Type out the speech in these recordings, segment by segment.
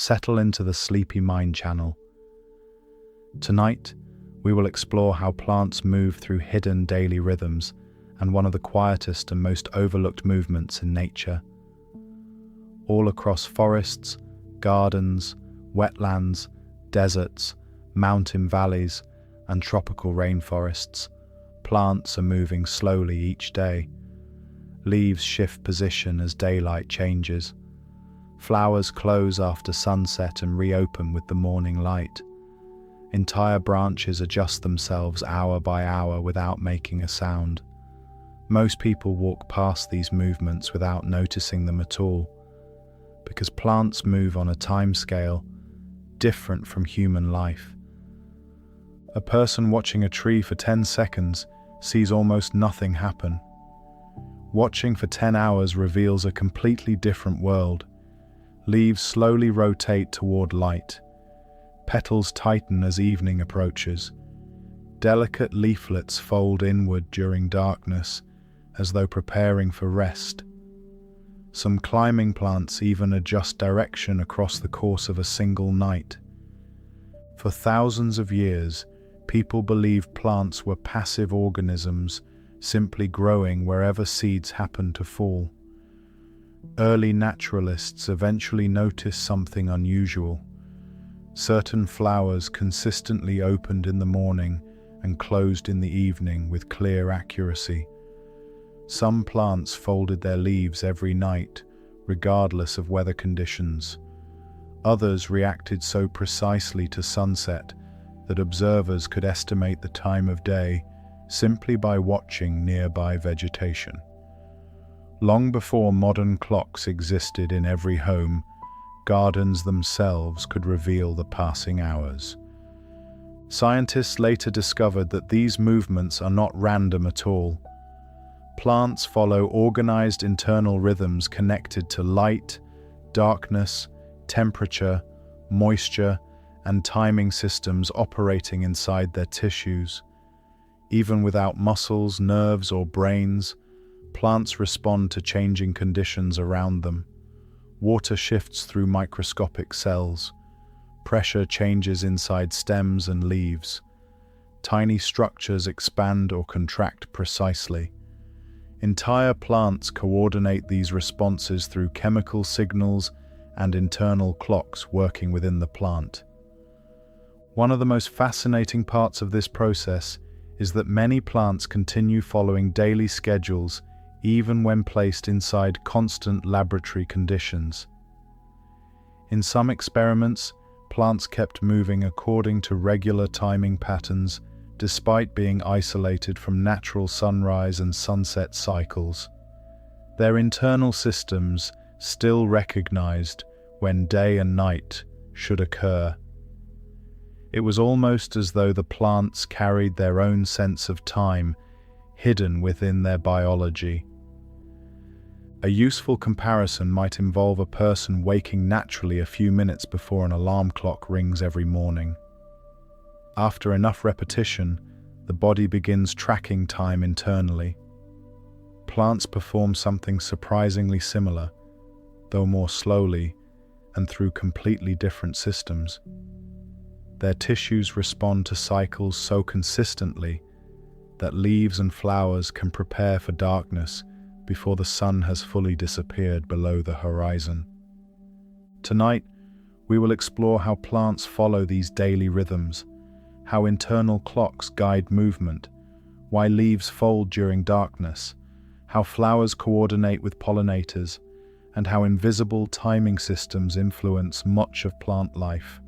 settle into the sleepy mind channel. Tonight, we will explore how plants move through hidden daily rhythms and one of the quietest and most overlooked movements in nature. All across forests, gardens, wetlands, deserts, mountain valleys, and tropical rainforests, plants are moving slowly each day. Leaves shift position as daylight changes. Flowers close after sunset and reopen with the morning light. Entire branches adjust themselves hour by hour without making a sound. Most people walk past these movements without noticing them at all, because plants move on a timescale different from human life. A person watching a tree for 10 seconds sees almost nothing happen. Watching for 10 hours reveals a completely different world. Leaves slowly rotate toward light. Petals tighten as evening approaches. Delicate leaflets fold inward during darkness, as though preparing for rest. Some climbing plants even adjust direction across the course of a single night. For thousands of years, people believed plants were passive organisms, simply growing wherever seeds happened to fall. Early naturalists eventually noticed something unusual. Certain flowers consistently opened in the morning and closed in the evening with clear accuracy. Some plants folded their leaves every night, regardless of weather conditions. Others reacted so precisely to sunset that observers could estimate the time of day simply by watching nearby vegetation. Long before modern clocks existed in every home, gardens themselves could reveal the passing hours. Scientists later discovered that these movements are not random at all. Plants follow organized internal rhythms connected to light, darkness, temperature, moisture, and timing systems operating inside their tissues. Even without muscles, nerves, or brains, plants respond to changing conditions around them. Water shifts through microscopic cells. Pressure changes inside stems and leaves. Tiny structures expand or contract precisely. Entire plants coordinate these responses through chemical signals and internal clocks working within the plant. One of the most fascinating parts of this process is that many plants continue following daily schedules even when placed inside constant laboratory conditions. In some experiments, plants kept moving according to regular timing patterns despite being isolated from natural sunrise and sunset cycles. Their internal systems still recognized when day and night should occur. It was almost as though the plants carried their own sense of time hidden within their biology. A useful comparison might involve a person waking naturally a few minutes before an alarm clock rings every morning. After enough repetition, the body begins tracking time internally. Plants perform something surprisingly similar, though more slowly and through completely different systems. Their tissues respond to cycles so consistently that leaves and flowers can prepare for darkness before the sun has fully disappeared below the horizon. Tonight, we will explore how plants follow these daily rhythms, how internal clocks guide movement, why leaves fold during darkness, how flowers coordinate with pollinators, and how invisible timing systems influence much of plant life.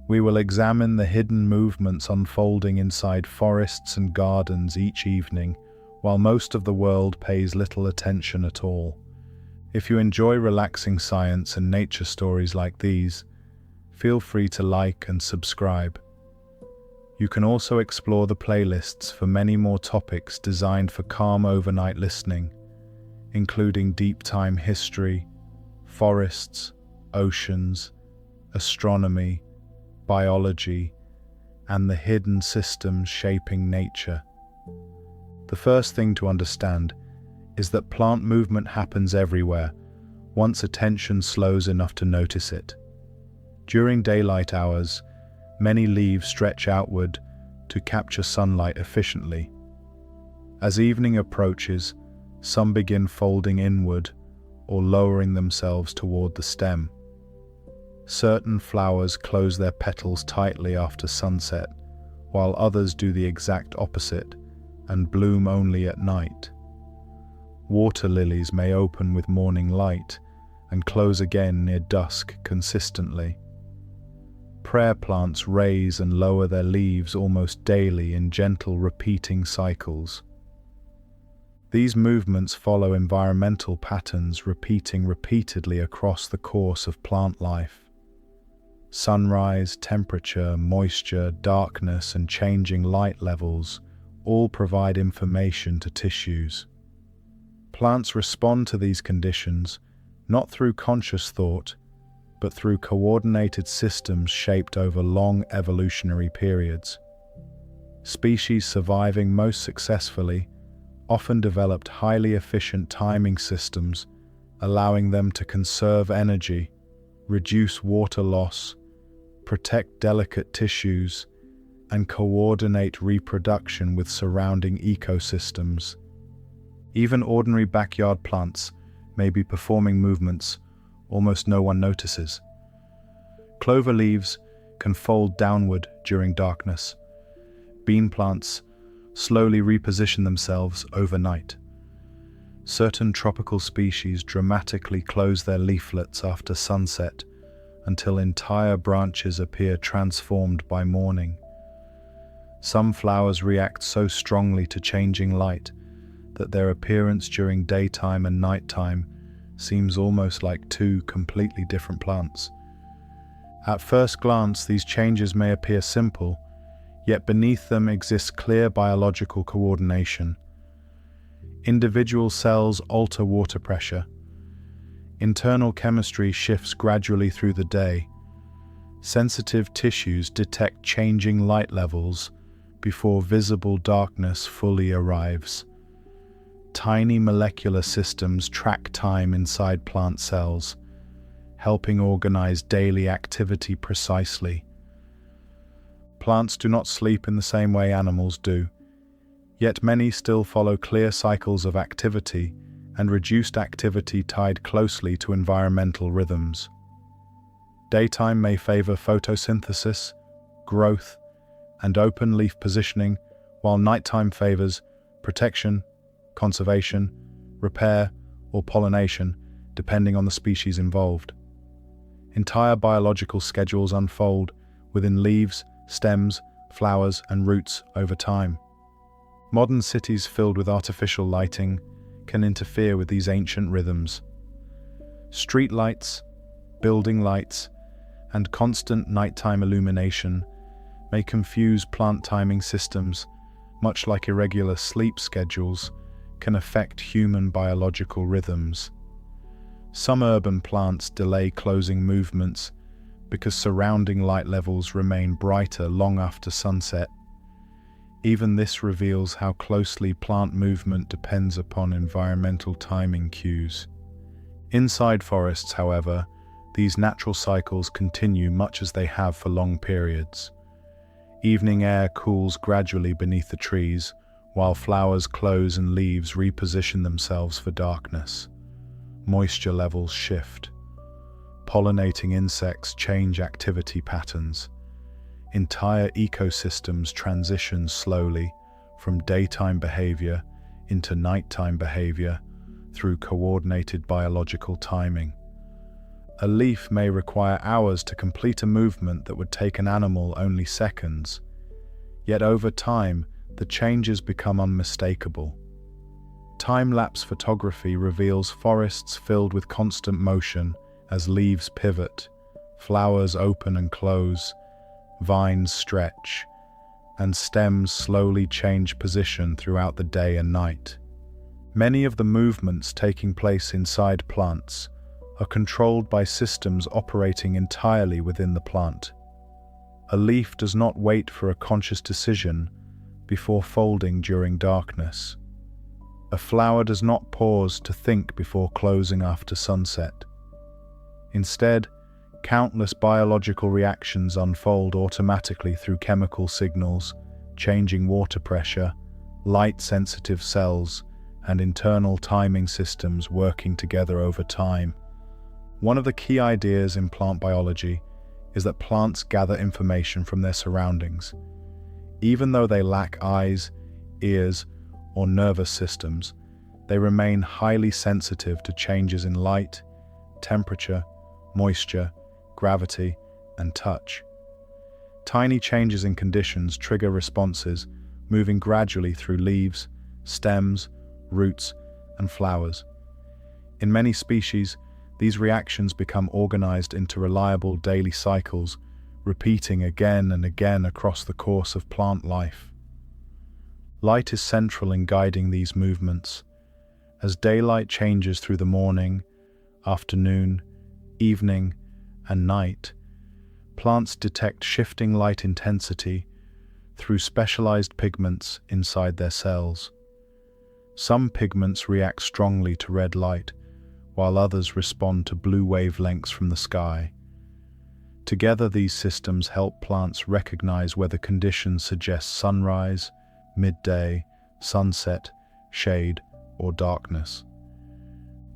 We will examine the hidden movements unfolding inside forests and gardens each evening, while most of the world pays little attention at all. If you enjoy relaxing science and nature stories like these, feel free to like and subscribe. You can also explore the playlists for many more topics designed for calm overnight listening, including deep time history, forests, oceans, astronomy, biology, and the hidden systems shaping nature. The first thing to understand is that plant movement happens everywhere, once attention slows enough to notice it. During daylight hours, many leaves stretch outward to capture sunlight efficiently. As evening approaches, some begin folding inward or lowering themselves toward the stem. Certain flowers close their petals tightly after sunset, while others do the exact opposite and bloom only at night. Water lilies may open with morning light and close again near dusk consistently. Prayer plants raise and lower their leaves almost daily in gentle repeating cycles. These movements follow environmental patterns repeating repeatedly across the course of plant life. Sunrise, temperature, moisture, darkness, and changing light levels all provide information to tissues. Plants respond to these conditions not through conscious thought, but through coordinated systems shaped over long evolutionary periods. Species surviving most successfully often developed highly efficient timing systems, allowing them to conserve energy, reduce water loss, protect delicate tissues, and coordinate reproduction with surrounding ecosystems. Even ordinary backyard plants may be performing movements almost no one notices. Clover leaves can fold downward during darkness. Bean plants slowly reposition themselves overnight. Certain tropical species dramatically close their leaflets after sunset until entire branches appear transformed by morning. Some flowers react so strongly to changing light that their appearance during daytime and nighttime seems almost like two completely different plants. At first glance, these changes may appear simple, yet beneath them exists clear biological coordination. Individual cells alter water pressure. Internal chemistry shifts gradually through the day. Sensitive tissues detect changing light levels before visible darkness fully arrives. Tiny molecular systems track time inside plant cells, helping organize daily activity precisely. Plants do not sleep in the same way animals do, yet many still follow clear cycles of activity and reduced activity tied closely to environmental rhythms. Daytime may favor photosynthesis, growth, and open leaf positioning, while nighttime favors protection, conservation, repair, or pollination, depending on the species involved. Entire biological schedules unfold within leaves, stems, flowers, and roots over time. Modern cities filled with artificial lighting can interfere with these ancient rhythms. Street lights, building lights, and constant nighttime illumination may confuse plant timing systems, much like irregular sleep schedules can affect human biological rhythms. Some urban plants delay closing movements because surrounding light levels remain brighter long after sunset. Even this reveals how closely plant movement depends upon environmental timing cues. Inside forests, however, these natural cycles continue much as they have for long periods. Evening air cools gradually beneath the trees, while flowers close and leaves reposition themselves for darkness. Moisture levels shift. Pollinating insects change activity patterns. Entire ecosystems transition slowly from daytime behavior into nighttime behavior through coordinated biological timing. A leaf may require hours to complete a movement that would take an animal only seconds, yet over time, the changes become unmistakable. Time-lapse photography reveals forests filled with constant motion as leaves pivot, flowers open and close, vines stretch, and stems slowly change position throughout the day and night. Many of the movements taking place inside plants are controlled by systems operating entirely within the plant. A leaf does not wait for a conscious decision before folding during darkness. A flower does not pause to think before closing after sunset. Instead, Countless biological reactions unfold automatically through chemical signals, changing water pressure, light-sensitive cells, and internal timing systems working together over time. One of the key ideas in plant biology is that plants gather information from their surroundings. Even though they lack eyes, ears, or nervous systems, they remain highly sensitive to changes in light, temperature, moisture, gravity, and touch. Tiny changes in conditions trigger responses, moving gradually through leaves, stems, roots, and flowers. In many species, these reactions become organized into reliable daily cycles, repeating again and again across the course of plant life. Light is central in guiding these movements. As daylight changes through the morning, afternoon, evening, and night, plants detect shifting light intensity through specialized pigments inside their cells. Some pigments react strongly to red light, while others respond to blue wavelengths from the sky. Together, these systems help plants recognize whether conditions suggest sunrise, midday, sunset, shade, or darkness.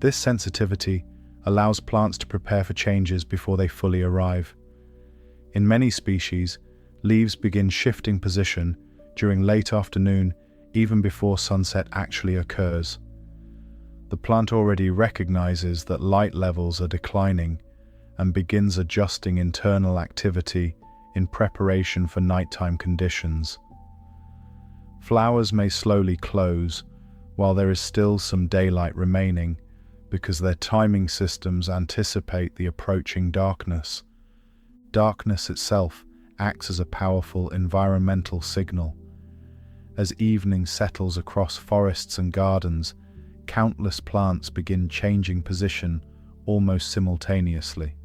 This sensitivity allows plants to prepare for changes before they fully arrive. In many species, leaves begin shifting position during late afternoon, even before sunset actually occurs. The plant already recognizes that light levels are declining and begins adjusting internal activity in preparation for nighttime conditions. Flowers may slowly close while there is still some daylight remaining, because their timing systems anticipate the approaching darkness. Darkness itself acts as a powerful environmental signal. As evening settles across forests and gardens, countless plants begin changing position almost simultaneously.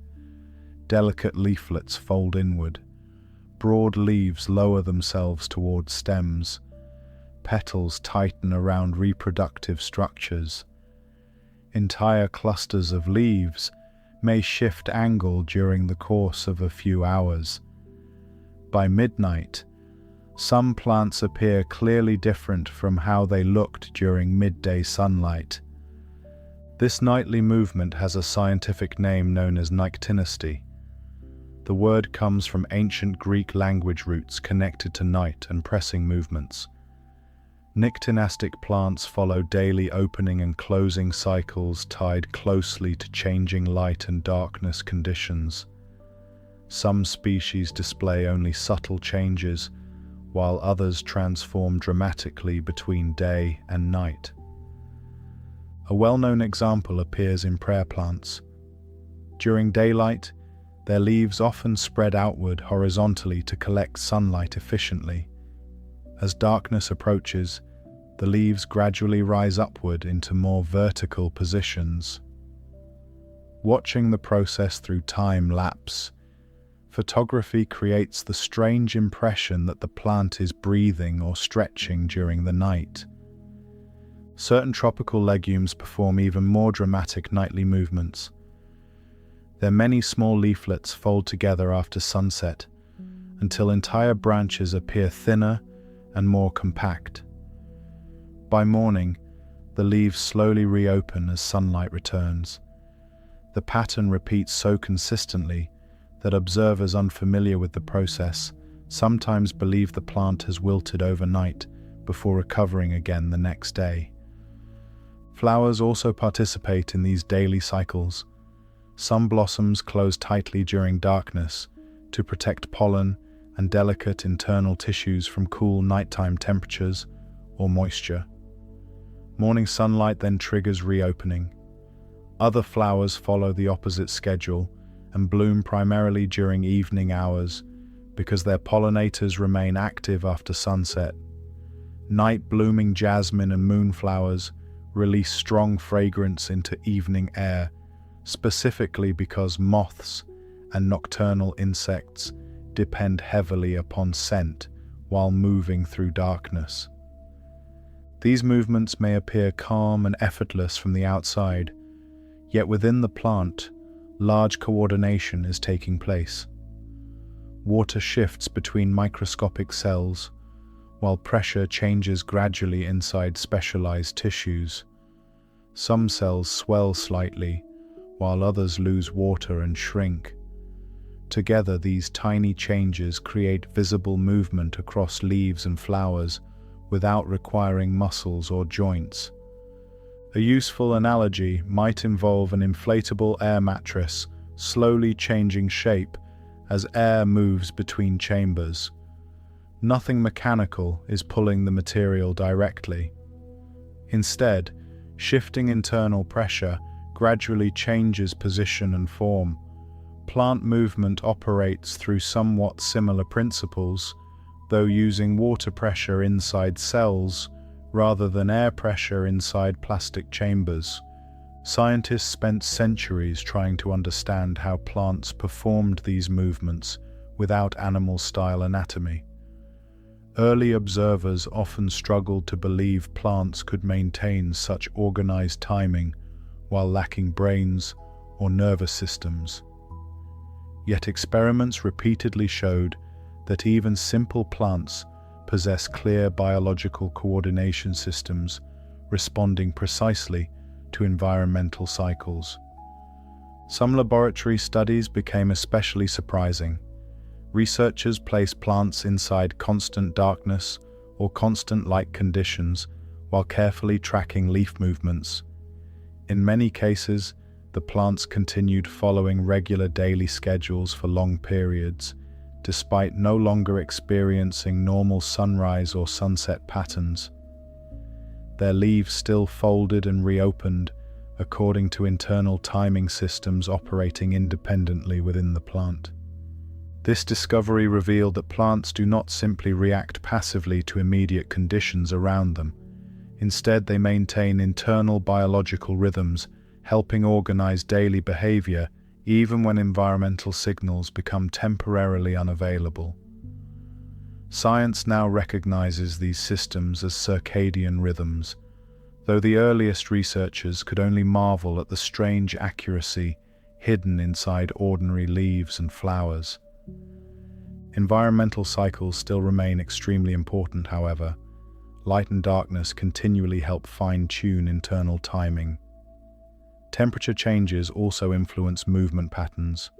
Delicate leaflets fold inward. Broad leaves lower themselves toward stems. Petals tighten around reproductive structures. Entire clusters of leaves may shift angle during the course of a few hours. By midnight, some plants appear clearly different from how they looked during midday sunlight. This nightly movement has a scientific name known as nyctinicity. The word comes from ancient Greek language roots connected to night and pressing movements. Nyctinastic plants follow daily opening and closing cycles tied closely to changing light and darkness conditions. Some species display only subtle changes, while others transform dramatically between day and night. A well-known example appears in prayer plants. During daylight, their leaves often spread outward horizontally to collect sunlight efficiently. As darkness approaches, the leaves gradually rise upward into more vertical positions. Watching the process through time-lapse, photography creates the strange impression that the plant is breathing or stretching during the night. Certain tropical legumes perform even more dramatic nightly movements. Their many small leaflets fold together after sunset until entire branches appear thinner and more compact. By morning, the leaves slowly reopen as sunlight returns. The pattern repeats so consistently that observers unfamiliar with the process sometimes believe the plant has wilted overnight before recovering again the next day. Flowers also participate in these daily cycles. Some blossoms close tightly during darkness to protect pollen and delicate internal tissues from cool nighttime temperatures or moisture. Morning sunlight then triggers reopening. Other flowers follow the opposite schedule and bloom primarily during evening hours because their pollinators remain active after sunset. Night-blooming jasmine and moonflowers release strong fragrance into evening air, specifically because moths and nocturnal insects depend heavily upon scent while moving through darkness. These movements may appear calm and effortless from the outside, yet within the plant, large coordination is taking place. Water shifts between microscopic cells, while pressure changes gradually inside specialized tissues. Some cells swell slightly, while others lose water and shrink. Together, these tiny changes create visible movement across leaves and flowers without requiring muscles or joints. A useful analogy might involve an inflatable air mattress slowly changing shape as air moves between chambers. Nothing mechanical is pulling the material directly. Instead, shifting internal pressure gradually changes position and form. Plant movement operates through somewhat similar principles, though using water pressure inside cells rather than air pressure inside plastic chambers. Scientists spent centuries trying to understand how plants performed these movements without animal-style anatomy. Early observers often struggled to believe plants could maintain such organized timing while lacking brains or nervous systems. Yet experiments repeatedly showed that even simple plants possess clear biological coordination systems responding precisely to environmental cycles. Some laboratory studies became especially surprising. Researchers placed plants inside constant darkness or constant light conditions while carefully tracking leaf movements. In many cases, the plants continued following regular daily schedules for long periods, despite no longer experiencing normal sunrise or sunset patterns. Their leaves still folded and reopened according to internal timing systems operating independently within the plant. This discovery revealed that plants do not simply react passively to immediate conditions around them. Instead, they maintain internal biological rhythms, helping organize daily behavior even when environmental signals become temporarily unavailable. Science now recognizes these systems as circadian rhythms, though the earliest researchers could only marvel at the strange accuracy hidden inside ordinary leaves and flowers. Environmental cycles still remain extremely important, however. Light and darkness continually help fine-tune internal timing. Temperature changes also influence movement patterns.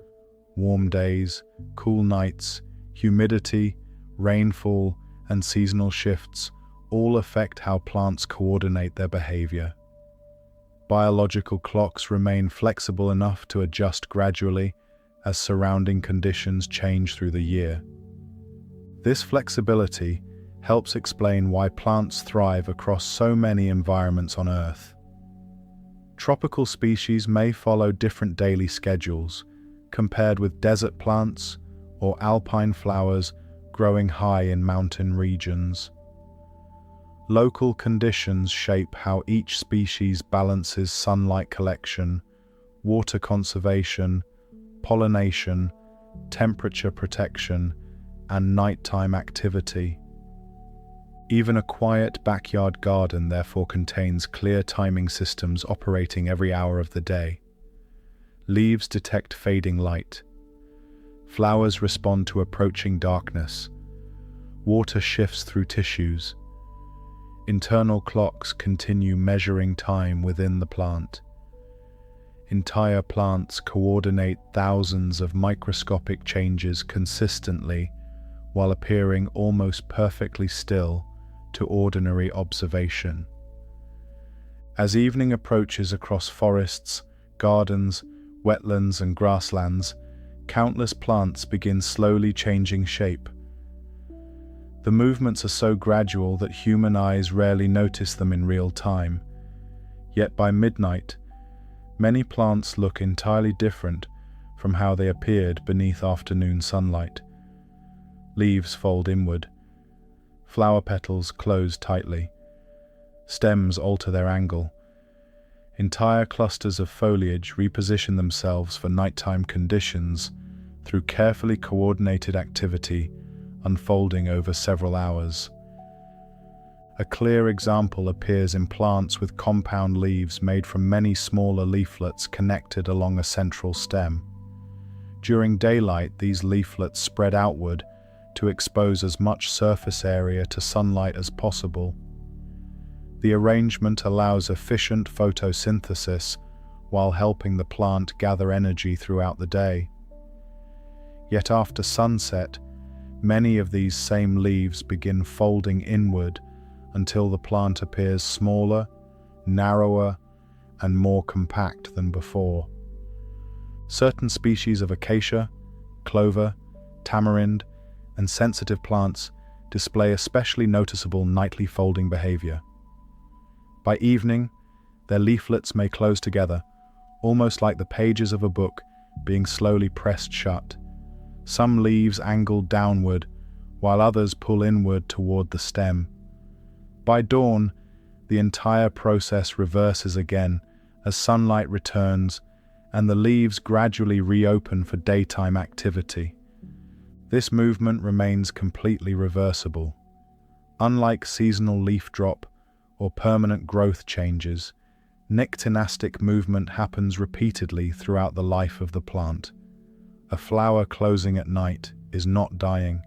Warm days, cool nights, humidity, rainfall, and seasonal shifts all affect how plants coordinate their behavior. Biological clocks remain flexible enough to adjust gradually as surrounding conditions change through the year. This flexibility helps explain why plants thrive across so many environments on Earth. Tropical species may follow different daily schedules, compared with desert plants or alpine flowers growing high in mountain regions. Local conditions shape how each species balances sunlight collection, water conservation, pollination, temperature protection, and nighttime activity. Even a quiet backyard garden therefore contains clear timing systems operating every hour of the day. Leaves detect fading light. Flowers respond to approaching darkness. Water shifts through tissues. Internal clocks continue measuring time within the plant. Entire plants coordinate thousands of microscopic changes consistently while appearing almost perfectly still to ordinary observation. As evening approaches across forests, gardens, wetlands, and grasslands, countless plants begin slowly changing shape. The movements are so gradual that human eyes rarely notice them in real time. Yet by midnight, many plants look entirely different from how they appeared beneath afternoon sunlight. Leaves fold inward. Flower petals close tightly. Stems alter their angle. Entire clusters of foliage reposition themselves for nighttime conditions through carefully coordinated activity unfolding over several hours. A clear example appears in plants with compound leaves made from many smaller leaflets connected along a central stem. During daylight, these leaflets spread outward to expose as much surface area to sunlight as possible. The arrangement allows efficient photosynthesis while helping the plant gather energy throughout the day. Yet after sunset, many of these same leaves begin folding inward until the plant appears smaller, narrower, and more compact than before. Certain species of acacia, clover, tamarind, and sensitive plants display especially noticeable nightly folding behavior. By evening, their leaflets may close together, almost like the pages of a book being slowly pressed shut. Some leaves angle downward, while others pull inward toward the stem. By dawn, the entire process reverses again as sunlight returns and the leaves gradually reopen for daytime activity. This movement remains completely reversible. Unlike seasonal leaf drop or permanent growth changes, nyctinastic movement happens repeatedly throughout the life of the plant. A flower closing at night is not dying.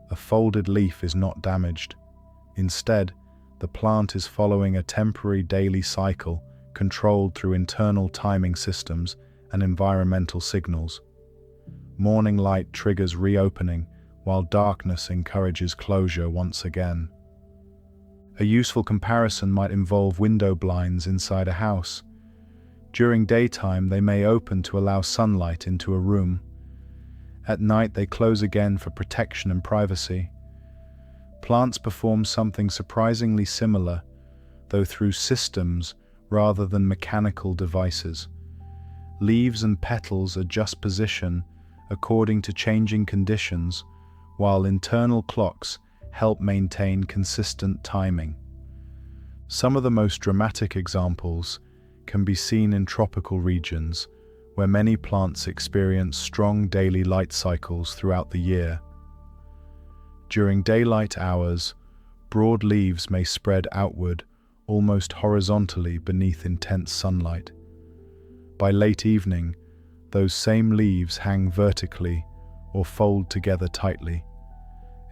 A folded leaf is not damaged. Instead, the plant is following a temporary daily cycle controlled through internal timing systems and environmental signals. Morning light triggers reopening, while darkness encourages closure once again. A useful comparison might involve window blinds inside a house. During daytime, they may open to allow sunlight into a room. At night, they close again for protection and privacy. Plants perform something surprisingly similar, though through systems rather than mechanical devices. Leaves and petals adjust position according to changing conditions, while internal clocks help maintain consistent timing. Some of the most dramatic examples can be seen in tropical regions, where many plants experience strong daily light cycles throughout the year. During daylight hours, broad leaves may spread outward, almost horizontally beneath intense sunlight. By late evening, those same leaves hang vertically or fold together tightly.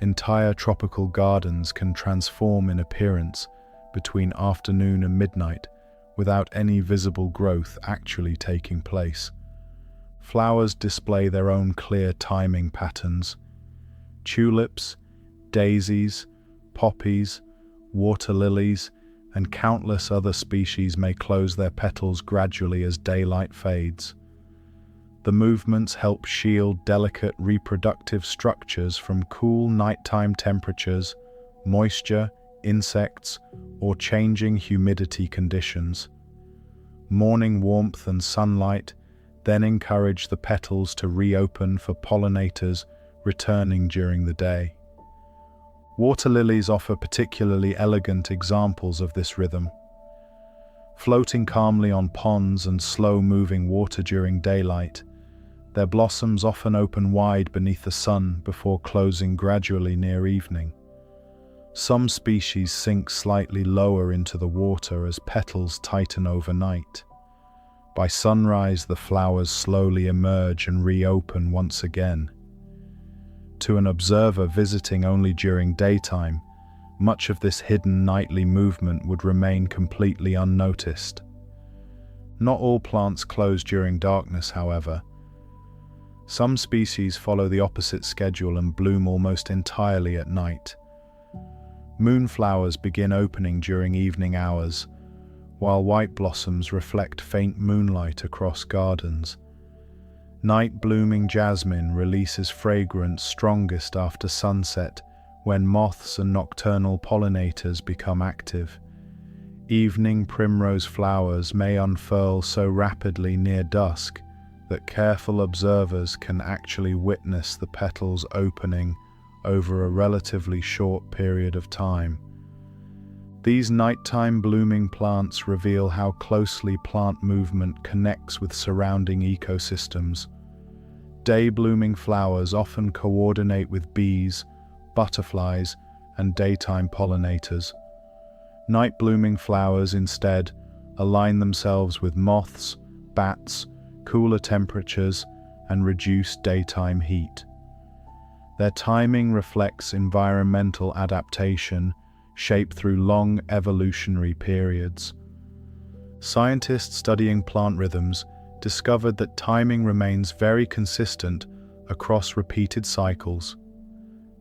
Entire tropical gardens can transform in appearance between afternoon and midnight without any visible growth actually taking place. Flowers display their own clear timing patterns. Tulips, daisies, poppies, water lilies, and countless other species may close their petals gradually as daylight fades. The movements help shield delicate reproductive structures from cool nighttime temperatures, moisture, insects, or changing humidity conditions. Morning warmth and sunlight then encourage the petals to reopen for pollinators returning during the day. Water lilies offer particularly elegant examples of this rhythm. Floating calmly on ponds and slow-moving water during daylight, their blossoms often open wide beneath the sun before closing gradually near evening. Some species sink slightly lower into the water as petals tighten overnight. By sunrise, the flowers slowly emerge and reopen once again. To an observer visiting only during daytime, much of this hidden nightly movement would remain completely unnoticed. Not all plants close during darkness, however. Some species follow the opposite schedule and bloom almost entirely at night. Moonflowers begin opening during evening hours, while white blossoms reflect faint moonlight across gardens. Night-blooming jasmine releases fragrance strongest after sunset, when moths and nocturnal pollinators become active. Evening primrose flowers may unfurl so rapidly near dusk that careful observers can actually witness the petals opening over a relatively short period of time. These nighttime blooming plants reveal how closely plant movement connects with surrounding ecosystems. Day-blooming flowers often coordinate with bees, butterflies, and daytime pollinators, Night-blooming flowers instead align themselves with moths, bats, cooler temperatures, and reduced daytime heat. Their timing reflects environmental adaptation shaped through long evolutionary periods. Scientists studying plant rhythms discovered that timing remains very consistent across repeated cycles.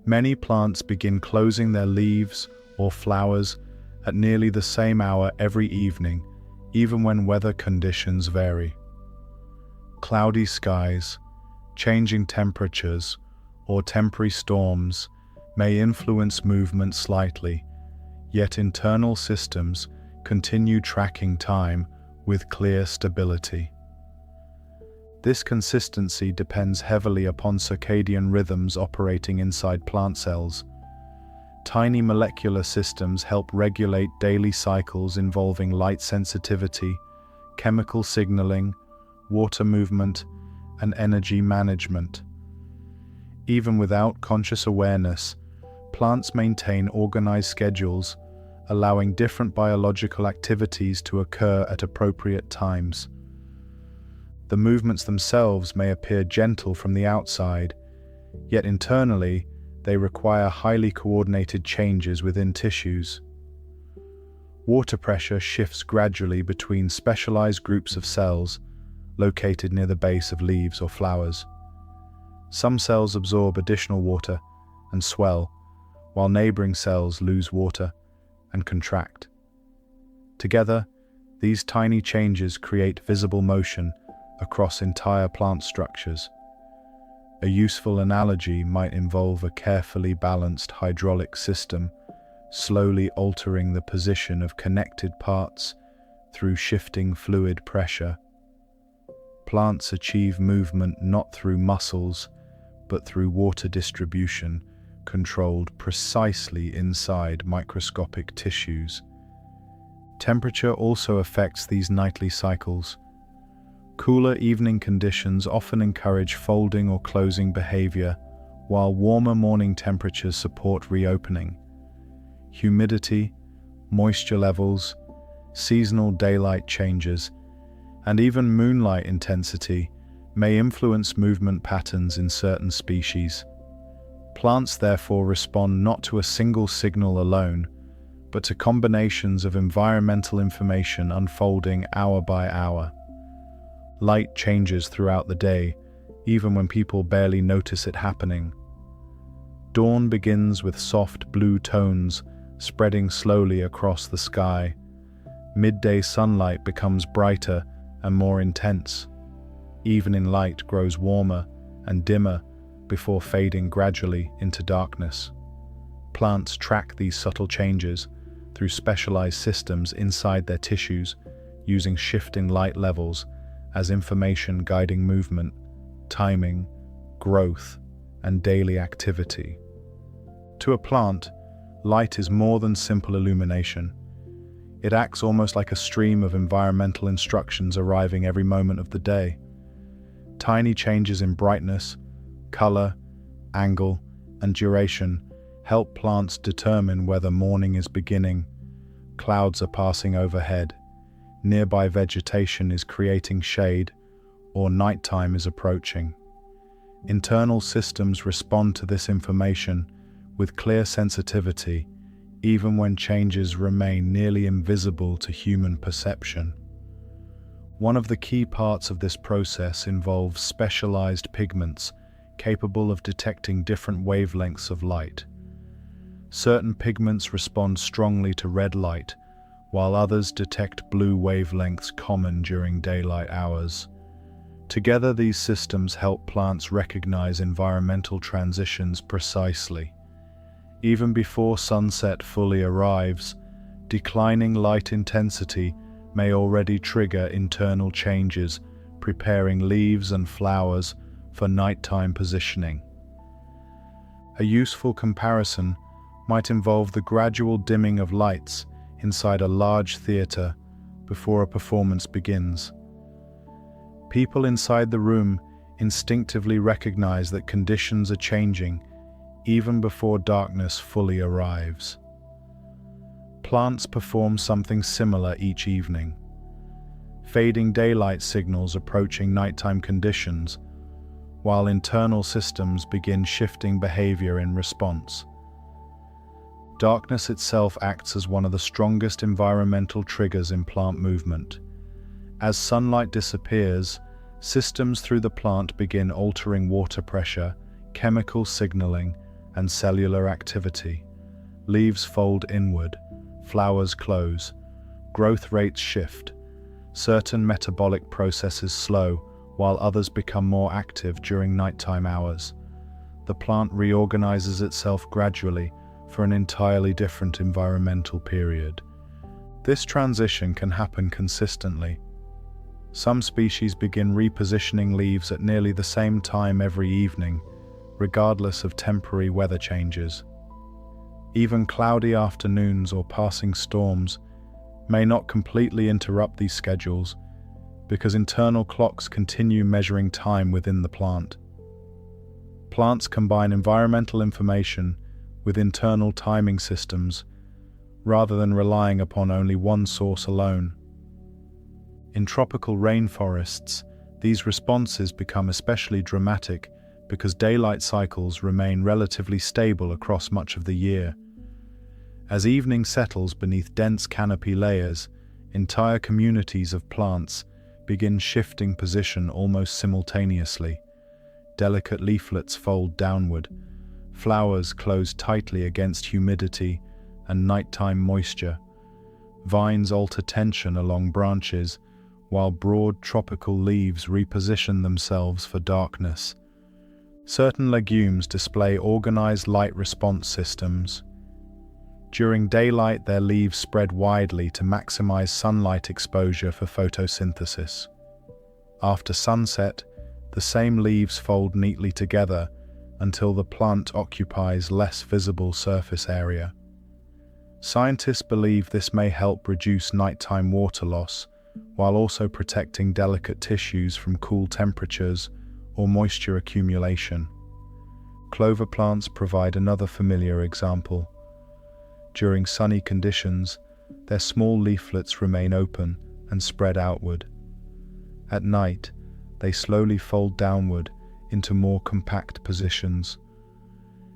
Many plants begin closing their leaves or flowers at nearly the same hour every evening, even when weather conditions vary. Cloudy skies, changing temperatures, or temporary storms may influence movement slightly, yet internal systems continue tracking time with clear stability. This consistency depends heavily upon circadian rhythms operating inside plant cells. Tiny molecular systems help regulate daily cycles involving light sensitivity, chemical signaling, water movement, and energy management. Even without conscious awareness, plants maintain organized schedules, allowing different biological activities to occur at appropriate times. The movements themselves may appear gentle from the outside, yet internally they require highly coordinated changes within tissues. Water pressure shifts gradually between specialized groups of cells located near the base of leaves or flowers. Some cells absorb additional water and swell, while neighboring cells lose water and contract. Together, these tiny changes create visible motion across entire plant structures. A useful analogy might involve a carefully balanced hydraulic system, slowly altering the position of connected parts through shifting fluid pressure. Plants achieve movement not through muscles, but through water distribution controlled precisely inside microscopic tissues. Temperature also affects these nightly cycles. Cooler evening conditions often encourage folding or closing behavior, while warmer morning temperatures support reopening. Humidity, moisture levels, seasonal daylight changes, and even moonlight intensity may influence movement patterns in certain species. Plants therefore respond not to a single signal alone, but to combinations of environmental information unfolding hour by hour. Light changes throughout the day, even when people barely notice it happening. Dawn begins with soft blue tones spreading slowly across the sky. Midday sunlight becomes brighter and more intense. Evening light grows warmer and dimmer before fading gradually into darkness. Plants track these subtle changes through specialized systems inside their tissues, using shifting light levels as information guiding movement, timing, growth, and daily activity. To a plant, light is more than simple illumination. It acts almost like a stream of environmental instructions arriving every moment of the day. Tiny changes in brightness, color, angle, and duration help plants determine whether morning is beginning, clouds are passing overhead, nearby vegetation is creating shade, or nighttime is approaching. Internal systems respond to this information with clear sensitivity, even when changes remain nearly invisible to human perception. One of the key parts of this process involves specialized pigments capable of detecting different wavelengths of light. Certain pigments respond strongly to red light, while others detect blue wavelengths common during daylight hours. Together, these systems help plants recognize environmental transitions precisely. Even before sunset fully arrives, declining light intensity may already trigger internal changes, preparing leaves and flowers for nighttime positioning. A useful comparison might involve the gradual dimming of lights inside a large theater before a performance begins. People inside the room instinctively recognize that conditions are changing even before darkness fully arrives. Plants perform something similar each evening. Fading daylight signals approaching nighttime conditions, while internal systems begin shifting behavior in response. Darkness itself acts as one of the strongest environmental triggers in plant movement. As sunlight disappears, systems through the plant begin altering water pressure, chemical signaling, and cellular activity. Leaves fold inward, flowers close, growth rates shift, certain metabolic processes slow, while others become more active during nighttime hours. The plant reorganizes itself gradually for an entirely different environmental period. This transition can happen consistently. Some species begin repositioning leaves at nearly the same time every evening, regardless of temporary weather changes. Even cloudy afternoons or passing storms may not completely interrupt these schedules because internal clocks continue measuring time within the plant. Plants combine environmental information with internal timing systems rather than relying upon only one source alone. In tropical rainforests, these responses become especially dramatic because daylight cycles remain relatively stable across much of the year. As evening settles beneath dense canopy layers, entire communities of plants begin shifting position almost simultaneously. Delicate leaflets fold downward, flowers close tightly against humidity and nighttime moisture. Vines alter tension along branches, while broad tropical leaves reposition themselves for darkness. Certain legumes display organized light response systems. During daylight, their leaves spread widely to maximize sunlight exposure for photosynthesis. After sunset, the same leaves fold neatly together until the plant occupies less visible surface area. Scientists believe this may help reduce nighttime water loss, while also protecting delicate tissues from cool temperatures or moisture accumulation. Clover plants provide another familiar example. During sunny conditions, their small leaflets remain open and spread outward. At night, they slowly fold downward into more compact positions.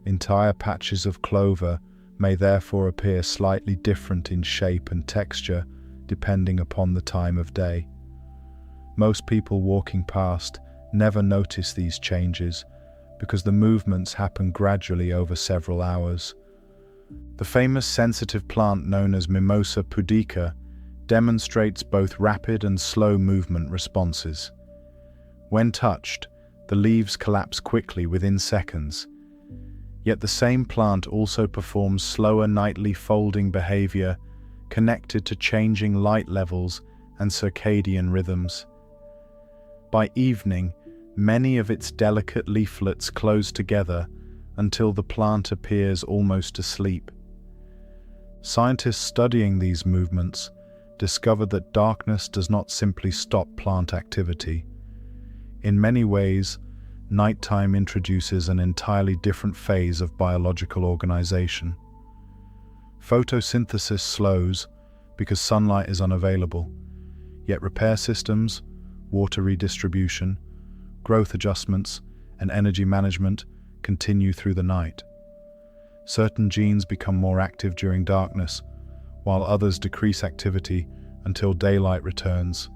Entire patches of clover may therefore appear slightly different in shape and texture depending upon the time of day. Most people walking past never notice these changes because the movements happen gradually over several hours. The famous sensitive plant known as Mimosa pudica demonstrates both rapid and slow movement responses. When touched, the leaves collapse quickly within seconds. Yet the same plant also performs slower nightly folding behavior connected to changing light levels and circadian rhythms. By evening, many of its delicate leaflets close together until the plant appears almost asleep. Scientists studying these movements discovered that darkness does not simply stop plant activity. In many ways, nighttime introduces an entirely different phase of biological organization. Photosynthesis slows because sunlight is unavailable, yet repair systems, water redistribution, growth adjustments, and energy management continue through the night. Certain genes become more active during darkness, while others decrease activity until daylight returns.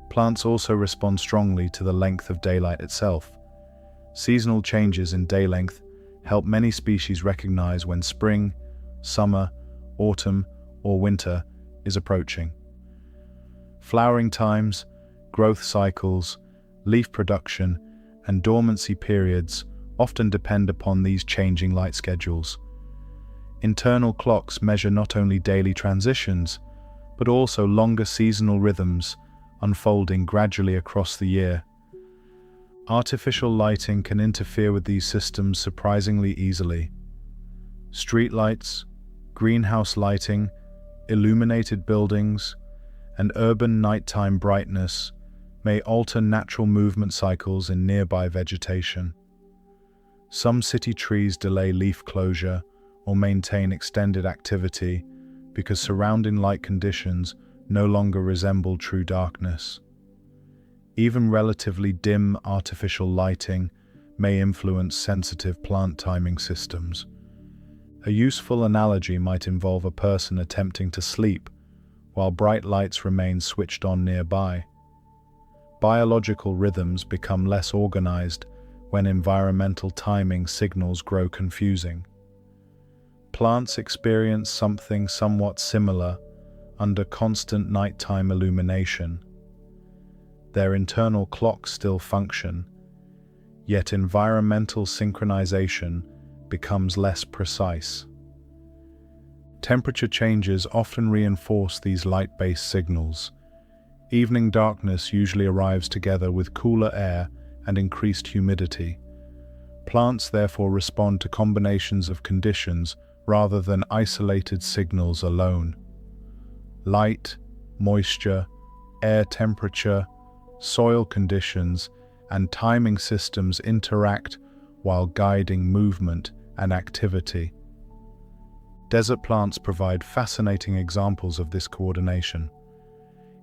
Plants also respond strongly to the length of daylight itself. Seasonal changes in day length help many species recognize when spring, summer, autumn, or winter is approaching. Flowering times, growth cycles, leaf production, and dormancy periods often depend upon these changing light schedules. Internal clocks measure not only daily transitions, but also longer seasonal rhythms unfolding gradually across the year. Artificial lighting can interfere with these systems surprisingly easily. Street lights, greenhouse lighting, illuminated buildings, and urban nighttime brightness may alter natural movement cycles in nearby vegetation. Some city trees delay leaf closure or maintain extended activity, because surrounding light conditions no longer resemble true darkness. Even relatively dim artificial lighting may influence sensitive plant timing systems. A useful analogy might involve a person attempting to sleep while bright lights remain switched on nearby. Biological rhythms become less organized when environmental timing signals grow confusing. Plants experience something somewhat similar under constant nighttime illumination. Their internal clocks still function, yet environmental synchronization becomes less precise. Temperature changes often reinforce these light-based signals. Evening darkness usually arrives together with cooler air and increased humidity. Plants therefore respond to combinations of conditions rather than isolated signals alone. Light, moisture, air temperature, soil conditions, and timing systems interact while guiding movement and activity. Desert plants provide fascinating examples of this coordination.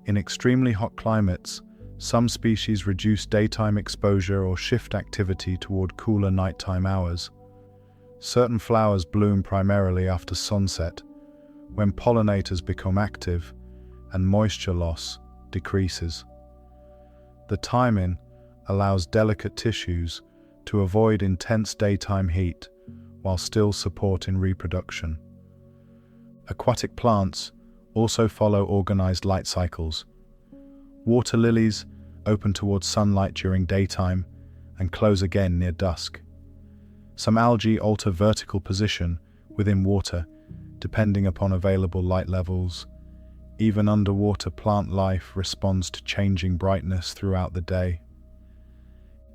In extremely hot climates, some species reduce daytime exposure or shift activity toward cooler nighttime hours. Certain flowers bloom primarily after sunset, when pollinators become active and moisture loss decreases. The timing allows delicate tissues to avoid intense daytime heat while still supporting reproduction. Aquatic plants also follow organized light cycles. Water lilies open towards sunlight during daytime and close again near dusk. Some algae alter vertical position within water depending upon available light levels. Even underwater plant life responds to changing brightness throughout the day.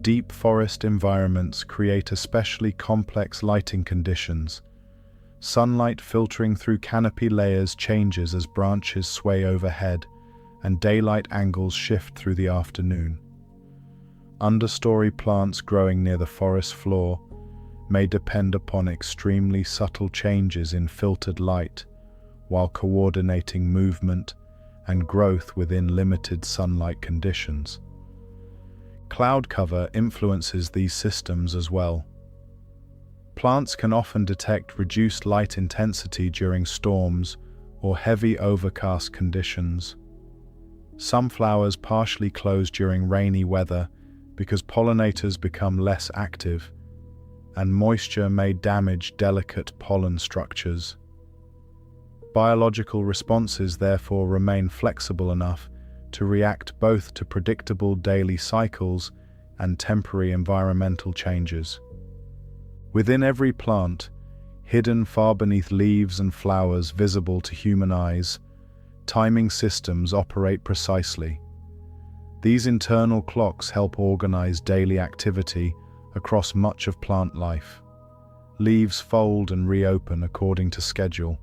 Deep forest environments create especially complex lighting conditions. Sunlight filtering through canopy layers changes as branches sway overhead and daylight angles shift through the afternoon. Understory plants growing near the forest floor may depend upon extremely subtle changes in filtered light while coordinating movement and growth within limited sunlight conditions. Cloud cover influences these systems as well. Plants can often detect reduced light intensity during storms or heavy overcast conditions. Some flowers partially close during rainy weather because pollinators become less active, and moisture may damage delicate pollen structures. Biological responses therefore remain flexible enough to react both to predictable daily cycles and temporary environmental changes. Within every plant, hidden far beneath leaves and flowers visible to human eyes, timing systems operate precisely. These internal clocks help organize daily activity across much of plant life. Leaves fold and reopen according to schedule.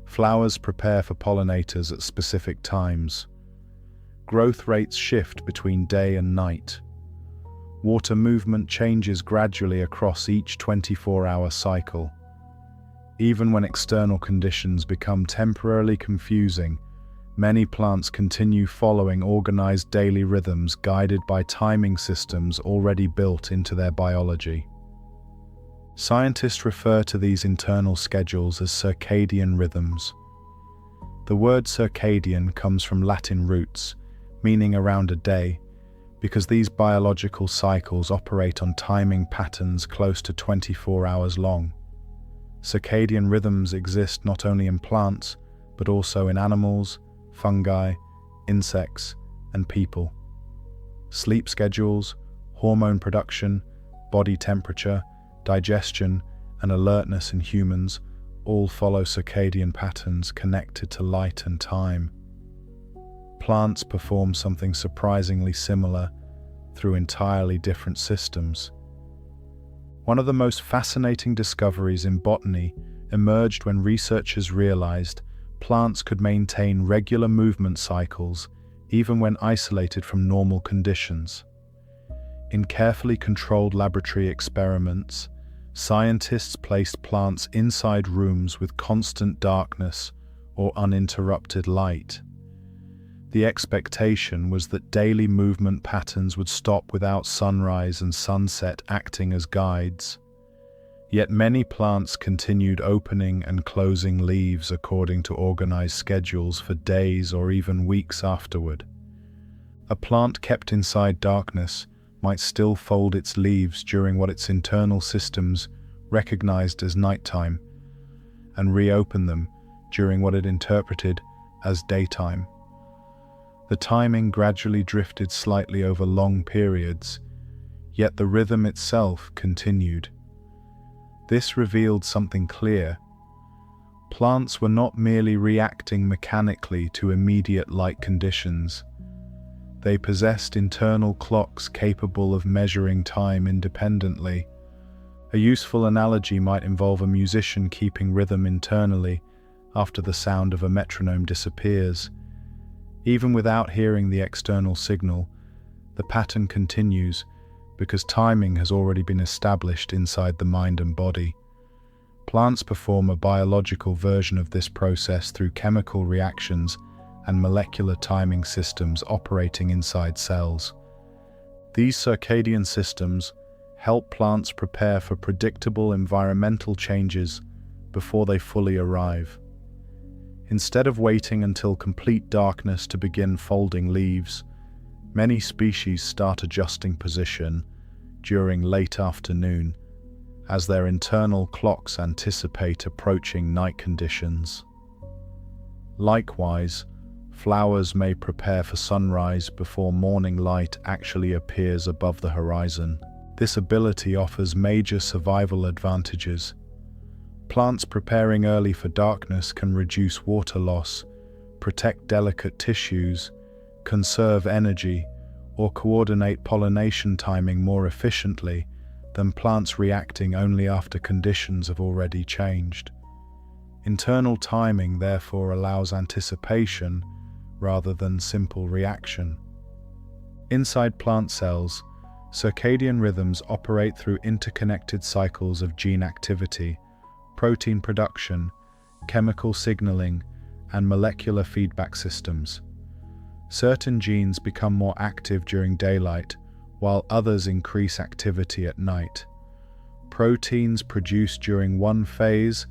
Flowers prepare for pollinators at specific times. Growth rates shift between day and night. Water movement changes gradually across each 24-hour cycle. Even when external conditions become temporarily confusing, many plants continue following organized daily rhythms guided by timing systems already built into their biology. Scientists refer to these internal schedules as circadian rhythms. The word circadian comes from Latin roots, meaning around a day, because these biological cycles operate on timing patterns close to 24 hours long. Circadian rhythms exist not only in plants, but also in animals, fungi, insects, and people. Sleep schedules, hormone production, body temperature, digestion, and alertness in humans all follow circadian patterns connected to light and time. Plants perform something surprisingly similar through entirely different systems. One of the most fascinating discoveries in botany emerged when researchers realized plants could maintain regular movement cycles even when isolated from normal conditions. In carefully controlled laboratory experiments, scientists placed plants inside rooms with constant darkness or uninterrupted light. The expectation was that daily movement patterns would stop without sunrise and sunset acting as guides. Yet many plants continued opening and closing leaves according to organized schedules for days or even weeks afterward. A plant kept inside darkness might still fold its leaves during what its internal systems recognized as nighttime, and reopen them during what it interpreted as daytime. The timing gradually drifted slightly over long periods, yet the rhythm itself continued. This revealed something clear. Plants were not merely reacting mechanically to immediate light conditions. They possessed internal clocks capable of measuring time independently. A useful analogy might involve a musician keeping rhythm internally after the sound of a metronome disappears. Even without hearing the external signal, the pattern continues because timing has already been established inside the mind and body. Plants perform a biological version of this process through chemical reactions and molecular timing systems operating inside cells. These circadian systems help plants prepare for predictable environmental changes before they fully arrive. Instead of waiting until complete darkness to begin folding leaves, many species start adjusting position during late afternoon as their internal clocks anticipate approaching night conditions. Likewise, flowers may prepare for sunrise before morning light actually appears above the horizon. This ability offers major survival advantages. Plants preparing early for darkness can reduce water loss, protect delicate tissues, conserve energy, or coordinate pollination timing more efficiently than plants reacting only after conditions have already changed. Internal timing therefore allows anticipation rather than simple reaction. Inside plant cells, circadian rhythms operate through interconnected cycles of gene activity, protein production, chemical signaling, and molecular feedback systems. Certain genes become more active during daylight, while others increase activity at night. Proteins produced during one phase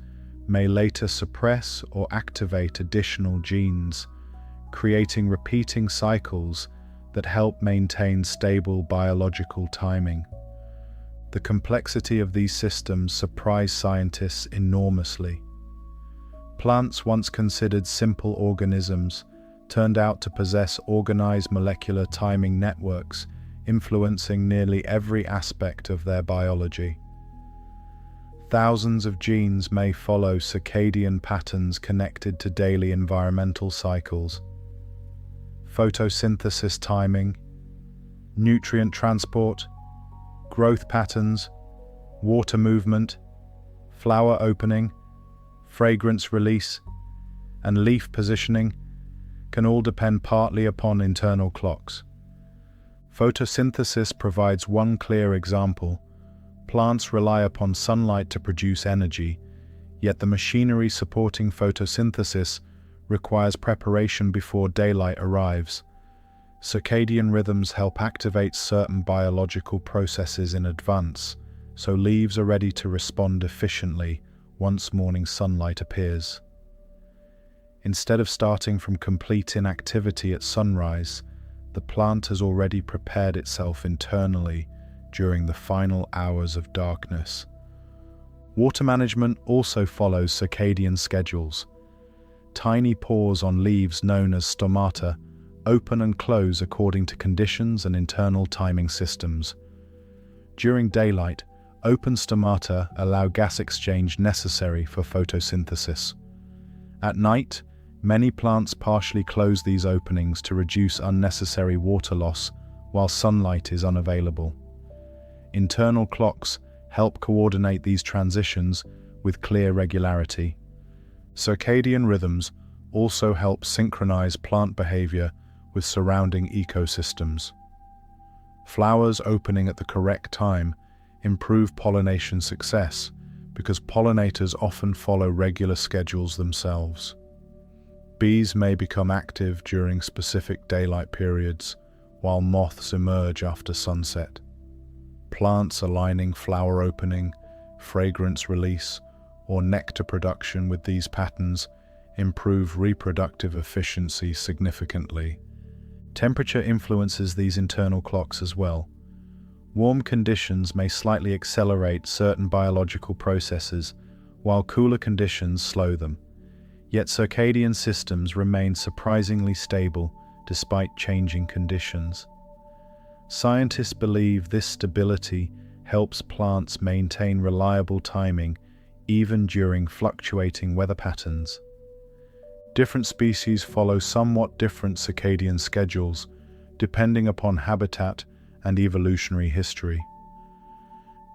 may later suppress or activate additional genes, creating repeating cycles that help maintain stable biological timing. The complexity of these systems surprised scientists enormously. Plants once considered simple organisms turned out to possess organized molecular timing networks influencing nearly every aspect of their biology. Thousands of genes may follow circadian patterns connected to daily environmental cycles. Photosynthesis timing, nutrient transport, growth patterns, water movement, flower opening, fragrance release, and leaf positioning can all depend partly upon internal clocks. Photosynthesis provides one clear example. Plants rely upon sunlight to produce energy, yet the machinery supporting photosynthesis requires preparation before daylight arrives. Circadian rhythms help activate certain biological processes in advance, so leaves are ready to respond efficiently once morning sunlight appears. Instead of starting from complete inactivity at sunrise, the plant has already prepared itself internally during the final hours of darkness. Water management also follows circadian schedules. Tiny pores on leaves known as stomata open and close according to conditions and internal timing systems. During daylight, open stomata allow gas exchange necessary for photosynthesis. At night, many plants partially close these openings to reduce unnecessary water loss while sunlight is unavailable. Internal clocks help coordinate these transitions with clear regularity. Circadian rhythms also help synchronize plant behavior with surrounding ecosystems. Flowers opening at the correct time improve pollination success because pollinators often follow regular schedules themselves. Bees may become active during specific daylight periods, while moths emerge after sunset. Plants aligning flower opening, fragrance release, or nectar production with these patterns improve reproductive efficiency significantly. Temperature influences these internal clocks as well. Warm conditions may slightly accelerate certain biological processes, while cooler conditions slow them. Yet circadian systems remain surprisingly stable despite changing conditions. Scientists believe this stability helps plants maintain reliable timing even during fluctuating weather patterns. Different species follow somewhat different circadian schedules, depending upon habitat and evolutionary history.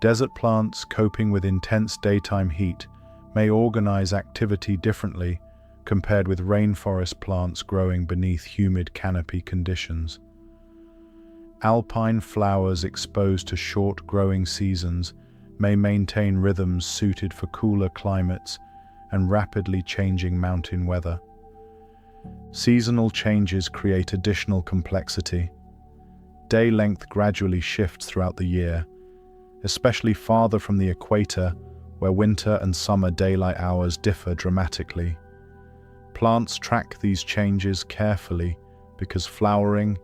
Desert plants coping with intense daytime heat may organize activity differently compared with rainforest plants growing beneath humid canopy conditions. Alpine flowers exposed to short growing seasons may maintain rhythms suited for cooler climates and rapidly changing mountain weather. Seasonal changes create additional complexity. Day length gradually shifts throughout the year, especially farther from the equator, where winter and summer daylight hours differ dramatically. Plants track these changes carefully because flowering,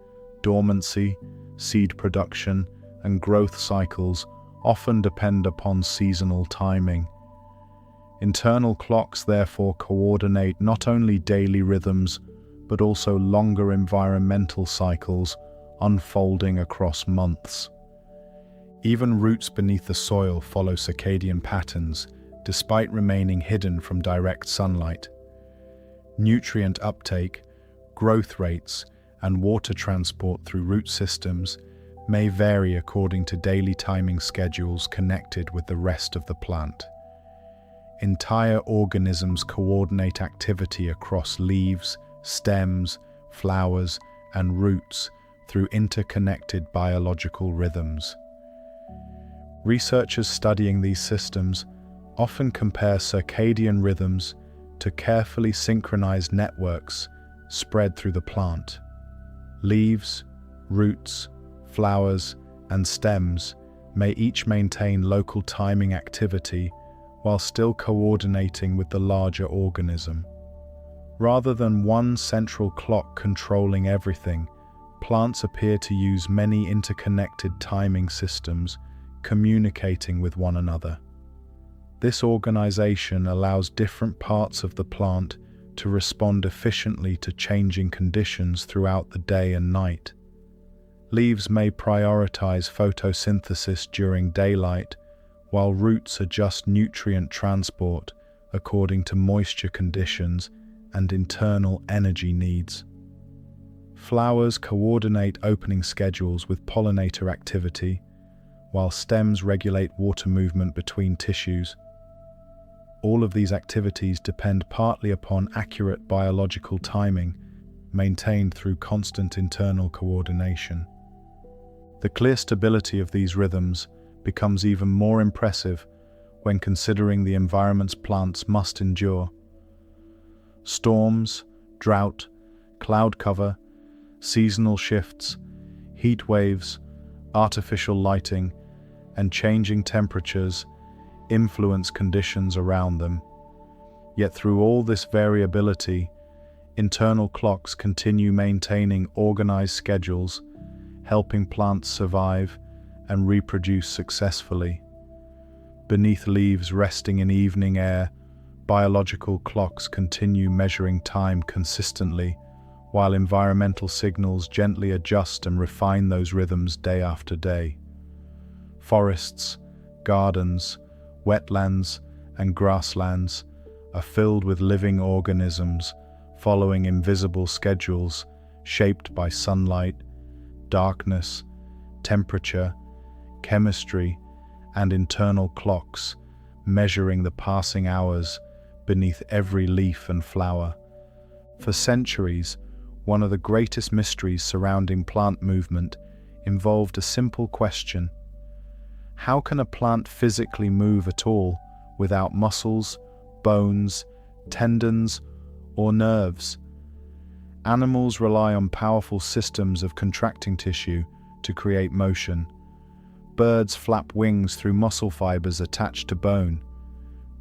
dormancy, seed production, and growth cycles often depend upon seasonal timing. Internal clocks therefore coordinate not only daily rhythms, but also longer environmental cycles unfolding across months. Even roots beneath the soil follow circadian patterns, despite remaining hidden from direct sunlight. Nutrient uptake, growth rates, and water transport through root systems may vary according to daily timing schedules connected with the rest of the plant. Entire organisms coordinate activity across leaves, stems, flowers, and roots through interconnected biological rhythms. Researchers studying these systems often compare circadian rhythms to carefully synchronized networks spread through the plant. Leaves, roots, flowers, and stems may each maintain local timing activity while still coordinating with the larger organism. Rather than one central clock controlling everything, plants appear to use many interconnected timing systems communicating with one another. This organization allows different parts of the plant to respond efficiently to changing conditions throughout the day and night. Leaves may prioritize photosynthesis during daylight, while roots adjust nutrient transport according to moisture conditions and internal energy needs. Flowers coordinate opening schedules with pollinator activity, while stems regulate water movement between tissues. All of these activities depend partly upon accurate biological timing, maintained through constant internal coordination. The clear stability of these rhythms becomes even more impressive when considering the environments plants must endure. Storms, drought, cloud cover, seasonal shifts, heat waves, artificial lighting, and changing temperatures influence conditions around them. Yet through all this variability, internal clocks continue maintaining organized schedules, helping plants survive and reproduce successfully. Beneath leaves resting in evening air, biological clocks continue measuring time consistently, while environmental signals gently adjust and refine those rhythms day after day. Forests, gardens, wetlands, and grasslands are filled with living organisms following invisible schedules shaped by sunlight, darkness, temperature, chemistry, and internal clocks, measuring the passing hours beneath every leaf and flower. For centuries, one of the greatest mysteries surrounding plant movement involved a simple question: how can a plant physically move at all without muscles, bones, tendons, or nerves? Animals rely on powerful systems of contracting tissue to create motion. Birds flap wings through muscle fibers attached to bone.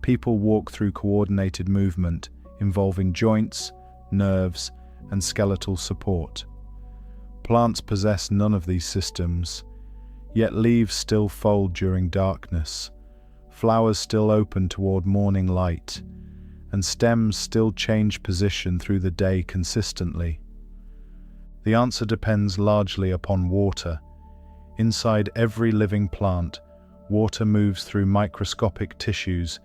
People walk through coordinated movement involving joints, nerves, and skeletal support. Plants possess none of these systems, yet leaves still fold during darkness, flowers still open toward morning light, and stems still change position through the day consistently. The answer depends largely upon water. Inside every living plant, water moves through microscopic tissues,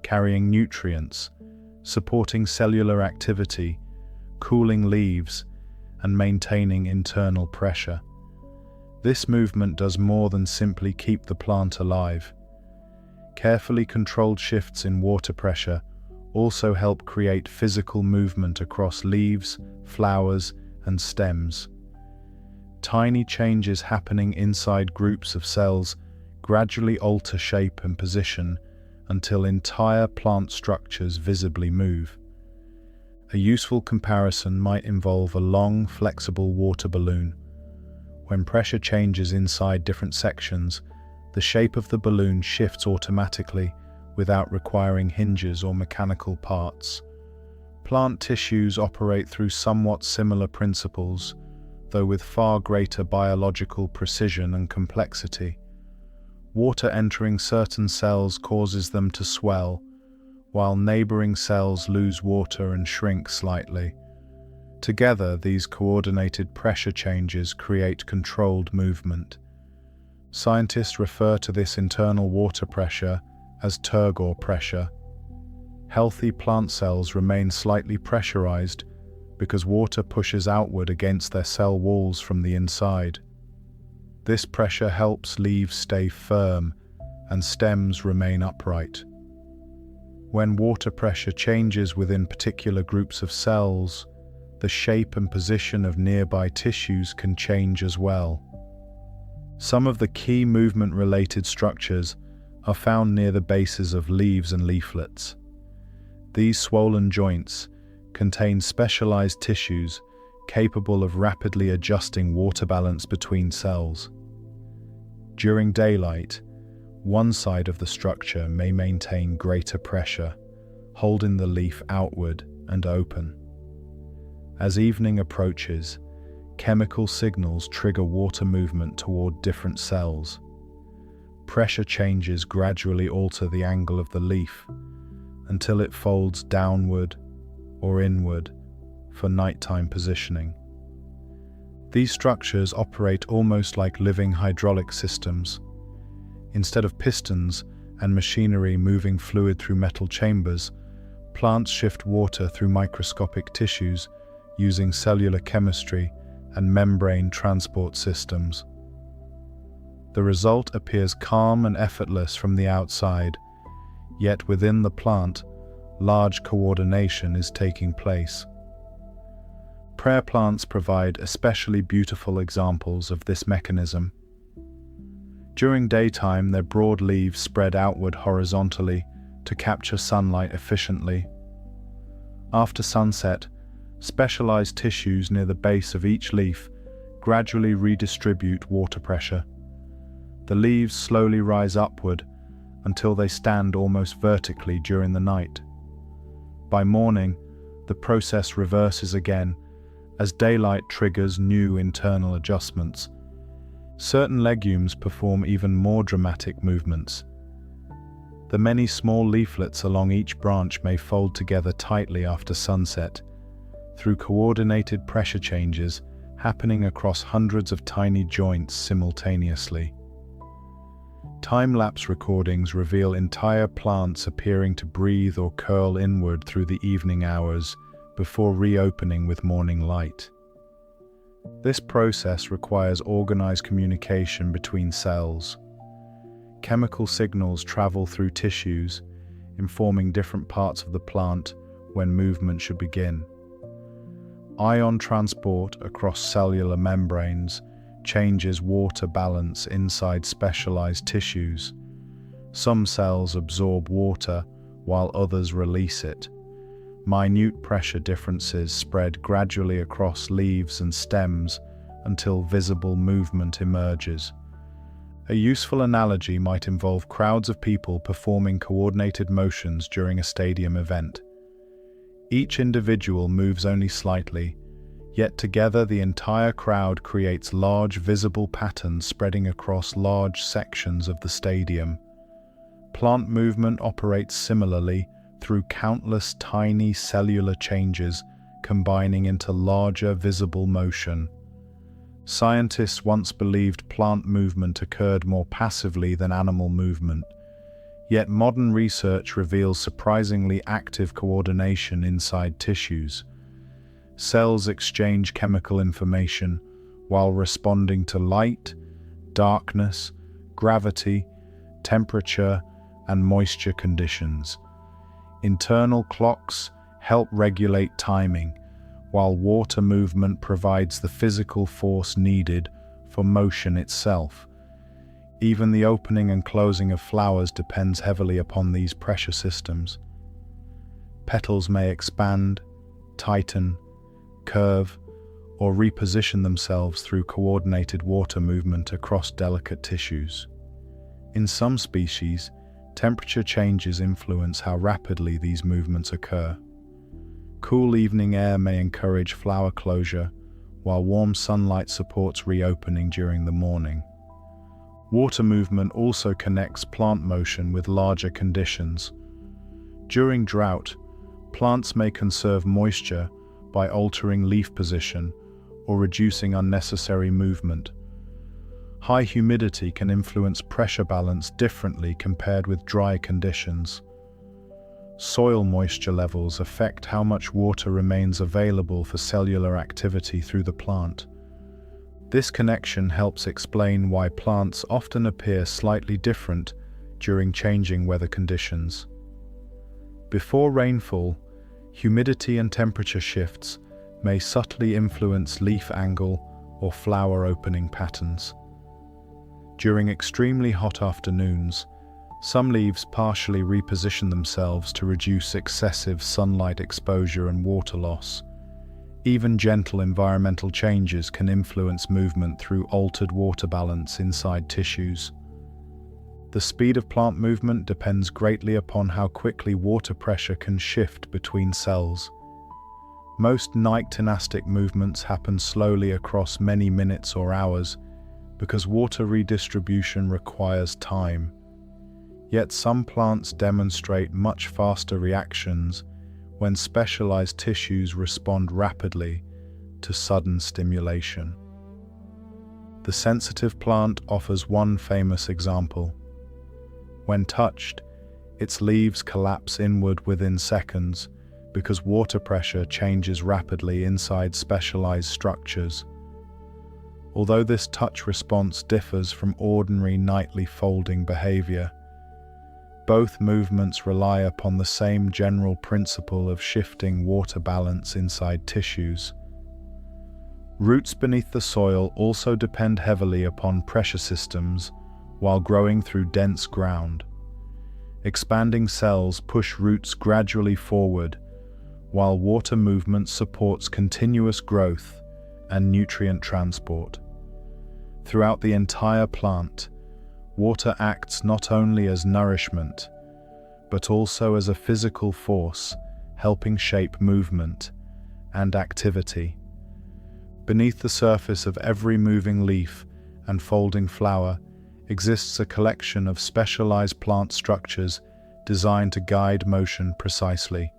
carrying nutrients, supporting cellular activity, cooling leaves, and maintaining internal pressure. This movement does more than simply keep the plant alive. Carefully controlled shifts in water pressure also help create physical movement across leaves, flowers, and stems. Tiny changes happening inside groups of cells gradually alter shape and position until entire plant structures visibly move. A useful comparison might involve a long, flexible water balloon. When pressure changes inside different sections, the shape of the balloon shifts automatically without requiring hinges or mechanical parts. Plant tissues operate through somewhat similar principles, though with far greater biological precision and complexity. Water entering certain cells causes them to swell, while neighboring cells lose water and shrink slightly. Together, these coordinated pressure changes create controlled movement. Scientists refer to this internal water pressure as turgor pressure. Healthy plant cells remain slightly pressurized because water pushes outward against their cell walls from the inside. This pressure helps leaves stay firm and stems remain upright. When water pressure changes within particular groups of cells, the shape and position of nearby tissues can change as well. Some of the key movement-related structures are found near the bases of leaves and leaflets. These swollen joints contain specialized tissues capable of rapidly adjusting water balance between cells. During daylight, one side of the structure may maintain greater pressure, holding the leaf outward and open. As evening approaches, chemical signals trigger water movement toward different cells. Pressure changes gradually alter the angle of the leaf until it folds downward or inward for nighttime positioning. These structures operate almost like living hydraulic systems. Instead of pistons and machinery moving fluid through metal chambers, plants shift water through microscopic tissues using cellular chemistry and membrane transport systems. The result appears calm and effortless from the outside, yet within the plant, large coordination is taking place. Prayer plants provide especially beautiful examples of this mechanism. During daytime, their broad leaves spread outward horizontally to capture sunlight efficiently. After sunset, specialized tissues near the base of each leaf gradually redistribute water pressure. The leaves slowly rise upward until they stand almost vertically during the night. By morning, the process reverses again as daylight triggers new internal adjustments. Certain legumes perform even more dramatic movements. The many small leaflets along each branch may fold together tightly after sunset, through coordinated pressure changes happening across hundreds of tiny joints simultaneously. Time-lapse recordings reveal entire plants appearing to breathe or curl inward through the evening hours before reopening with morning light. This process requires organized communication between cells. Chemical signals travel through tissues, informing different parts of the plant when movement should begin. Ion transport across cellular membranes changes water balance inside specialized tissues. Some cells absorb water while others release it. Minute pressure differences spread gradually across leaves and stems until visible movement emerges. A useful analogy might involve crowds of people performing coordinated motions during a stadium event. Each individual moves only slightly, yet together the entire crowd creates large visible patterns spreading across large sections of the stadium. Plant movement operates similarly through countless tiny cellular changes combining into larger visible motion. Scientists once believed plant movement occurred more passively than animal movement, yet modern research reveals surprisingly active coordination inside tissues. Cells exchange chemical information while responding to light, darkness, gravity, temperature, and moisture conditions. Internal clocks help regulate timing, while water movement provides the physical force needed for motion itself. Even the opening and closing of flowers depends heavily upon these pressure systems. Petals may expand, tighten, curve, or reposition themselves through coordinated water movement across delicate tissues. In some species, temperature changes influence how rapidly these movements occur. Cool evening air may encourage flower closure, while warm sunlight supports reopening during the morning. Water movement also connects plant motion with larger conditions. During drought, plants may conserve moisture by altering leaf position or reducing unnecessary movement. High humidity can influence pressure balance differently compared with dry conditions. Soil moisture levels affect how much water remains available for cellular activity through the plant. This connection helps explain why plants often appear slightly different during changing weather conditions. Before rainfall, humidity and temperature shifts may subtly influence leaf angle or flower opening patterns. During extremely hot afternoons, some leaves partially reposition themselves to reduce excessive sunlight exposure and water loss. Even gentle environmental changes can influence movement through altered water balance inside tissues. The speed of plant movement depends greatly upon how quickly water pressure can shift between cells. Most nictinastic movements happen slowly across many minutes or hours because water redistribution requires time. Yet some plants demonstrate much faster reactions when specialized tissues respond rapidly to sudden stimulation. The sensitive plant offers one famous example. When touched, its leaves collapse inward within seconds because water pressure changes rapidly inside specialized structures. Although this touch response differs from ordinary nightly folding behavior, both movements rely upon the same general principle of shifting water balance inside tissues. Roots beneath the soil also depend heavily upon pressure systems while growing through dense ground. Expanding cells push roots gradually forward, while water movement supports continuous growth and nutrient transport. Throughout the entire plant, water acts not only as nourishment, but also as a physical force, helping shape movement and activity. Beneath the surface of every moving leaf and folding flower exists a collection of specialized plant structures designed to guide motion precisely.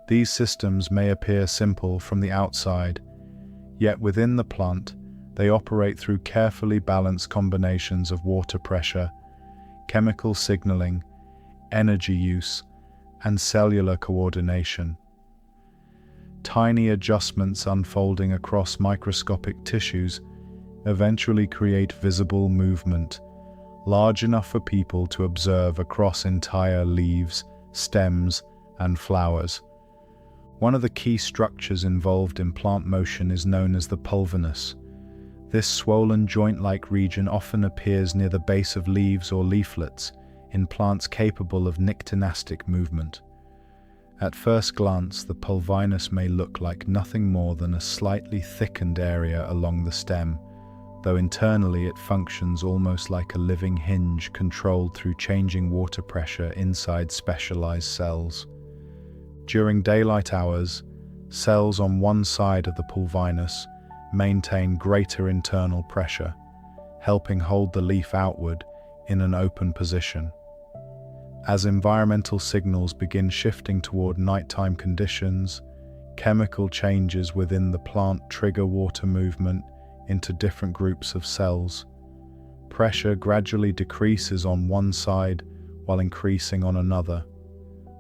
These systems may appear simple from the outside, yet within the plant, they operate through carefully balanced combinations of water pressure, chemical signaling, energy use, and cellular coordination. Tiny adjustments unfolding across microscopic tissues eventually create visible movement, large enough for people to observe across entire leaves, stems, and flowers. One of the key structures involved in plant motion is known as the pulvinus. This swollen joint-like region often appears near the base of leaves or leaflets in plants capable of nictinastic movement. At first glance, the pulvinus may look like nothing more than a slightly thickened area along the stem, though internally it functions almost like a living hinge controlled through changing water pressure inside specialized cells. During daylight hours, cells on one side of the pulvinus maintain greater internal pressure, helping hold the leaf outward in an open position. As environmental signals begin shifting toward nighttime conditions, chemical changes within the plant trigger water movement into different groups of cells. Pressure gradually decreases on one side while increasing on another.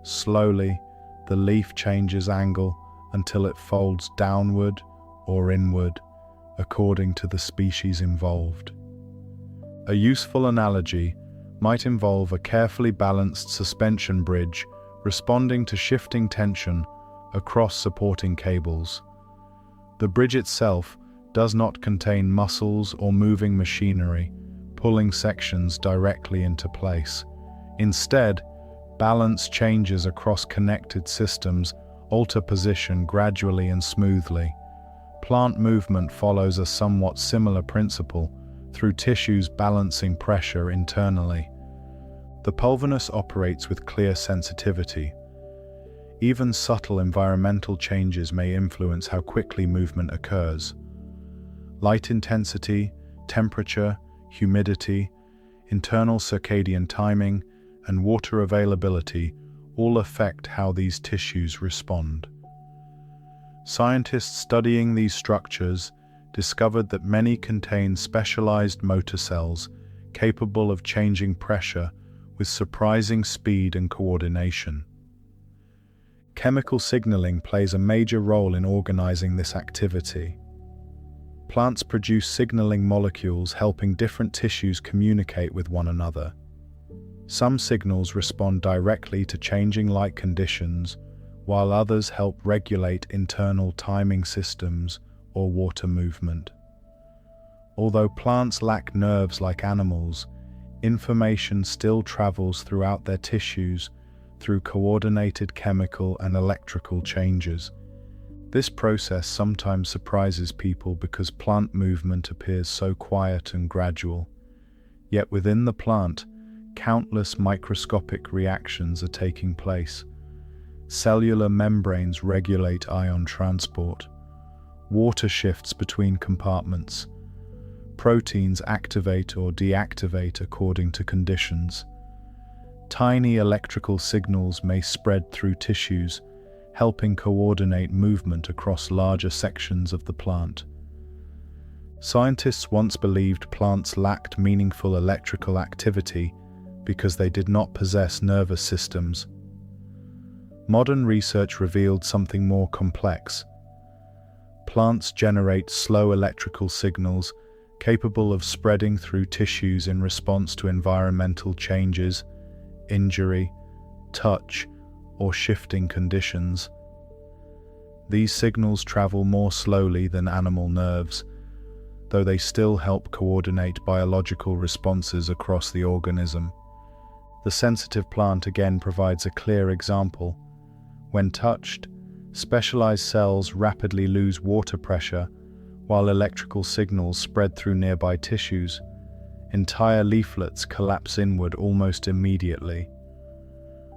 Slowly, the leaf changes angle until it folds downward or inward, according to the species involved. A useful analogy might involve a carefully balanced suspension bridge responding to shifting tension across supporting cables. The bridge itself does not contain muscles or moving machinery, pulling sections directly into place. Instead, balance changes across connected systems alter position gradually and smoothly. Plant movement follows a somewhat similar principle through tissues balancing pressure internally. The pulvinus operates with clear sensitivity. Even subtle environmental changes may influence how quickly movement occurs. Light intensity, temperature, humidity, internal circadian timing, and water availability all affect how these tissues respond. Scientists studying these structures discovered that many contain specialized motor cells capable of changing pressure with surprising speed and coordination. Chemical signaling plays a major role in organizing this activity. Plants produce signaling molecules helping different tissues communicate with one another. Some signals respond directly to changing light conditions, while others help regulate internal timing systems or water movement. Although plants lack nerves like animals, information still travels throughout their tissues through coordinated chemical and electrical changes. This process sometimes surprises people because plant movement appears so quiet and gradual. Yet within the plant, countless microscopic reactions are taking place. Cellular membranes regulate ion transport. Water shifts between compartments. Proteins activate or deactivate according to conditions. Tiny electrical signals may spread through tissues, helping coordinate movement across larger sections of the plant. Scientists once believed plants lacked meaningful electrical activity because they did not possess nervous systems. Modern research revealed something more complex. Plants generate slow electrical signals capable of spreading through tissues in response to environmental changes, injury, touch, or shifting conditions. These signals travel more slowly than animal nerves, though they still help coordinate biological responses across the organism. The sensitive plant again provides a clear example. When touched, specialized cells rapidly lose water pressure, while electrical signals spread through nearby tissues. Entire leaflets collapse inward almost immediately.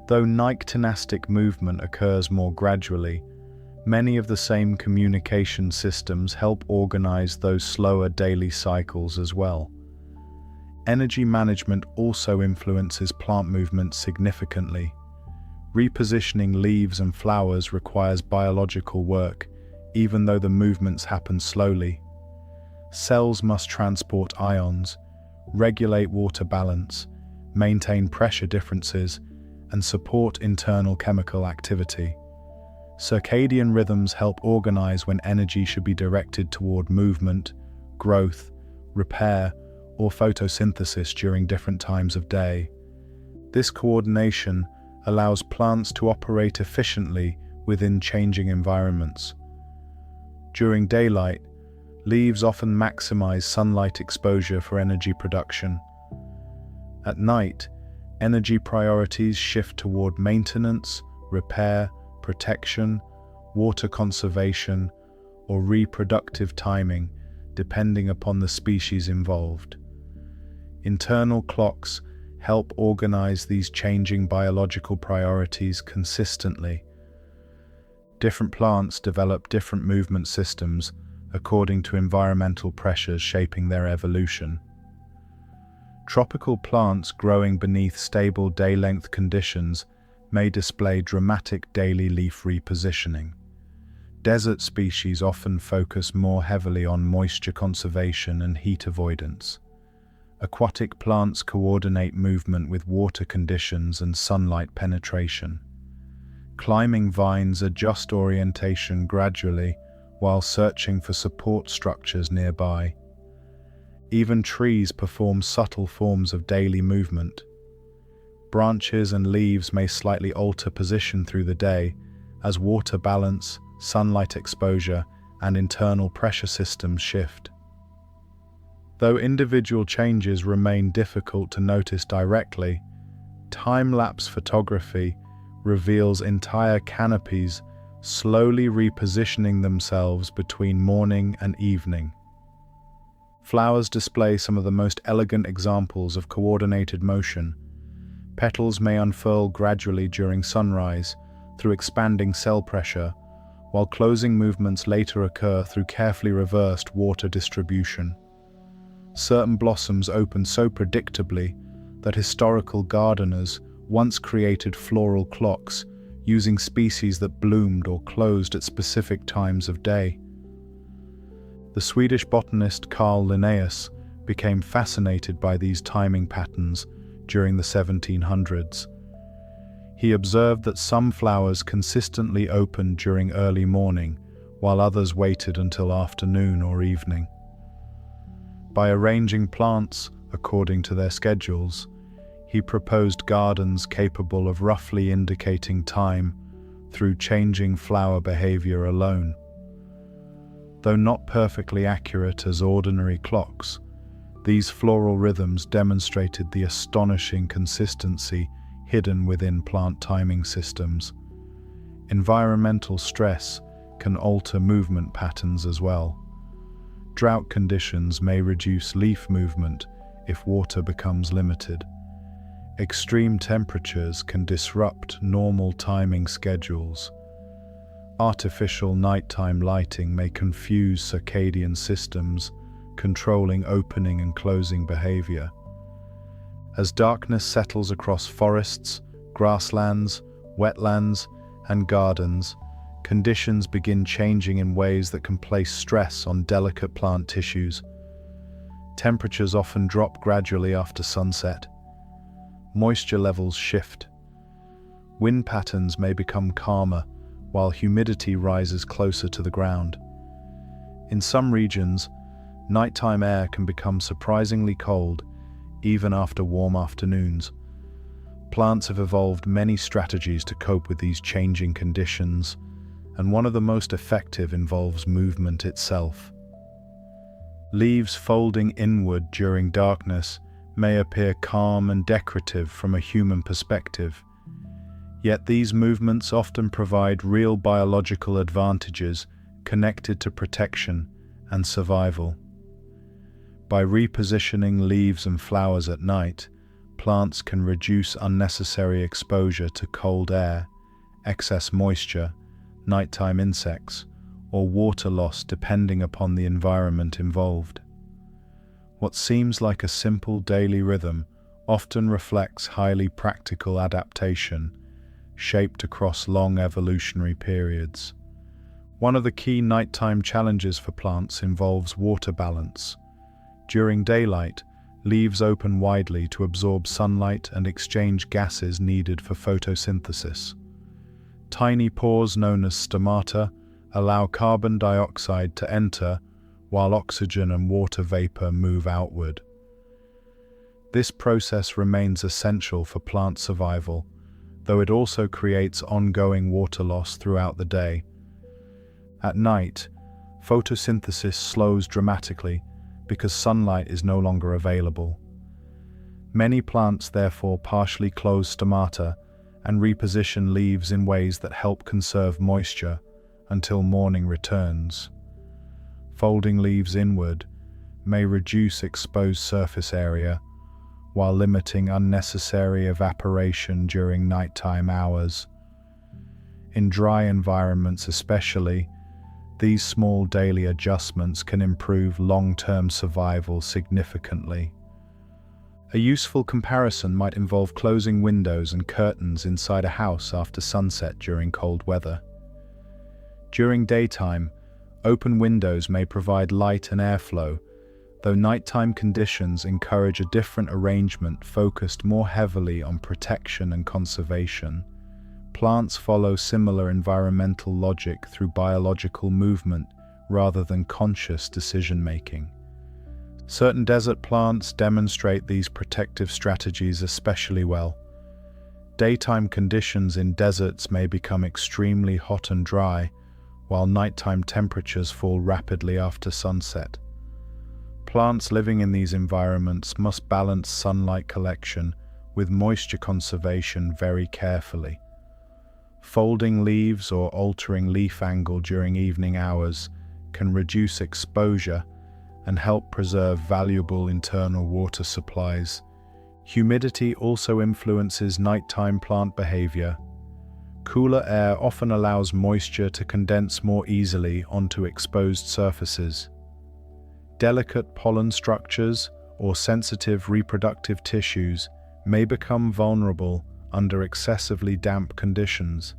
Though nyctinastic movement occurs more gradually, many of the same communication systems help organize those slower daily cycles as well. Energy management also influences plant movement significantly. Repositioning leaves and flowers requires biological work, even though the movements happen slowly. Cells must transport ions, regulate water balance, maintain pressure differences, and support internal chemical activity. Circadian rhythms help organize when energy should be directed toward movement, growth, repair, or photosynthesis during different times of day. This coordination allows plants to operate efficiently within changing environments. During daylight, leaves often maximize sunlight exposure for energy production. At night, energy priorities shift toward maintenance, repair, protection, water conservation, or reproductive timing, depending upon the species involved. Internal clocks help organize these changing biological priorities consistently. Different plants develop different movement systems according to environmental pressures shaping their evolution. Tropical plants growing beneath stable day-length conditions may display dramatic daily leaf repositioning. Desert species often focus more heavily on moisture conservation and heat avoidance. Aquatic plants coordinate movement with water conditions and sunlight penetration. Climbing vines adjust orientation gradually while searching for support structures nearby. Even trees perform subtle forms of daily movement. Branches and leaves may slightly alter position through the day as water balance, sunlight exposure, and internal pressure systems shift. Though individual changes remain difficult to notice directly, time-lapse photography reveals entire canopies slowly repositioning themselves between morning and evening. Flowers display some of the most elegant examples of coordinated motion. Petals may unfurl gradually during sunrise through expanding cell pressure, while closing movements later occur through carefully reversed water distribution. Certain blossoms open so predictably that historical gardeners once created floral clocks using species that bloomed or closed at specific times of day. The Swedish botanist Carl Linnaeus became fascinated by these timing patterns during the 1700s. He observed that some flowers consistently opened during early morning, while others waited until afternoon or evening. By arranging plants according to their schedules, he proposed gardens capable of roughly indicating time through changing flower behavior alone. Though not perfectly accurate as ordinary clocks, these floral rhythms demonstrated the astonishing consistency hidden within plant timing systems. Environmental stress can alter movement patterns as well. Drought conditions may reduce leaf movement if water becomes limited. Extreme temperatures can disrupt normal timing schedules. Artificial nighttime lighting may confuse circadian systems, controlling opening and closing behavior. As darkness settles across forests, grasslands, wetlands, and gardens, conditions begin changing in ways that can place stress on delicate plant tissues. Temperatures often drop gradually after sunset. Moisture levels shift. Wind patterns may become calmer, while humidity rises closer to the ground. In some regions, nighttime air can become surprisingly cold, even after warm afternoons. Plants have evolved many strategies to cope with these changing conditions, and one of the most effective involves movement itself. Leaves folding inward during darkness may appear calm and decorative from a human perspective, yet these movements often provide real biological advantages connected to protection and survival. By repositioning leaves and flowers at night, plants can reduce unnecessary exposure to cold air, excess moisture, nighttime insects, or water loss depending upon the environment involved. What seems like a simple daily rhythm often reflects highly practical adaptation, shaped across long evolutionary periods. One of the key nighttime challenges for plants involves water balance. During daylight, leaves open widely to absorb sunlight and exchange gases needed for photosynthesis. Tiny pores known as stomata allow carbon dioxide to enter while oxygen and water vapor move outward. This process remains essential for plant survival, though it also creates ongoing water loss throughout the day. At night, photosynthesis slows dramatically because sunlight is no longer available. Many plants therefore partially close stomata and reposition leaves in ways that help conserve moisture until morning returns. Folding leaves inward may reduce exposed surface area while limiting unnecessary evaporation during nighttime hours. In dry environments especially, these small daily adjustments can improve long-term survival significantly. A useful comparison might involve closing windows and curtains inside a house after sunset during cold weather. During daytime, open windows may provide light and airflow, though nighttime conditions encourage a different arrangement focused more heavily on protection and conservation. Plants follow similar environmental logic through biological movement rather than conscious decision-making. Certain desert plants demonstrate these protective strategies especially well. Daytime conditions in deserts may become extremely hot and dry, while nighttime temperatures fall rapidly after sunset. Plants living in these environments must balance sunlight collection with moisture conservation very carefully. Folding leaves or altering leaf angle during evening hours can reduce exposure and help preserve valuable internal water supplies. Humidity also influences nighttime plant behavior. Cooler air often allows moisture to condense more easily onto exposed surfaces. Delicate pollen structures or sensitive reproductive tissues may become vulnerable under excessively damp conditions.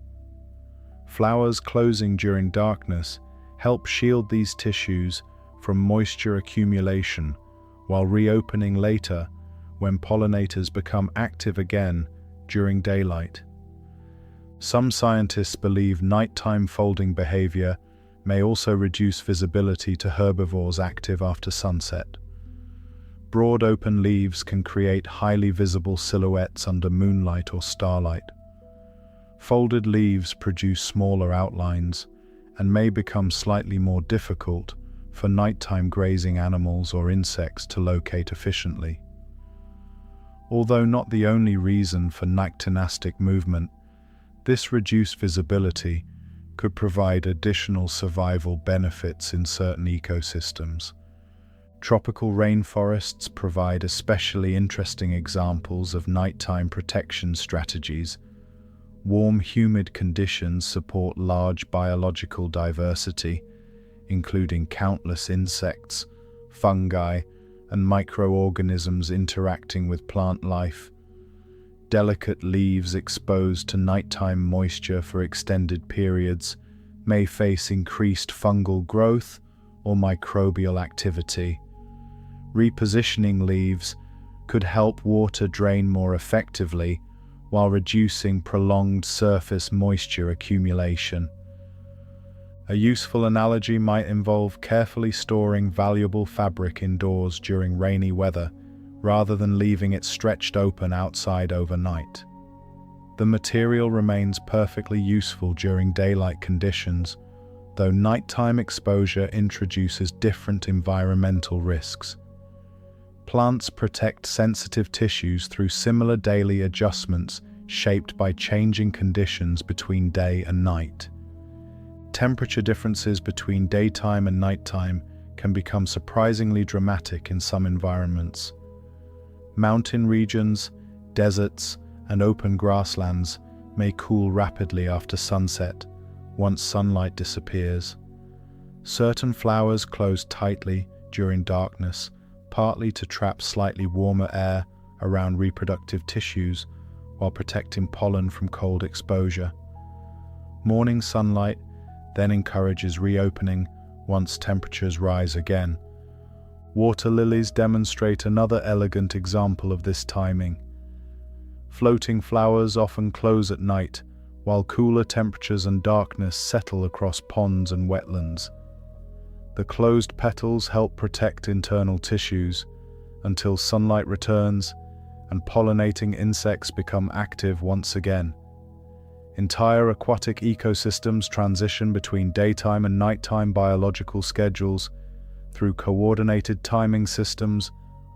Flowers closing during darkness help shield these tissues from moisture accumulation, while reopening later when pollinators become active again during daylight. Some scientists believe nighttime folding behavior may also reduce visibility to herbivores active after sunset. Broad open leaves can create highly visible silhouettes under moonlight or starlight. Folded leaves produce smaller outlines and may become slightly more difficult for nighttime grazing animals or insects to locate efficiently. Although not the only reason for nocturnastic movement, this reduced visibility could provide additional survival benefits in certain ecosystems. Tropical rainforests provide especially interesting examples of nighttime protection strategies. Warm, humid conditions support large biological diversity, including countless insects, fungi, and microorganisms interacting with plant life. Delicate leaves exposed to nighttime moisture for extended periods may face increased fungal growth or microbial activity. Repositioning leaves could help water drain more effectively while reducing prolonged surface moisture accumulation. A useful analogy might involve carefully storing valuable fabric indoors during rainy weather, rather than leaving it stretched open outside overnight. The material remains perfectly useful during daylight conditions, though nighttime exposure introduces different environmental risks. Plants protect sensitive tissues through similar daily adjustments shaped by changing conditions between day and night. Temperature differences between daytime and nighttime can become surprisingly dramatic in some environments. Mountain regions, deserts, and open grasslands may cool rapidly after sunset once sunlight disappears. Certain flowers close tightly during darkness, partly to trap slightly warmer air around reproductive tissues while protecting pollen from cold exposure. Morning sunlight then encourages reopening once temperatures rise again. Water lilies demonstrate another elegant example of this timing. Floating flowers often close at night, while cooler temperatures and darkness settle across ponds and wetlands. The closed petals help protect internal tissues until sunlight returns and pollinating insects become active once again. Entire aquatic ecosystems transition between daytime and nighttime biological schedules through coordinated timing systems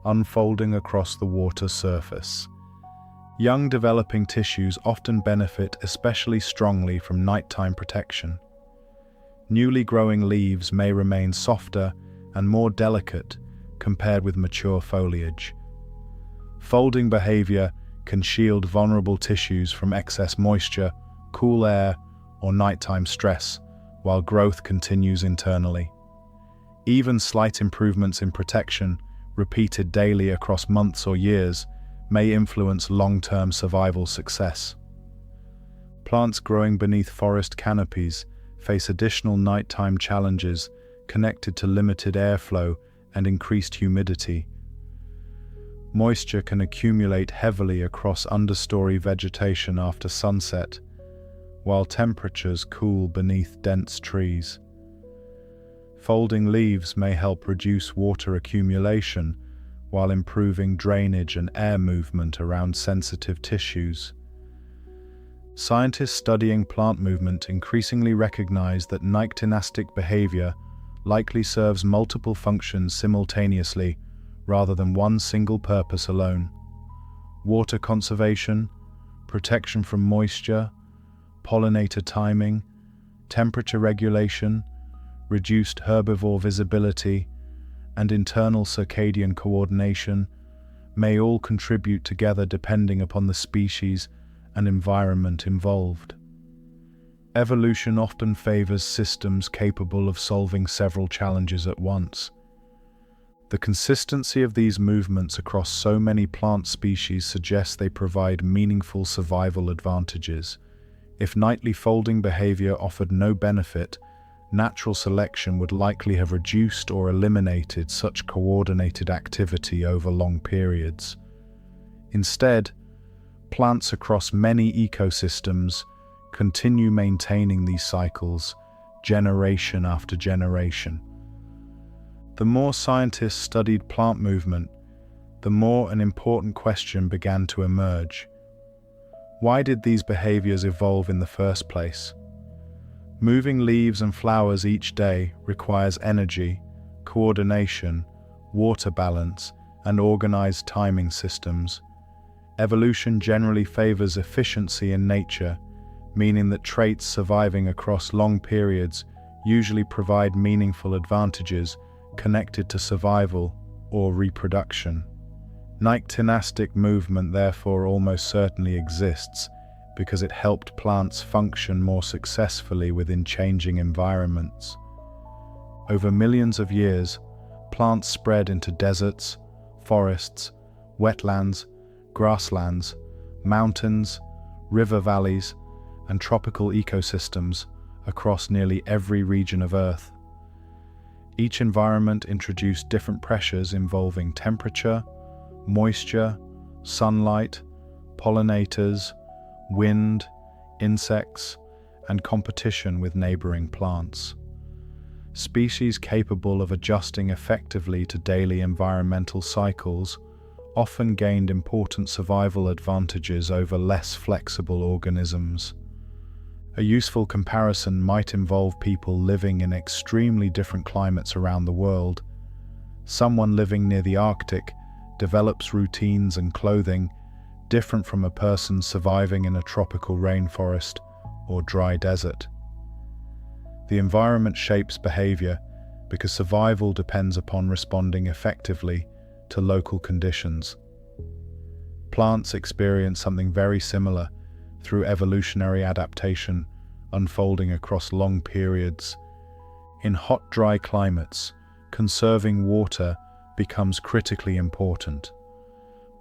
unfolding across the water surface. Young developing tissues often benefit especially strongly from nighttime protection. Newly growing leaves may remain softer and more delicate compared with mature foliage. Folding behavior can shield vulnerable tissues from excess moisture, cool air, or nighttime stress, while growth continues internally. Even slight improvements in protection, repeated daily across months or years, may influence long-term survival success. Plants growing beneath forest canopies face additional nighttime challenges connected to limited airflow and increased humidity. Moisture can accumulate heavily across understory vegetation after sunset, while temperatures cool beneath dense trees. Folding leaves may help reduce water accumulation while improving drainage and air movement around sensitive tissues. Scientists studying plant movement increasingly recognize that nyctinastic behavior likely serves multiple functions simultaneously rather than one single purpose alone. Water conservation, protection from moisture, pollinator timing, temperature regulation, reduced herbivore visibility, and internal circadian coordination may all contribute together depending upon the species and environment involved. Evolution often favors systems capable of solving several challenges at once. The consistency of these movements across so many plant species suggests they provide meaningful survival advantages. If nightly folding behavior offered no benefit, natural selection would likely have reduced or eliminated such coordinated activity over long periods. Instead, plants across many ecosystems continue maintaining these cycles generation after generation. The more scientists studied plant movement, the more an important question began to emerge. Why did these behaviors evolve in the first place? Moving leaves and flowers each day requires energy, coordination, water balance, and organized timing systems. Evolution generally favors efficiency in nature, meaning that traits surviving across long periods usually provide meaningful advantages connected to survival or reproduction. Nyctinastic movement therefore almost certainly exists because it helped plants function more successfully within changing environments. Over millions of years, plants spread into deserts, forests, wetlands, grasslands, mountains, river valleys, and tropical ecosystems across nearly every region of Earth. Each environment introduced different pressures involving temperature, moisture, sunlight, pollinators, wind, insects, and competition with neighboring plants. Species capable of adjusting effectively to daily environmental cycles often gained important survival advantages over less flexible organisms. A useful comparison might involve people living in extremely different climates around the world. Someone living near the Arctic develops routines and clothing different from a person surviving in a tropical rainforest or dry desert. The environment shapes behavior because survival depends upon responding effectively to local conditions. Plants experience something very similar through evolutionary adaptation unfolding across long periods. In hot, dry climates, conserving water becomes critically important.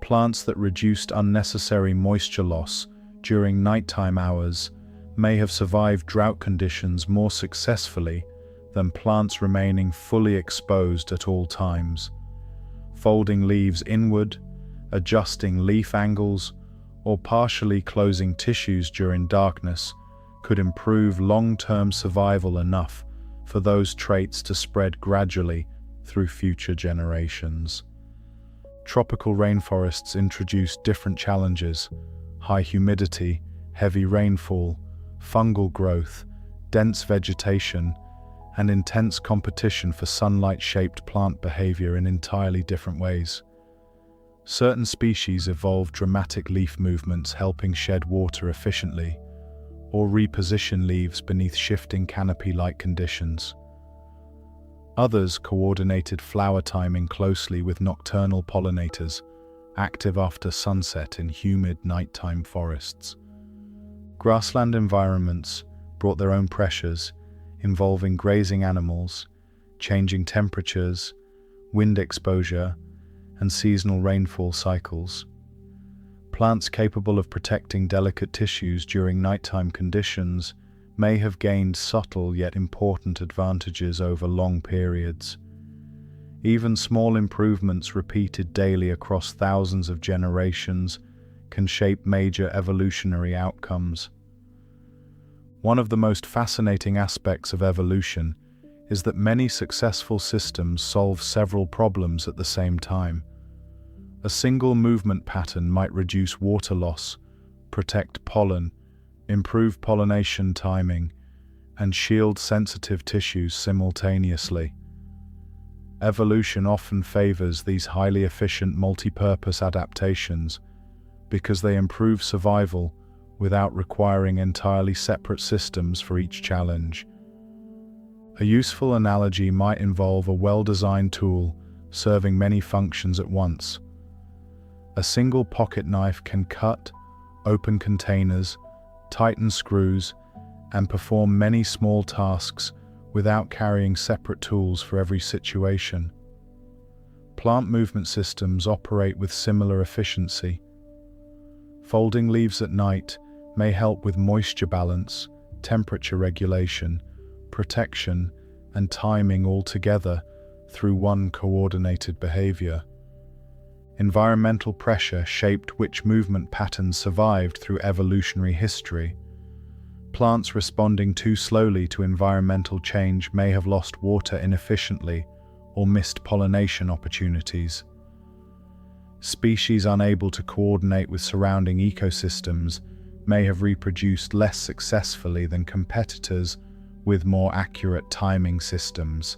Plants that reduced unnecessary moisture loss during nighttime hours may have survived drought conditions more successfully than plants remaining fully exposed at all times. Folding leaves inward, adjusting leaf angles, or partially closing tissues during darkness could improve long-term survival enough for those traits to spread gradually through future generations. Tropical rainforests introduce different challenges: high humidity, heavy rainfall, fungal growth, dense vegetation, and intense competition for sunlight shaped plant behavior in entirely different ways. Certain species evolve dramatic leaf movements helping shed water efficiently, or reposition leaves beneath shifting canopy-like conditions. Others coordinated flower timing closely with nocturnal pollinators, active after sunset in humid nighttime forests. Grassland environments brought their own pressures, involving grazing animals, changing temperatures, wind exposure, and seasonal rainfall cycles. Plants capable of protecting delicate tissues during nighttime conditions may have gained subtle yet important advantages over long periods. Even small improvements repeated daily across thousands of generations can shape major evolutionary outcomes. One of the most fascinating aspects of evolution is that many successful systems solve several problems at the same time. A single movement pattern might reduce water loss, protect pollen, improve pollination timing, and shield sensitive tissues simultaneously. Evolution often favors these highly efficient multi-purpose adaptations because they improve survival without requiring entirely separate systems for each challenge. A useful analogy might involve a well-designed tool serving many functions at once. A single pocket knife can cut, open containers, tighten screws, and perform many small tasks without carrying separate tools for every situation. Plant movement systems operate with similar efficiency. Folding leaves at night may help with moisture balance, temperature regulation, protection, and timing all together through one coordinated behavior. Environmental pressure shaped which movement patterns survived through evolutionary history. Plants responding too slowly to environmental change may have lost water inefficiently or missed pollination opportunities. Species unable to coordinate with surrounding ecosystems may have reproduced less successfully than competitors with more accurate timing systems.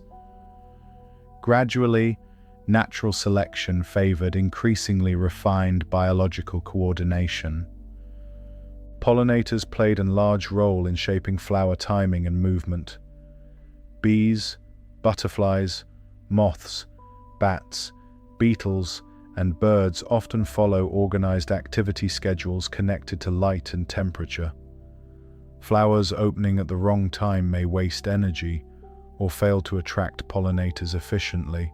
Gradually, natural selection favored increasingly refined biological coordination. Pollinators played a large role in shaping flower timing and movement. Bees, butterflies, moths, bats, beetles, and birds often follow organized activity schedules connected to light and temperature. Flowers opening at the wrong time may waste energy or fail to attract pollinators efficiently.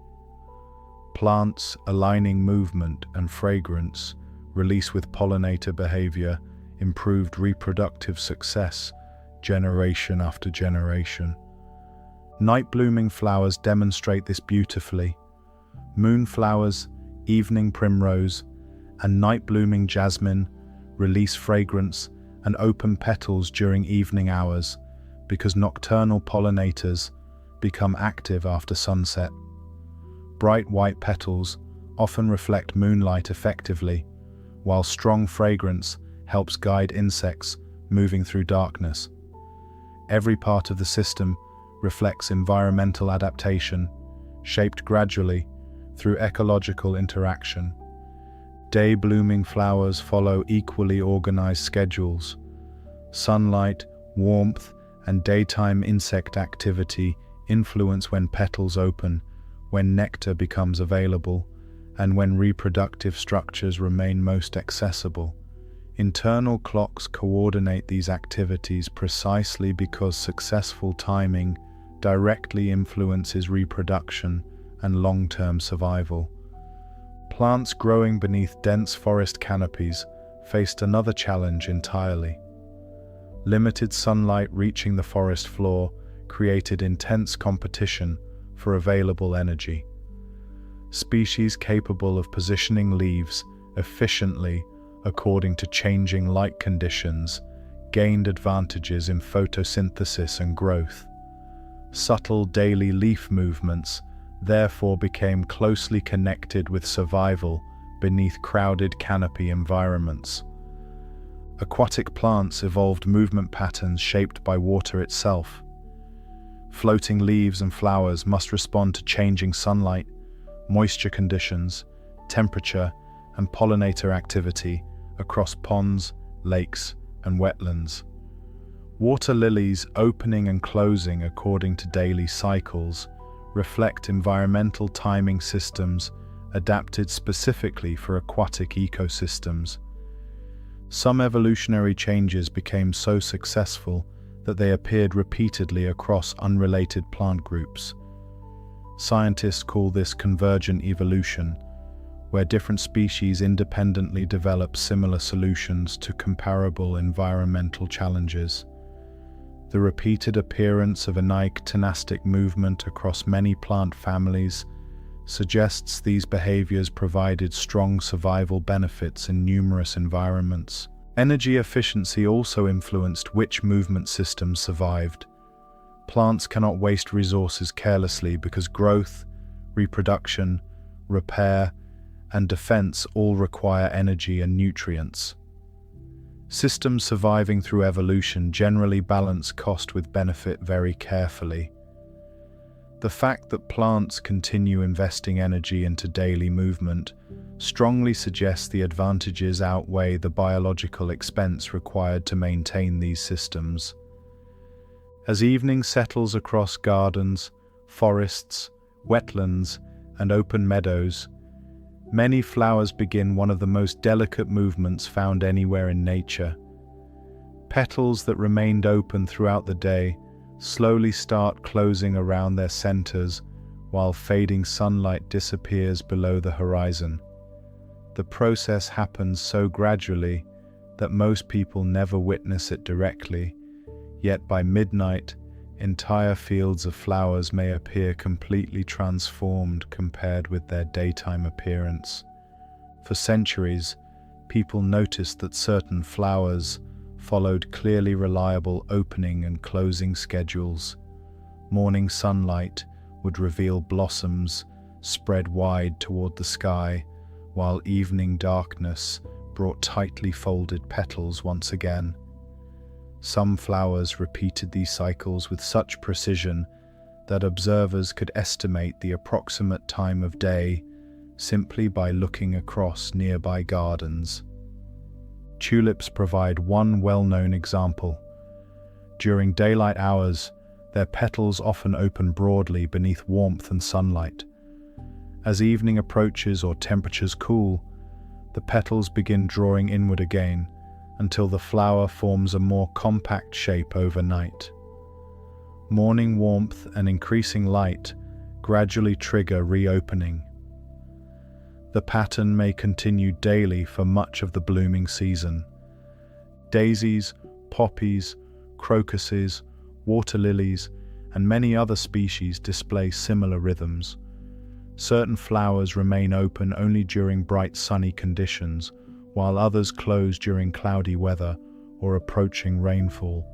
Plants aligning movement and fragrance, release with pollinator behavior, improved reproductive success generation after generation. Night-blooming flowers demonstrate this beautifully. Moonflowers, evening primrose, and night-blooming jasmine release fragrance and open petals during evening hours because nocturnal pollinators become active after sunset. Bright white petals often reflect moonlight effectively, while strong fragrance helps guide insects moving through darkness. Every part of the system reflects environmental adaptation, shaped gradually through ecological interaction. Day-blooming flowers follow equally organized schedules. Sunlight, warmth, and daytime insect activity influence when petals open, when nectar becomes available, and when reproductive structures remain most accessible. Internal clocks coordinate these activities precisely because successful timing directly influences reproduction and long-term survival. Plants growing beneath dense forest canopies faced another challenge entirely. Limited sunlight reaching the forest floor created intense competition for available energy. Species capable of positioning leaves efficiently according to changing light conditions gained advantages in photosynthesis and growth. Subtle daily leaf movements therefore became closely connected with survival beneath crowded canopy environments. Aquatic plants evolved movement patterns shaped by water itself. Floating leaves and flowers must respond to changing sunlight, moisture conditions, temperature, and pollinator activity across ponds, lakes, and wetlands. Water lilies opening and closing according to daily cycles reflect environmental timing systems adapted specifically for aquatic ecosystems. Some evolutionary changes became so successful that they appeared repeatedly across unrelated plant groups. Scientists call this convergent evolution, where different species independently develop similar solutions to comparable environmental challenges. The repeated appearance of anicotinastic movement across many plant families suggests these behaviors provided strong survival benefits in numerous environments. Energy efficiency also influenced which movement systems survived. Plants cannot waste resources carelessly because growth, reproduction, repair, and defense all require energy and nutrients. Systems surviving through evolution generally balance cost with benefit very carefully. The fact that plants continue investing energy into daily movement strongly suggests the advantages outweigh the biological expense required to maintain these systems. As evening settles across gardens, forests, wetlands, and open meadows, many flowers begin one of the most delicate movements found anywhere in nature. Petals that remained open throughout the day slowly start closing around their centers while fading sunlight disappears below the horizon. The process happens so gradually that most people never witness it directly, yet by midnight, entire fields of flowers may appear completely transformed compared with their daytime appearance. For centuries, people noticed that certain flowers followed clearly reliable opening and closing schedules. Morning sunlight would reveal blossoms spread wide toward the sky, while evening darkness brought tightly folded petals once again. Some flowers repeated these cycles with such precision that observers could estimate the approximate time of day simply by looking across nearby gardens. Tulips provide one well-known example. During daylight hours, their petals often open broadly beneath warmth and sunlight. As evening approaches or temperatures cool, the petals begin drawing inward again until the flower forms a more compact shape overnight. Morning warmth and increasing light gradually trigger reopening. The pattern may continue daily for much of the blooming season. Daisies, poppies, crocuses, water lilies, and many other species display similar rhythms. Certain flowers remain open only during bright sunny conditions, while others close during cloudy weather or approaching rainfall.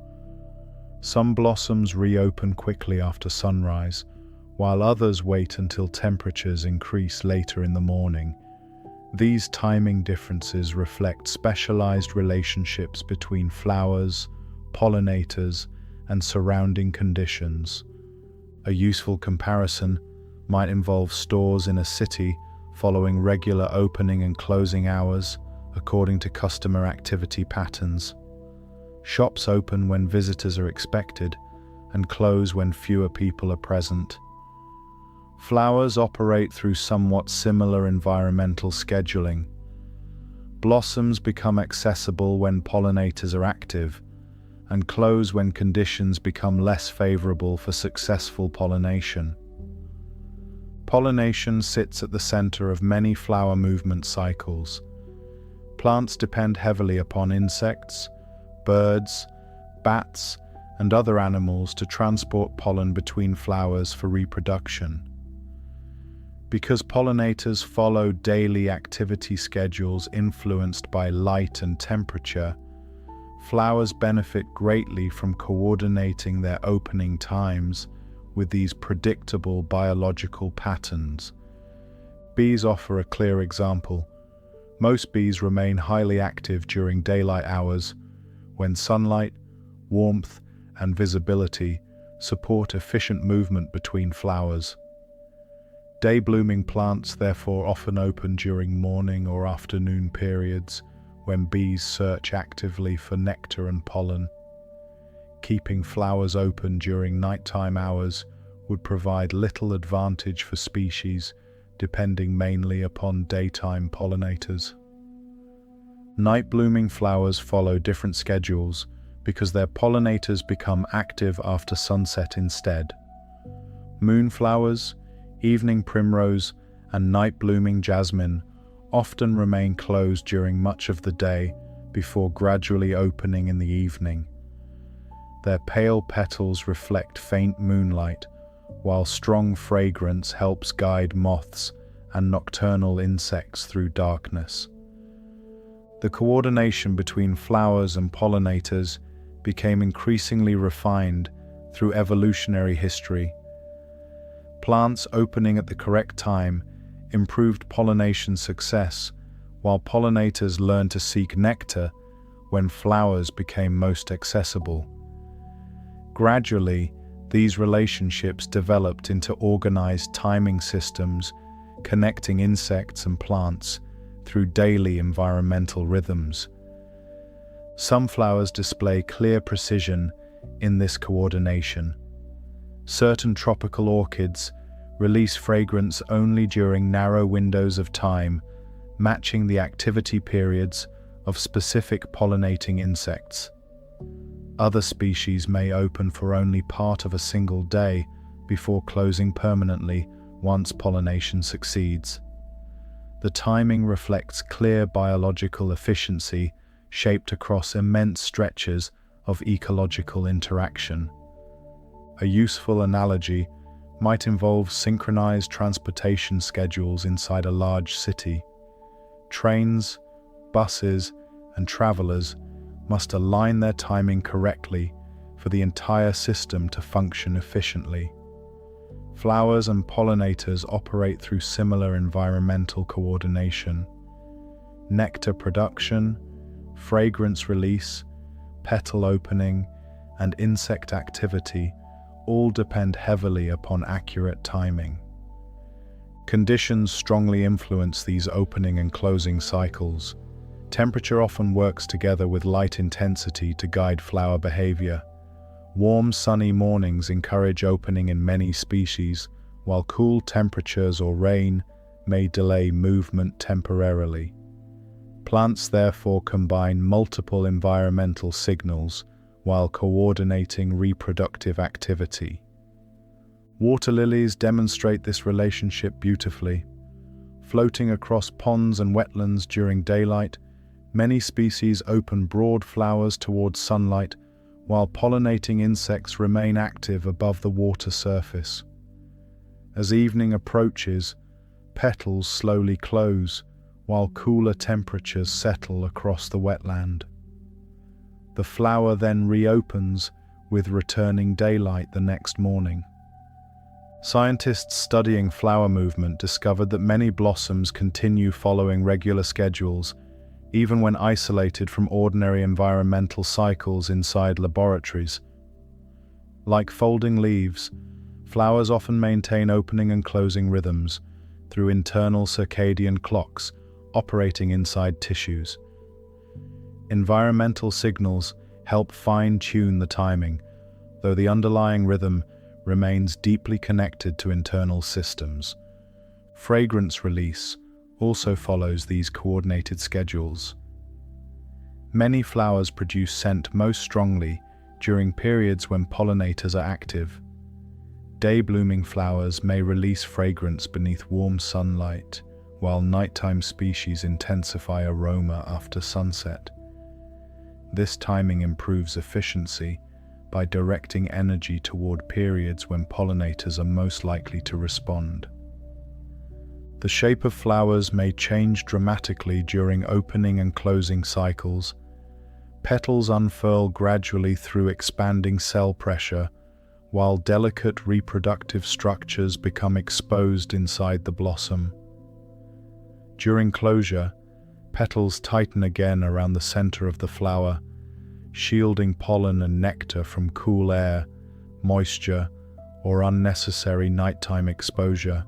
Some blossoms reopen quickly after sunrise, while others wait until temperatures increase later in the morning. These timing differences reflect specialized relationships between flowers, pollinators, and surrounding conditions. A useful comparison might involve stores in a city following regular opening and closing hours according to customer activity patterns. Shops open when visitors are expected and close when fewer people are present. Flowers operate through somewhat similar environmental scheduling. Blossoms become accessible when pollinators are active and close when conditions become less favorable for successful pollination. Pollination sits at the center of many flower movement cycles. Plants depend heavily upon insects, birds, bats, and other animals to transport pollen between flowers for reproduction. Because pollinators follow daily activity schedules influenced by light and temperature, flowers benefit greatly from coordinating their opening times with these predictable biological patterns. Bees offer a clear example. Most bees remain highly active during daylight hours when sunlight, warmth, and visibility support efficient movement between flowers. Day-blooming plants therefore often open during morning or afternoon periods when bees search actively for nectar and pollen. Keeping flowers open during nighttime hours would provide little advantage for species, depending mainly upon daytime pollinators. Night-blooming flowers follow different schedules because their pollinators become active after sunset instead. Moonflowers, evening primrose, and night-blooming jasmine often remain closed during much of the day before gradually opening in the evening. Their pale petals reflect faint moonlight, while strong fragrance helps guide moths and nocturnal insects through darkness. The coordination between flowers and pollinators became increasingly refined through evolutionary history. Plants opening at the correct time improved pollination success, while pollinators learned to seek nectar when flowers became most accessible. Gradually, these relationships developed into organized timing systems, connecting insects and plants through daily environmental rhythms. Some flowers display clear precision in this coordination. Certain tropical orchids release fragrance only during narrow windows of time, matching the activity periods of specific pollinating insects. Other species may open for only part of a single day before closing permanently once pollination succeeds. The timing reflects clear biological efficiency shaped across immense stretches of ecological interaction. A useful analogy might involve synchronized transportation schedules inside a large city. Trains, buses, and travelers must align their timing correctly for the entire system to function efficiently. Flowers and pollinators operate through similar environmental coordination. Nectar production, fragrance release, petal opening, and insect activity all depend heavily upon accurate timing. Conditions strongly influence these opening and closing cycles. Temperature often works together with light intensity to guide flower behavior. Warm, sunny mornings encourage opening in many species, while cool temperatures or rain may delay movement temporarily. Plants therefore combine multiple environmental signals while coordinating reproductive activity. Water lilies demonstrate this relationship beautifully. Floating across ponds and wetlands during daylight, many species open broad flowers towards sunlight, while pollinating insects remain active above the water surface. As evening approaches, petals slowly close, while cooler temperatures settle across the wetland. The flower then reopens with returning daylight the next morning. Scientists studying flower movement discovered that many blossoms continue following regular schedules, even when isolated from ordinary environmental cycles inside laboratories. Like folding leaves, flowers often maintain opening and closing rhythms through internal circadian clocks operating inside tissues. Environmental signals help fine-tune the timing, though the underlying rhythm remains deeply connected to internal systems. Fragrance release also follows these coordinated schedules. Many flowers produce scent most strongly during periods when pollinators are active. Day-blooming flowers may release fragrance beneath warm sunlight, while nighttime species intensify aroma after sunset. This timing improves efficiency by directing energy toward periods when pollinators are most likely to respond. The shape of flowers may change dramatically during opening and closing cycles. Petals unfurl gradually through expanding cell pressure, while delicate reproductive structures become exposed inside the blossom. During closure, petals tighten again around the center of the flower, shielding pollen and nectar from cool air, moisture, or unnecessary nighttime exposure.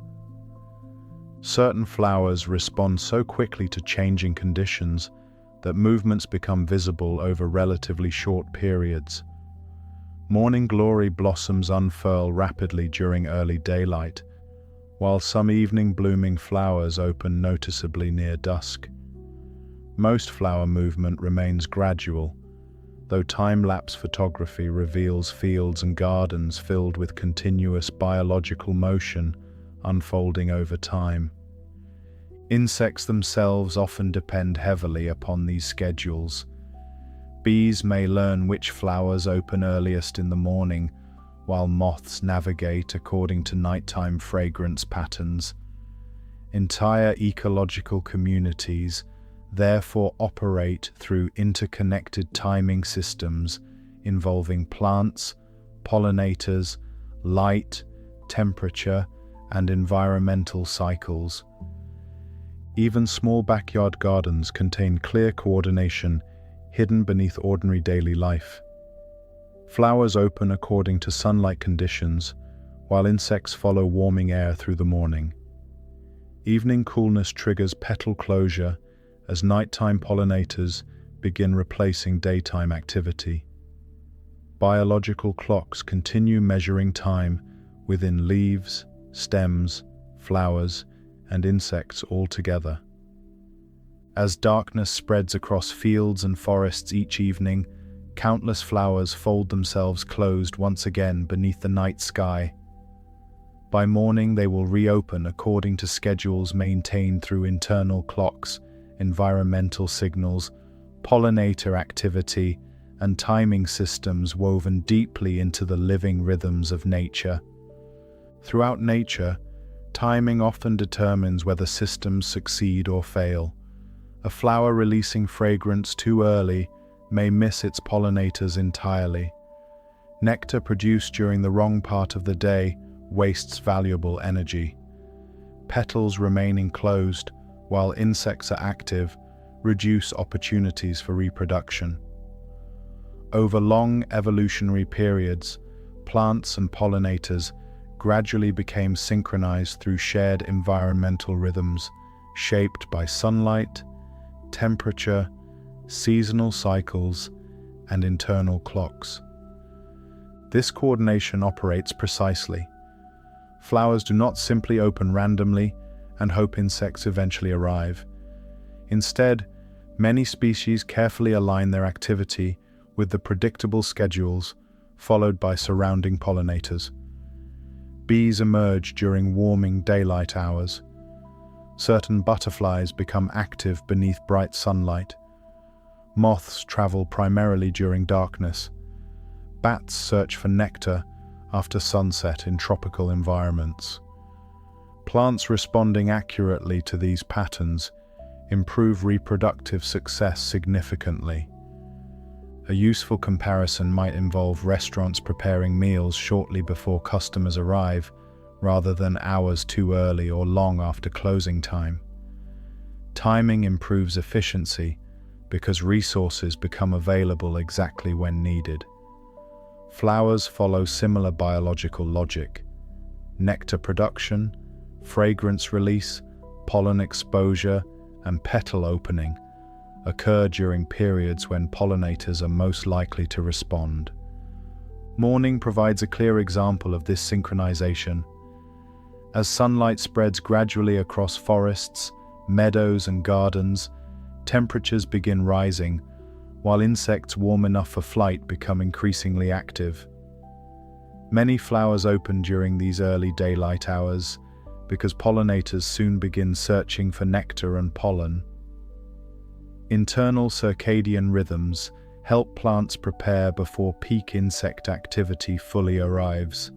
Certain flowers respond so quickly to changing conditions that movements become visible over relatively short periods. Morning glory blossoms unfurl rapidly during early daylight, while some evening blooming flowers open noticeably near dusk. Most flower movement remains gradual, though time-lapse photography reveals fields and gardens filled with continuous biological motion unfolding over time. Insects themselves often depend heavily upon these schedules. Bees may learn which flowers open earliest in the morning, while moths navigate according to nighttime fragrance patterns. Entire ecological communities therefore operate through interconnected timing systems involving plants, pollinators, light, temperature, and environmental cycles. Even small backyard gardens contain clear coordination hidden beneath ordinary daily life. Flowers open according to sunlight conditions, while insects follow warming air through the morning. Evening coolness triggers petal closure as nighttime pollinators begin replacing daytime activity. Biological clocks continue measuring time within leaves, stems, flowers, and insects all together. As darkness spreads across fields and forests each evening, countless flowers fold themselves closed once again beneath the night sky. By morning, they will reopen according to schedules maintained through internal clocks, environmental signals, pollinator activity, and timing systems woven deeply into the living rhythms of nature. Throughout nature, timing often determines whether systems succeed or fail. A flower releasing fragrance too early may miss its pollinators entirely. Nectar produced during the wrong part of the day wastes valuable energy. Petals remaining closed while insects are active reduce opportunities for reproduction. Over long evolutionary periods, plants and pollinators gradually became synchronized through shared environmental rhythms shaped by sunlight, temperature, seasonal cycles, and internal clocks. This coordination operates precisely. Flowers do not simply open randomly and hope insects eventually arrive. Instead, many species carefully align their activity with the predictable schedules followed by surrounding pollinators. Bees emerge during warming daylight hours. Certain butterflies become active beneath bright sunlight. Moths travel primarily during darkness. Bats search for nectar after sunset in tropical environments. Plants responding accurately to these patterns improve reproductive success significantly. A useful comparison might involve restaurants preparing meals shortly before customers arrive, rather than hours too early or long after closing time. Timing improves efficiency because resources become available exactly when needed. Flowers follow similar biological logic. Nectar production, fragrance release, pollen exposure, and petal opening occur during periods when pollinators are most likely to respond. Morning provides a clear example of this synchronization. As sunlight spreads gradually across forests, meadows, and gardens, temperatures begin rising, while insects warm enough for flight become increasingly active. Many flowers open during these early daylight hours because pollinators soon begin searching for nectar and pollen. Internal circadian rhythms help plants prepare before peak insect activity fully arrives.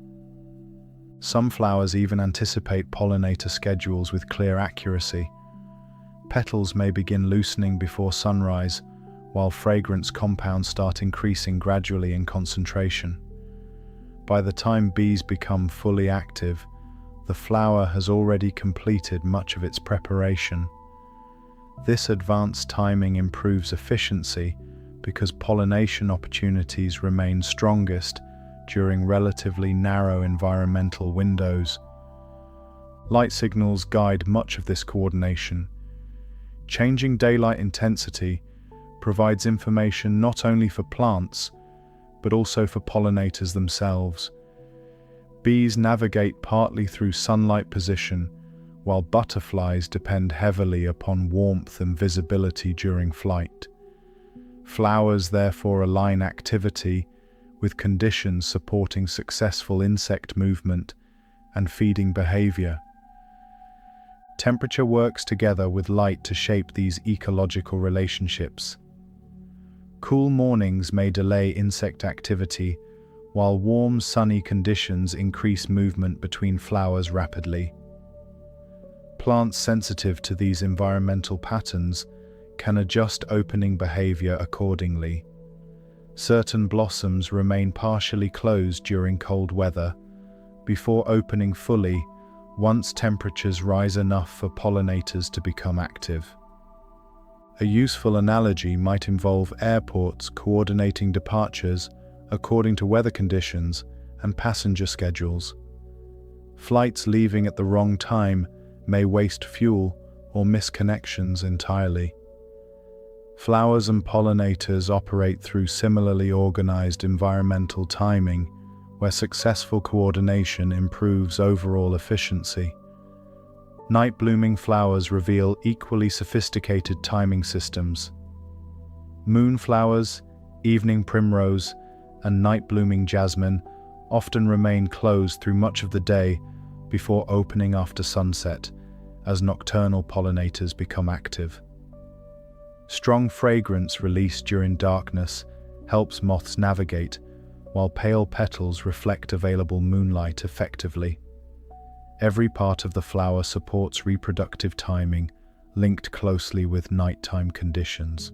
Some flowers even anticipate pollinator schedules with clear accuracy. Petals may begin loosening before sunrise, while fragrance compounds start increasing gradually in concentration. By the time bees become fully active, the flower has already completed much of its preparation. This advanced timing improves efficiency because pollination opportunities remain strongest during relatively narrow environmental windows. Light signals guide much of this coordination. Changing daylight intensity provides information not only for plants, but also for pollinators themselves. Bees navigate partly through sunlight position, while butterflies depend heavily upon warmth and visibility during flight. Flowers therefore align activity with conditions supporting successful insect movement and feeding behavior. Temperature works together with light to shape these ecological relationships. Cool mornings may delay insect activity, while warm, sunny conditions increase movement between flowers rapidly. Plants sensitive to these environmental patterns can adjust opening behavior accordingly. Certain blossoms remain partially closed during cold weather, before opening fully once temperatures rise enough for pollinators to become active. A useful analogy might involve airports coordinating departures according to weather conditions and passenger schedules. Flights leaving at the wrong time may waste fuel or miss connections entirely. Flowers and pollinators operate through similarly organized environmental timing, where successful coordination improves overall efficiency. Night-blooming flowers reveal equally sophisticated timing systems. Moonflowers, evening primrose, and night-blooming jasmine often remain closed through much of the day before opening after sunset, as nocturnal pollinators become active. Strong fragrance released during darkness helps moths navigate, while pale petals reflect available moonlight effectively. Every part of the flower supports reproductive timing, linked closely with nighttime conditions.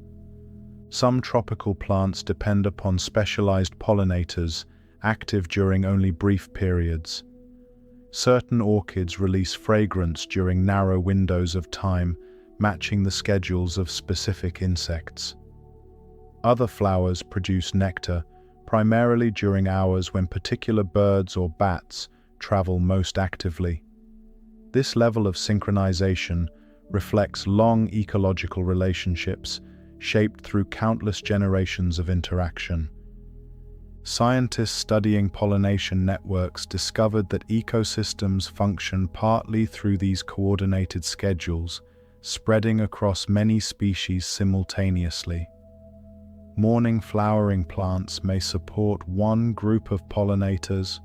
Some tropical plants depend upon specialized pollinators, active during only brief periods. Certain orchids release fragrance during narrow windows of time, matching the schedules of specific insects. Other flowers produce nectar, primarily during hours when particular birds or bats travel most actively. This level of synchronization reflects long ecological relationships shaped through countless generations of interaction. Scientists studying pollination networks discovered that ecosystems function partly through these coordinated schedules, spreading across many species simultaneously. Morning flowering plants may support one group of pollinators,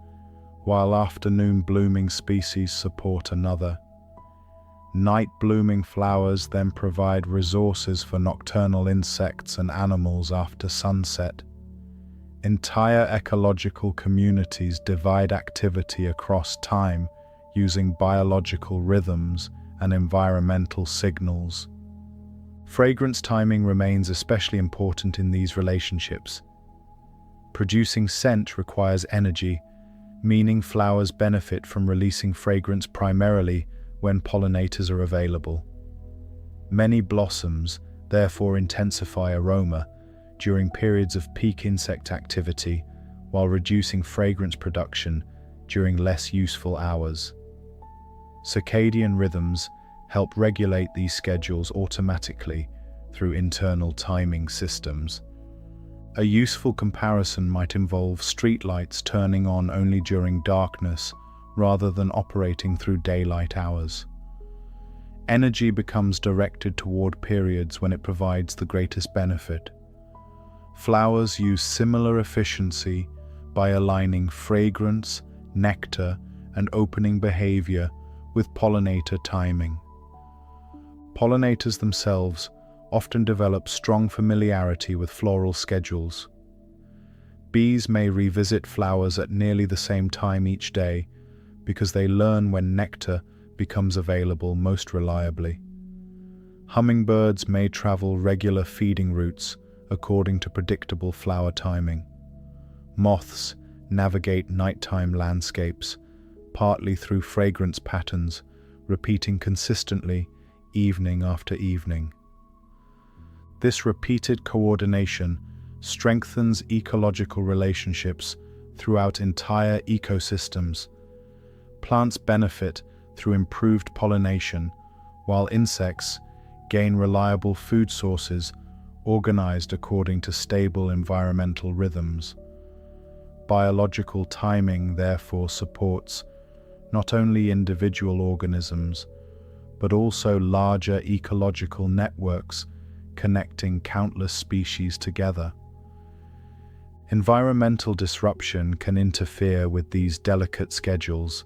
while afternoon blooming species support another. Night blooming flowers then provide resources for nocturnal insects and animals after sunset. Entire ecological communities divide activity across time using biological rhythms and environmental signals. Fragrance timing remains especially important in these relationships. Producing scent requires energy, meaning flowers benefit from releasing fragrance primarily when pollinators are available. Many blossoms therefore intensify aroma during periods of peak insect activity, while reducing fragrance production during less useful hours. Circadian rhythms help regulate these schedules automatically through internal timing systems. A useful comparison might involve streetlights turning on only during darkness rather than operating through daylight hours. Energy becomes directed toward periods when it provides the greatest benefit. Flowers use similar efficiency by aligning fragrance, nectar, and opening behavior with pollinator timing. Pollinators themselves often develop strong familiarity with floral schedules. Bees may revisit flowers at nearly the same time each day because they learn when nectar becomes available most reliably. Hummingbirds may travel regular feeding routes according to predictable flower timing. Moths navigate nighttime landscapes, partly through fragrance patterns, repeating consistently evening after evening. This repeated coordination strengthens ecological relationships throughout entire ecosystems. Plants benefit through improved pollination, while insects gain reliable food sources organized according to stable environmental rhythms. Biological timing therefore supports not only individual organisms, but also larger ecological networks connecting countless species together. Environmental disruption can interfere with these delicate schedules.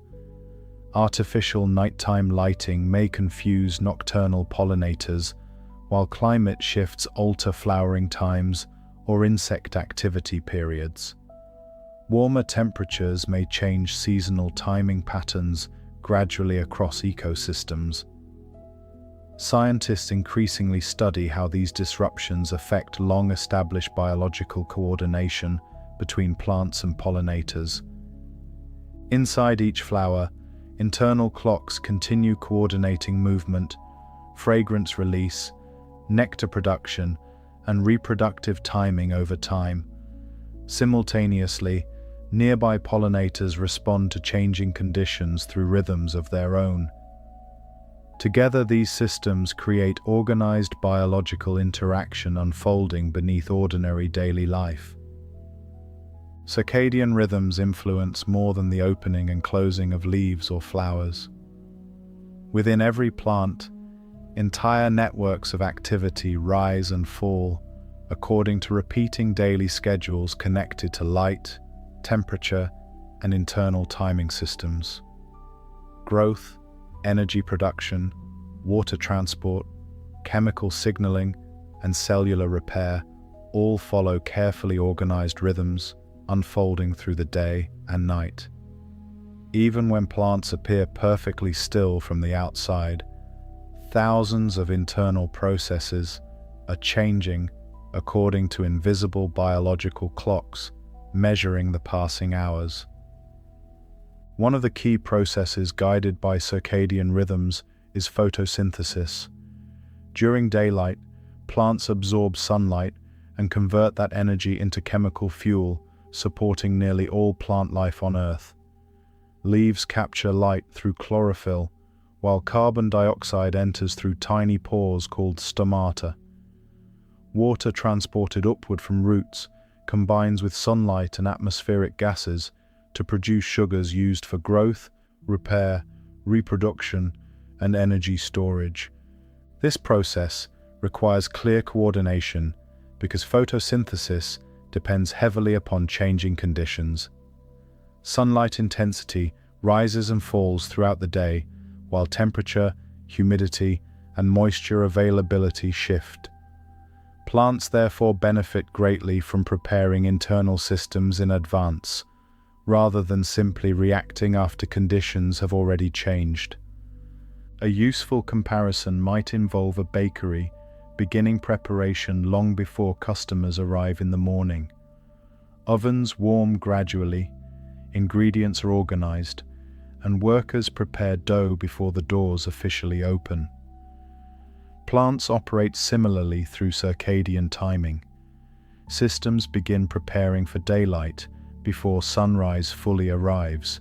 Artificial nighttime lighting may confuse nocturnal pollinators, while climate shifts alter flowering times or insect activity periods. Warmer temperatures may change seasonal timing patterns gradually across ecosystems. Scientists increasingly study how these disruptions affect long-established biological coordination between plants and pollinators. Inside each flower, internal clocks continue coordinating movement, fragrance release, nectar production, and reproductive timing over time. Simultaneously, nearby pollinators respond to changing conditions through rhythms of their own. Together, these systems create organized biological interaction unfolding beneath ordinary daily life. Circadian rhythms influence more than the opening and closing of leaves or flowers. Within every plant, entire networks of activity rise and fall according to repeating daily schedules connected to light, temperature, and internal timing systems. Growth, energy production, water transport, chemical signaling, and cellular repair all follow carefully organized rhythms unfolding through the day and night. Even when plants appear perfectly still from the outside, thousands of internal processes are changing according to invisible biological clocks measuring the passing hours. One of the key processes guided by circadian rhythms is photosynthesis. During daylight, plants absorb sunlight and convert that energy into chemical fuel, supporting nearly all plant life on Earth. Leaves capture light through chlorophyll, while carbon dioxide enters through tiny pores called stomata. Water transported upward from roots combines with sunlight and atmospheric gases to produce sugars used for growth, repair, reproduction, and energy storage. This process requires clear coordination because photosynthesis depends heavily upon changing conditions. Sunlight intensity rises and falls throughout the day, while temperature, humidity, and moisture availability shift. Plants therefore benefit greatly from preparing internal systems in advance, rather than simply reacting after conditions have already changed. A useful comparison might involve a bakery beginning preparation long before customers arrive in the morning. Ovens warm gradually, ingredients are organized, and workers prepare dough before the doors officially open. Plants operate similarly through circadian timing. Systems begin preparing for daylight before sunrise fully arrives,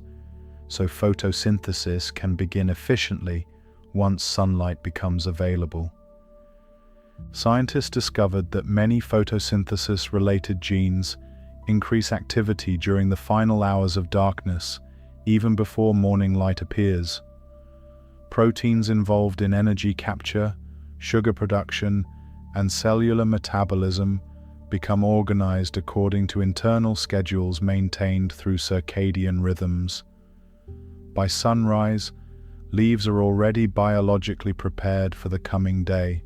so photosynthesis can begin efficiently once sunlight becomes available. Scientists discovered that many photosynthesis-related genes increase activity during the final hours of darkness, even before morning light appears. Proteins involved in energy capture, sugar production, and cellular metabolism become organized according to internal schedules maintained through circadian rhythms. By sunrise, leaves are already biologically prepared for the coming day.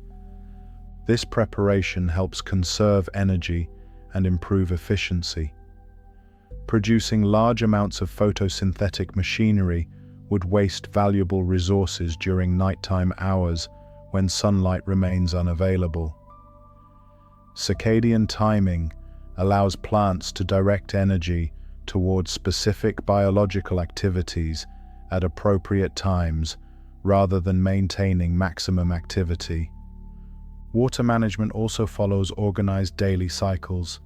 This preparation helps conserve energy and improve efficiency. Producing large amounts of photosynthetic machinery would waste valuable resources during nighttime hours when sunlight remains unavailable. Circadian timing allows plants to direct energy towards specific biological activities at appropriate times rather than maintaining maximum activity. Water management also follows organized daily cycles.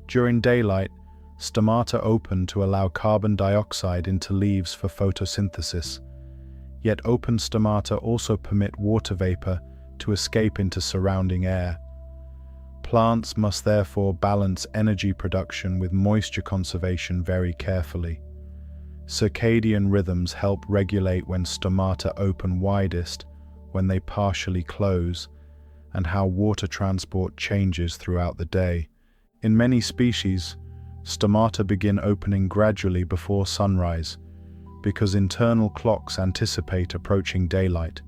During daylight, stomata open to allow carbon dioxide into leaves for photosynthesis. Yet open stomata also permit water vapor to escape into surrounding air. Plants must therefore balance energy production with moisture conservation very carefully. Circadian rhythms help regulate when stomata open widest, when they partially close, and how water transport changes throughout the day. In many species, stomata begin opening gradually before sunrise, because internal clocks anticipate approaching daylight.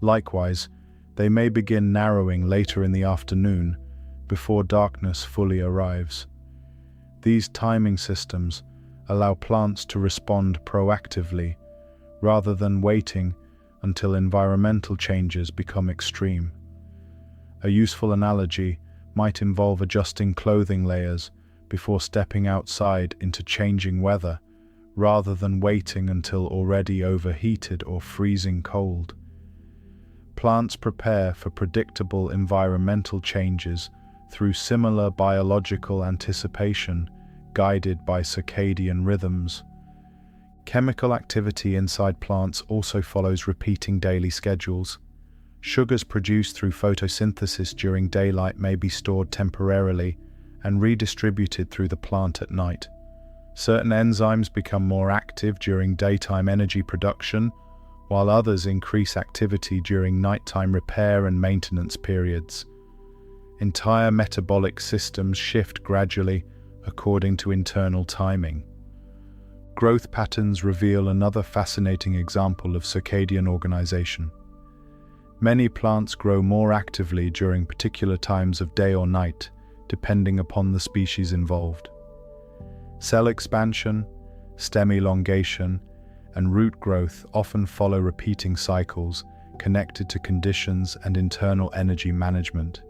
Likewise, they may begin narrowing later in the afternoon, before darkness fully arrives. These timing systems allow plants to respond proactively, rather than waiting until environmental changes become extreme. A useful analogy might involve adjusting clothing layers before stepping outside into changing weather, rather than waiting until already overheated or freezing cold. Plants prepare for predictable environmental changes through similar biological anticipation, guided by circadian rhythms. Chemical activity inside plants also follows repeating daily schedules. Sugars produced through photosynthesis during daylight may be stored temporarily and redistributed through the plant at night. Certain enzymes become more active during daytime energy production, while others increase activity during nighttime repair and maintenance periods. Entire metabolic systems shift gradually according to internal timing. Growth patterns reveal another fascinating example of circadian organization. Many plants grow more actively during particular times of day or night, depending upon the species involved. Cell expansion, stem elongation, and root growth often follow repeating cycles connected to conditions and internal energy management.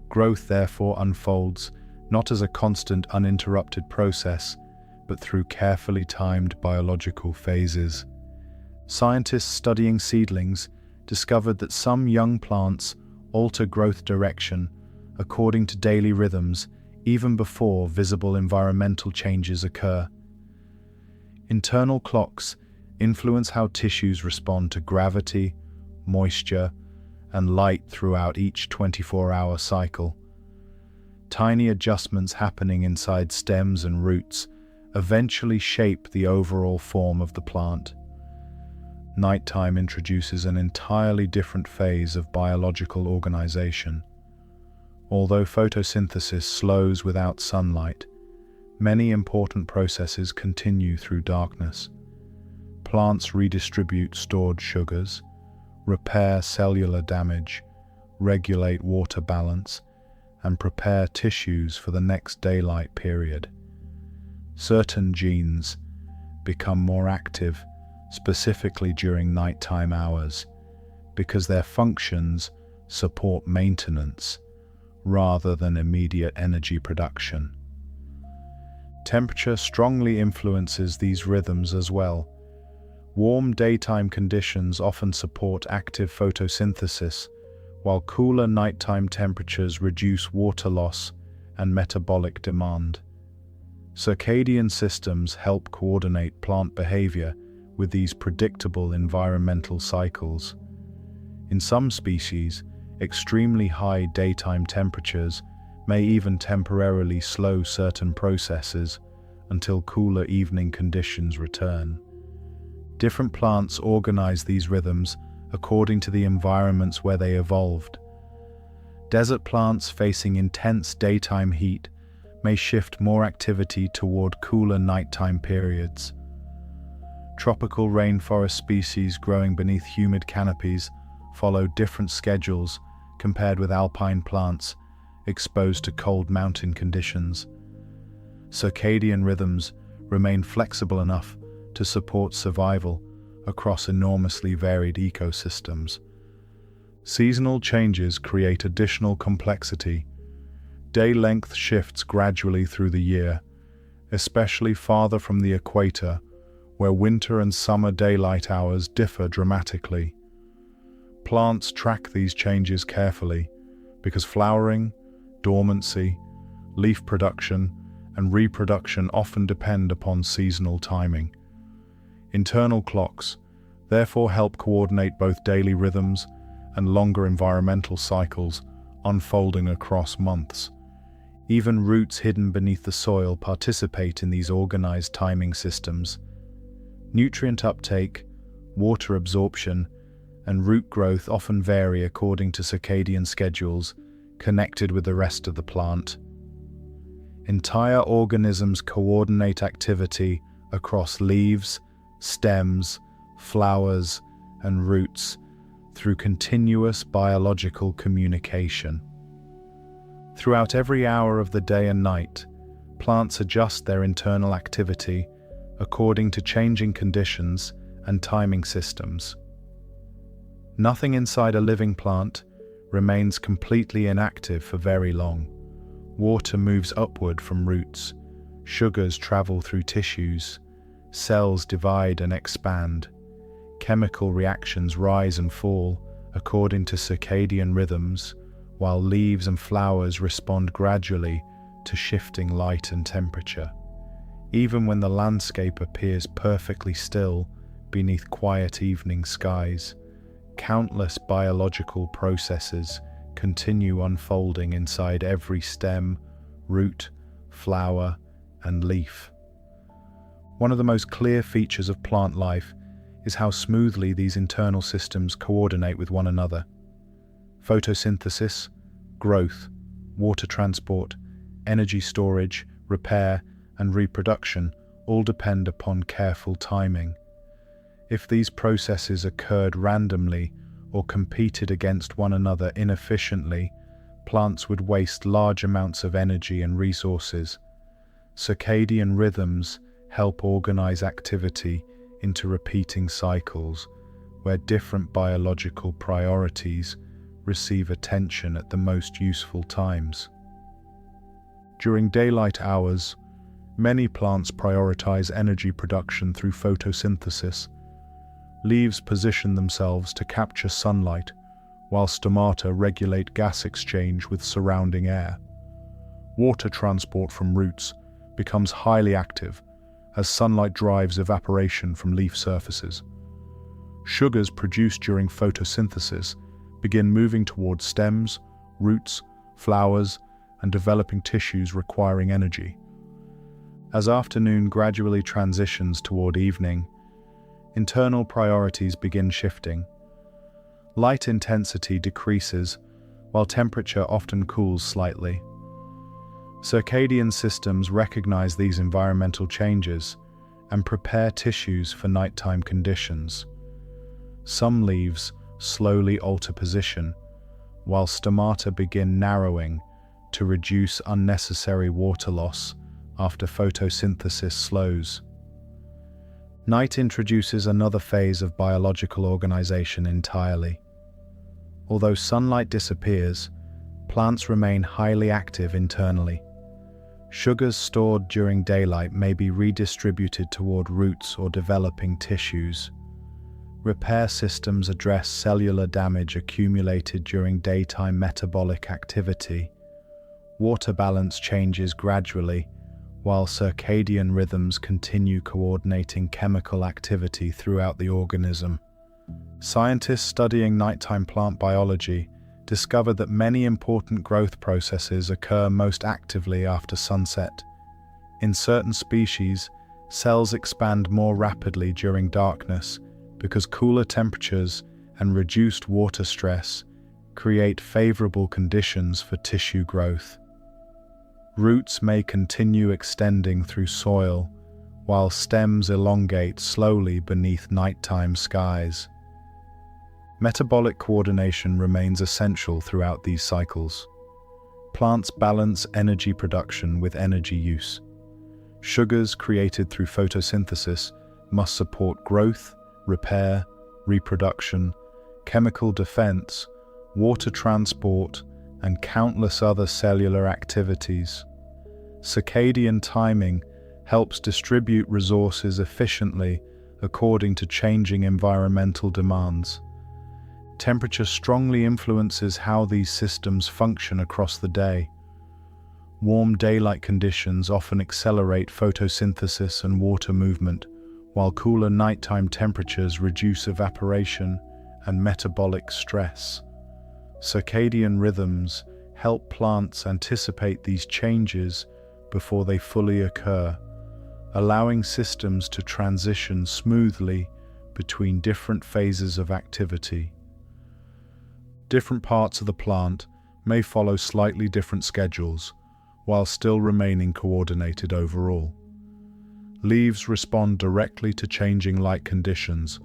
Growth therefore unfolds not as a constant, uninterrupted process, but through carefully timed biological phases. Scientists studying seedlings discovered that some young plants alter growth direction according to daily rhythms even before visible environmental changes occur. Internal clocks influence how tissues respond to gravity, moisture, and light throughout each 24-hour cycle. Tiny adjustments happening inside stems and roots eventually shape the overall form of the plant. Nighttime introduces an entirely different phase of biological organization. Although photosynthesis slows without sunlight, many important processes continue through darkness. Plants redistribute stored sugars, repair cellular damage, regulate water balance, and prepare tissues for the next daylight period. Certain genes become more active, specifically during nighttime hours, because their functions support maintenance rather than immediate energy production. Temperature strongly influences these rhythms as well. Warm daytime conditions often support active photosynthesis, while cooler nighttime temperatures reduce water loss and metabolic demand. Circadian systems help coordinate plant behavior with these predictable environmental cycles. In some species, extremely high daytime temperatures may even temporarily slow certain processes until cooler evening conditions return. Different plants organize these rhythms according to the environments where they evolved. Desert plants facing intense daytime heat may shift more activity toward cooler nighttime periods. Tropical rainforest species growing beneath humid canopies follow different schedules compared with alpine plants exposed to cold mountain conditions. Circadian rhythms remain flexible enough to support survival across enormously varied ecosystems. Seasonal changes create additional complexity. Day length shifts gradually through the year, especially farther from the equator, where winter and summer daylight hours differ dramatically. Plants track these changes carefully because flowering, dormancy, leaf production, and reproduction often depend upon seasonal timing. Internal clocks, therefore help coordinate both daily rhythms and longer environmental cycles unfolding across months. Even roots hidden beneath the soil participate in these organized timing systems. Nutrient uptake, water absorption, and root growth often vary according to circadian schedules connected with the rest of the plant. Entire organisms coordinate activity across leaves, stems, flowers, and roots through continuous biological communication. Throughout every hour of the day and night, plants adjust their internal activity according to changing conditions and timing systems. Nothing inside a living plant remains completely inactive for very long. Water moves upward from roots, sugars travel through tissues, cells divide and expand, chemical reactions rise and fall according to circadian rhythms, while leaves and flowers respond gradually to shifting light and temperature. Even when the landscape appears perfectly still beneath quiet evening skies, countless biological processes continue unfolding inside every stem, root, flower, and leaf. One of the most clear features of plant life is how smoothly these internal systems coordinate with one another. Photosynthesis, growth, water transport, energy storage, repair, and reproduction all depend upon careful timing. If these processes occurred randomly or competed against one another inefficiently, plants would waste large amounts of energy and resources. Circadian rhythms help organize activity into repeating cycles, where different biological priorities receive attention at the most useful times. During daylight hours, many plants prioritize energy production through photosynthesis. Leaves position themselves to capture sunlight, while stomata regulate gas exchange with surrounding air. Water transport from roots becomes highly active as sunlight drives evaporation from leaf surfaces. Sugars produced during photosynthesis begin moving towards stems, roots, flowers, and developing tissues requiring energy. As afternoon gradually transitions toward evening, internal priorities begin shifting. Light intensity decreases, while temperature often cools slightly. Circadian systems recognize these environmental changes and prepare tissues for nighttime conditions. Some leaves slowly alter position, while stomata begin narrowing to reduce unnecessary water loss after photosynthesis slows. Night introduces another phase of biological organization entirely. Although sunlight disappears, plants remain highly active internally. Sugars stored during daylight may be redistributed toward roots or developing tissues. Repair systems address cellular damage accumulated during daytime metabolic activity. Water balance changes gradually, while circadian rhythms continue coordinating chemical activity throughout the organism. Scientists studying nighttime plant biology discovered that many important growth processes occur most actively after sunset. In certain species, cells expand more rapidly during darkness because cooler temperatures and reduced water stress create favorable conditions for tissue growth. Roots may continue extending through soil, while stems elongate slowly beneath nighttime skies. Metabolic coordination remains essential throughout these cycles. Plants balance energy production with energy use. Sugars created through photosynthesis must support growth, repair, reproduction, chemical defense, water transport, and countless other cellular activities. Circadian timing helps distribute resources efficiently according to changing environmental demands. Temperature strongly influences how these systems function across the day. Warm daylight conditions often accelerate photosynthesis and water movement, while cooler nighttime temperatures reduce evaporation and metabolic stress. Circadian rhythms help plants anticipate these changes before they fully occur, allowing systems to transition smoothly between different phases of activity. Different parts of the plant may follow slightly different schedules, while still remaining coordinated overall. Leaves respond directly to changing light conditions,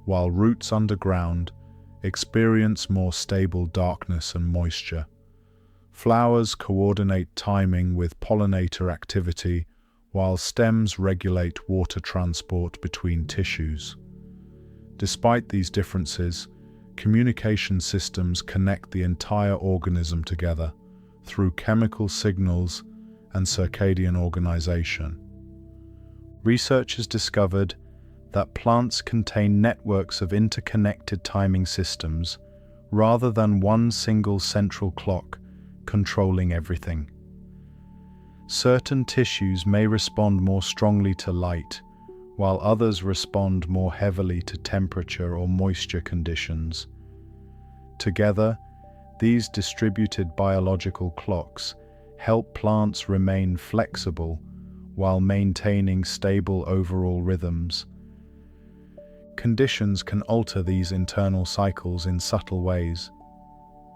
while roots underground experience more stable darkness and moisture. Flowers coordinate timing with pollinator activity, while stems regulate water transport between tissues. Despite these differences, communication systems connect the entire organism together through chemical signals and circadian organization. Researchers discovered that plants contain networks of interconnected timing systems rather than one single central clock controlling everything. Certain tissues may respond more strongly to light, while others respond more heavily to temperature or moisture conditions. Together, these distributed biological clocks help plants remain flexible while maintaining stable overall rhythms. Conditions can alter these internal cycles in subtle ways.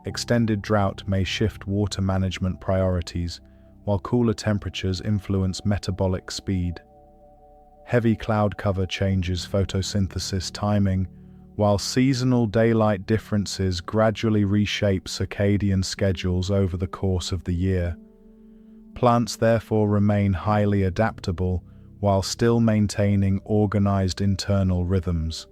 Extended drought may shift water management priorities, while cooler temperatures influence metabolic speed. Heavy cloud cover changes photosynthesis timing, while seasonal daylight differences gradually reshape circadian schedules over the course of the year. Plants therefore remain highly adaptable while still maintaining organized internal rhythms.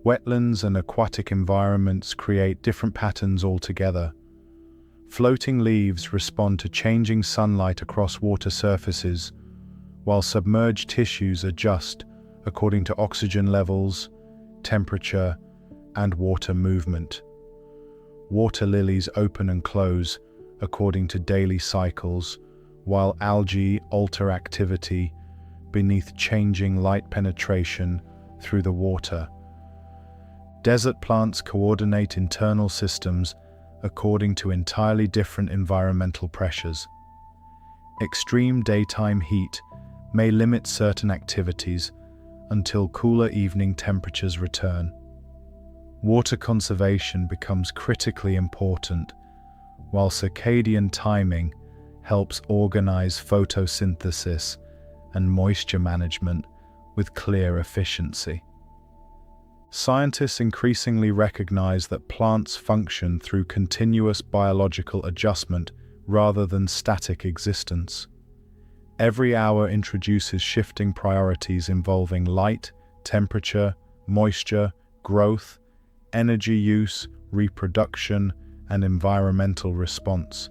Wetlands and aquatic environments create different patterns altogether. Floating leaves respond to changing sunlight across water surfaces, while submerged tissues adjust according to oxygen levels, temperature, and water movement. Water lilies open and close according to daily cycles, while algae alter activity beneath changing light penetration through the water. Desert plants coordinate internal systems according to entirely different environmental pressures. Extreme daytime heat may limit certain activities until cooler evening temperatures return. Water conservation becomes critically important, while circadian timing helps organize photosynthesis and moisture management with clear efficiency. Scientists increasingly recognize that plants function through continuous biological adjustment rather than static existence. Every hour introduces shifting priorities involving light, temperature, moisture, growth, energy use, reproduction, and environmental response.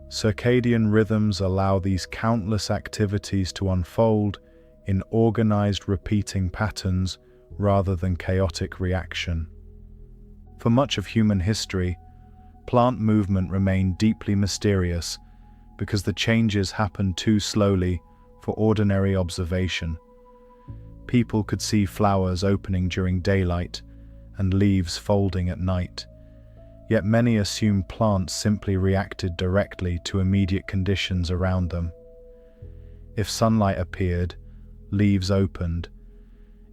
Circadian rhythms allow these countless activities to unfold in organized repeating patterns rather than chaotic reaction. For much of human history, plant movement remained deeply mysterious because the changes happened too slowly for ordinary observation. People could see flowers opening during daylight and leaves folding at night, yet many assumed plants simply reacted directly to immediate conditions around them. If sunlight appeared, leaves opened.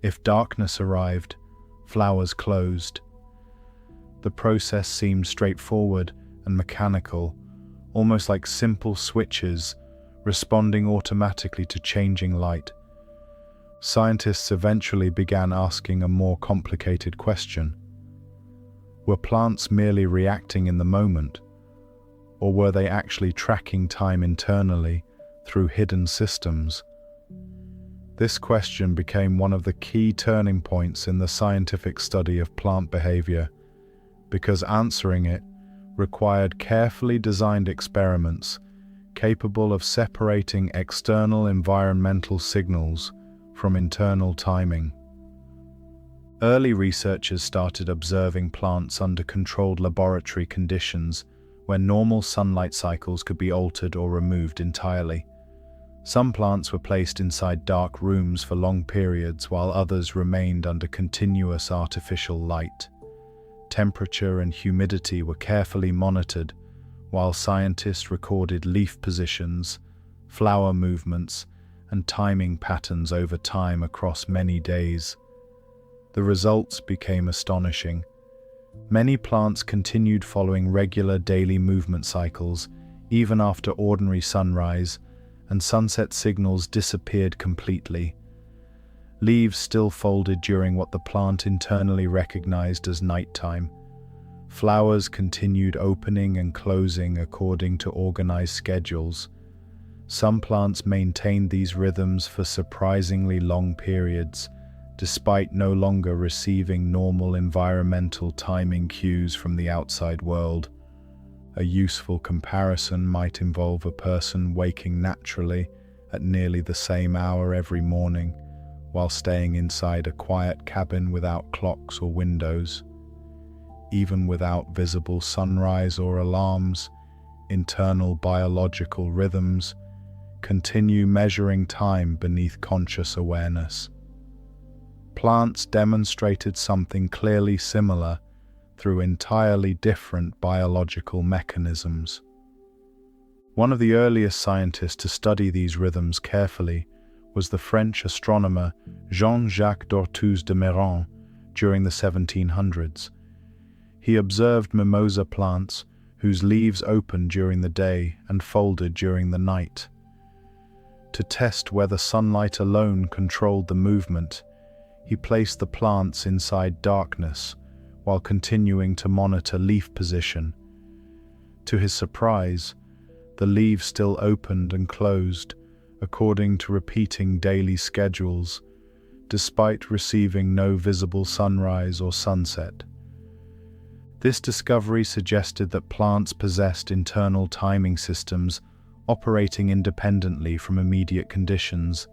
If darkness arrived, flowers closed. The process seemed straightforward and mechanical, almost like simple switches responding automatically to changing light. Scientists eventually began asking a more complicated question. Were plants merely reacting in the moment, or were they actually tracking time internally through hidden systems? This question became one of the key turning points in the scientific study of plant behavior, because answering it required carefully designed experiments capable of separating external environmental signals from internal timing. Early researchers started observing plants under controlled laboratory conditions where normal sunlight cycles could be altered or removed entirely. Some plants were placed inside dark rooms for long periods, while others remained under continuous artificial light. Temperature and humidity were carefully monitored, while scientists recorded leaf positions, flower movements, and timing patterns over time across many days. The results became astonishing. Many plants continued following regular daily movement cycles, even after ordinary sunrise, and sunset signals disappeared completely. Leaves still folded during what the plant internally recognized as nighttime. Flowers continued opening and closing according to organized schedules. Some plants maintained these rhythms for surprisingly long periods, despite no longer receiving normal environmental timing cues from the outside world. A useful comparison might involve a person waking naturally at nearly the same hour every morning, while staying inside a quiet cabin without clocks or windows. Even without visible sunrise or alarms, internal biological rhythms continue measuring time beneath conscious awareness. Plants demonstrated something clearly similar through entirely different biological mechanisms. One of the earliest scientists to study these rhythms carefully was the French astronomer Jean-Jacques d'Orthez de Mairan during the 1700s. He observed mimosa plants whose leaves opened during the day and folded during the night. To test whether sunlight alone controlled the movement, he placed the plants inside darkness while continuing to monitor leaf position. To his surprise, the leaves still opened and closed according to repeating daily schedules, despite receiving no visible sunrise or sunset. This discovery suggested that plants possessed internal timing systems operating independently from immediate conditions.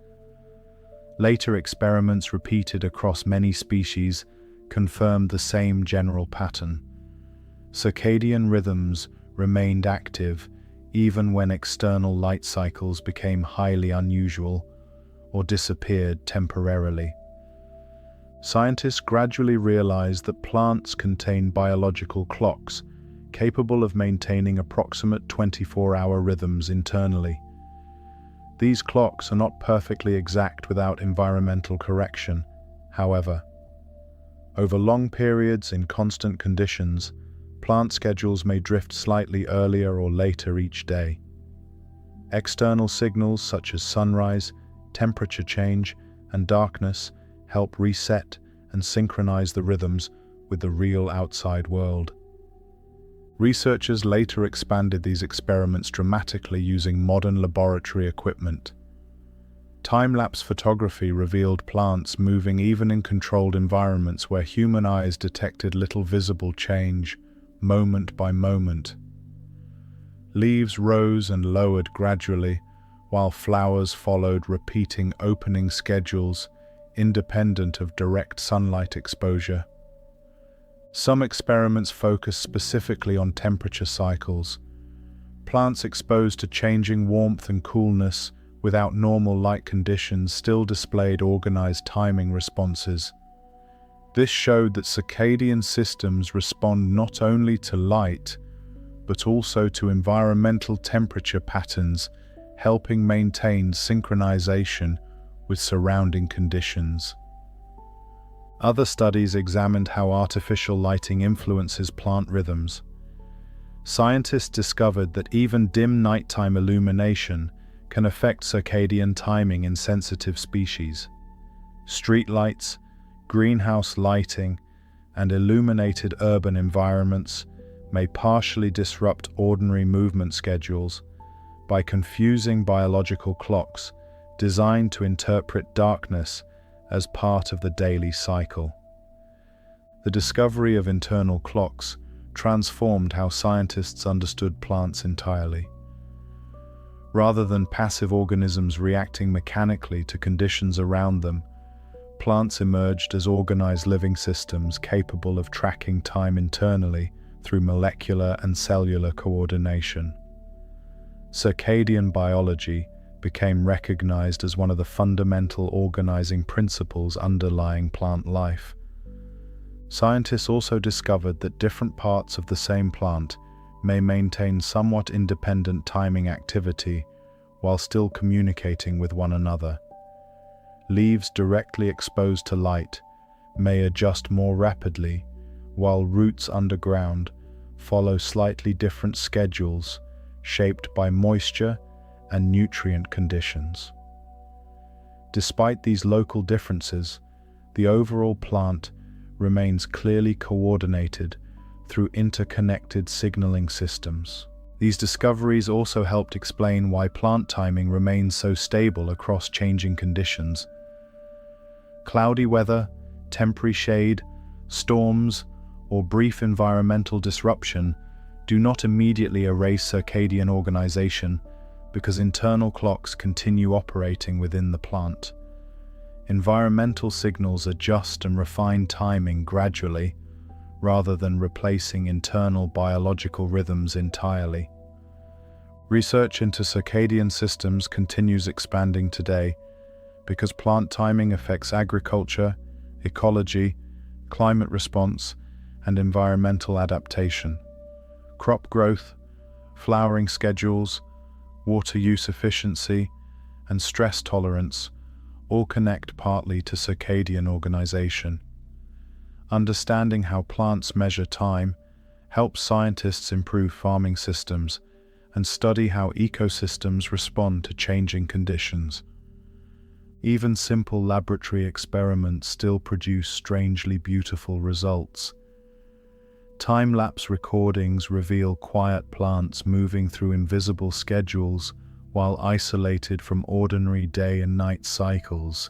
Later experiments repeated across many species confirmed the same general pattern. Circadian rhythms remained active even when external light cycles became highly unusual or disappeared temporarily. Scientists gradually realized that plants contain biological clocks capable of maintaining approximate 24-hour rhythms internally. These clocks are not perfectly exact without environmental correction, however. Over long periods in constant conditions, plant schedules may drift slightly earlier or later each day. External signals such as sunrise, temperature change, and darkness help reset and synchronize the rhythms with the real outside world. Researchers later expanded these experiments dramatically using modern laboratory equipment. Time-lapse photography revealed plants moving even in controlled environments where human eyes detected little visible change, moment by moment. Leaves rose and lowered gradually, while flowers followed repeating opening schedules independent of direct sunlight exposure. Some experiments focused specifically on temperature cycles. Plants exposed to changing warmth and coolness without normal light conditions still displayed organized timing responses. This showed that circadian systems respond not only to light, but also to environmental temperature patterns, helping maintain synchronization with surrounding conditions. Other studies examined how artificial lighting influences plant rhythms. Scientists discovered that even dim nighttime illumination can affect circadian timing in sensitive species. Streetlights, greenhouse lighting, and illuminated urban environments may partially disrupt ordinary movement schedules by confusing biological clocks designed to interpret darkness as part of the daily cycle. The discovery of internal clocks transformed how scientists understood plants entirely. Rather than passive organisms reacting mechanically to conditions around them, plants emerged as organized living systems capable of tracking time internally through molecular and cellular coordination. Circadian biology became recognized as one of the fundamental organizing principles underlying plant life. Scientists also discovered that different parts of the same plant may maintain somewhat independent timing activity while still communicating with one another. Leaves directly exposed to light may adjust more rapidly, while roots underground follow slightly different schedules shaped by moisture and nutrient conditions. Despite these local differences, the overall plant remains clearly coordinated through interconnected signaling systems. These discoveries also helped explain why plant timing remains so stable across changing conditions. Cloudy weather, temporary shade, storms, or brief environmental disruption do not immediately erase circadian organization because internal clocks continue operating within the plant. Environmental signals adjust and refine timing gradually, rather than replacing internal biological rhythms entirely. Research into circadian systems continues expanding today because plant timing affects agriculture, ecology, climate response, and environmental adaptation. Crop growth, flowering schedules, water use efficiency, and stress tolerance all connect partly to circadian organization. Understanding how plants measure time helps scientists improve farming systems and study how ecosystems respond to changing conditions. Even simple laboratory experiments still produce strangely beautiful results. Time-lapse recordings reveal quiet plants moving through invisible schedules while isolated from ordinary day and night cycles.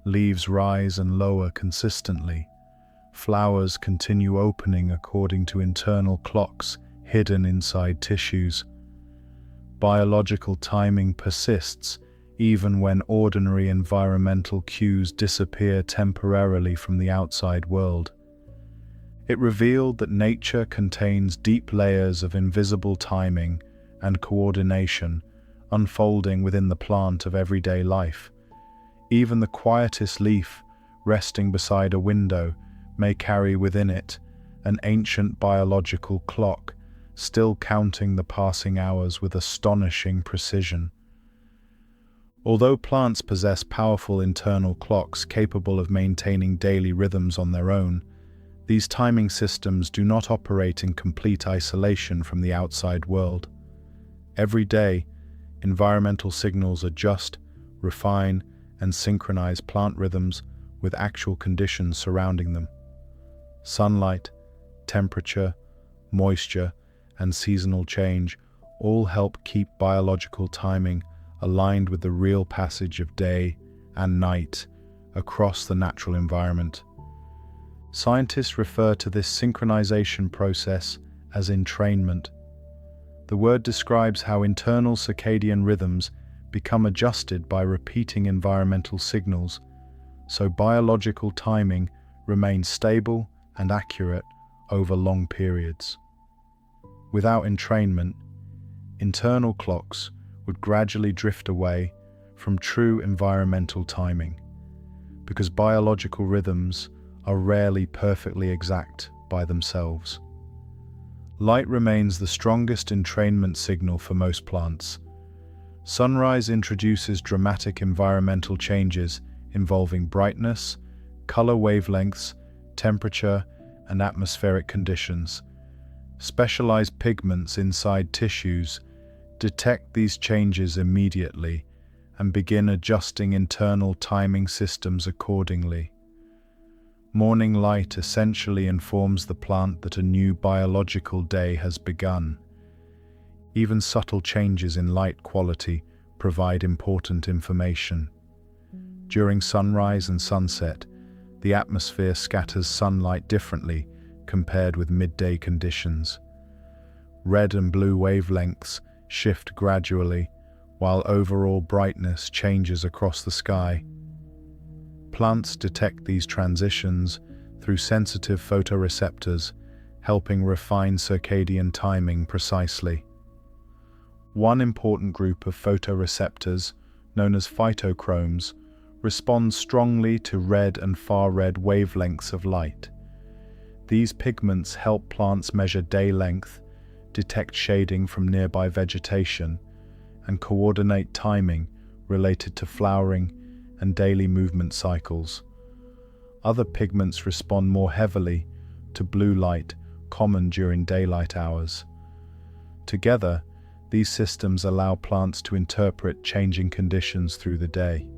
Leaves rise and lower consistently. Flowers continue opening according to internal clocks hidden inside tissues. Biological timing persists even when ordinary environmental cues disappear temporarily from the outside world. It revealed that nature contains deep layers of invisible timing and coordination unfolding within the plant of everyday life. Even the quietest leaf resting beside a window may carry within it an ancient biological clock, still counting the passing hours with astonishing precision. Although plants possess powerful internal clocks capable of maintaining daily rhythms on their own, these timing systems do not operate in complete isolation from the outside world. Every day, environmental signals adjust, refine, and synchronize plant rhythms with actual conditions surrounding them. Sunlight, temperature, moisture, and seasonal change all help keep biological timing aligned with the real passage of day and night across the natural environment. Scientists refer to this synchronization process as entrainment. The word describes how internal circadian rhythms become adjusted by repeating environmental signals, so biological timing remains stable and accurate over long periods. Without entrainment, internal clocks would gradually drift away from true environmental timing, because biological rhythms are rarely perfectly exact by themselves. Light remains the strongest entrainment signal for most plants. Sunrise introduces dramatic environmental changes involving brightness, color wavelengths, temperature, and atmospheric conditions. Specialized pigments inside tissues detect these changes immediately and begin adjusting internal timing systems accordingly. Morning light essentially informs the plant that a new biological day has begun. Even subtle changes in light quality provide important information. During sunrise and sunset, the atmosphere scatters sunlight differently compared with midday conditions. Red and blue wavelengths shift gradually, while overall brightness changes across the sky. Plants detect these transitions through sensitive photoreceptors, helping refine circadian timing precisely. One important group of photoreceptors, known as phytochromes, responds strongly to red and far-red wavelengths of light. These pigments help plants measure day length, detect shading from nearby vegetation, and coordinate timing related to flowering and daily movement cycles. Other pigments respond more heavily to blue light, common during daylight hours. Together, these systems allow plants to interpret changing conditions through the day.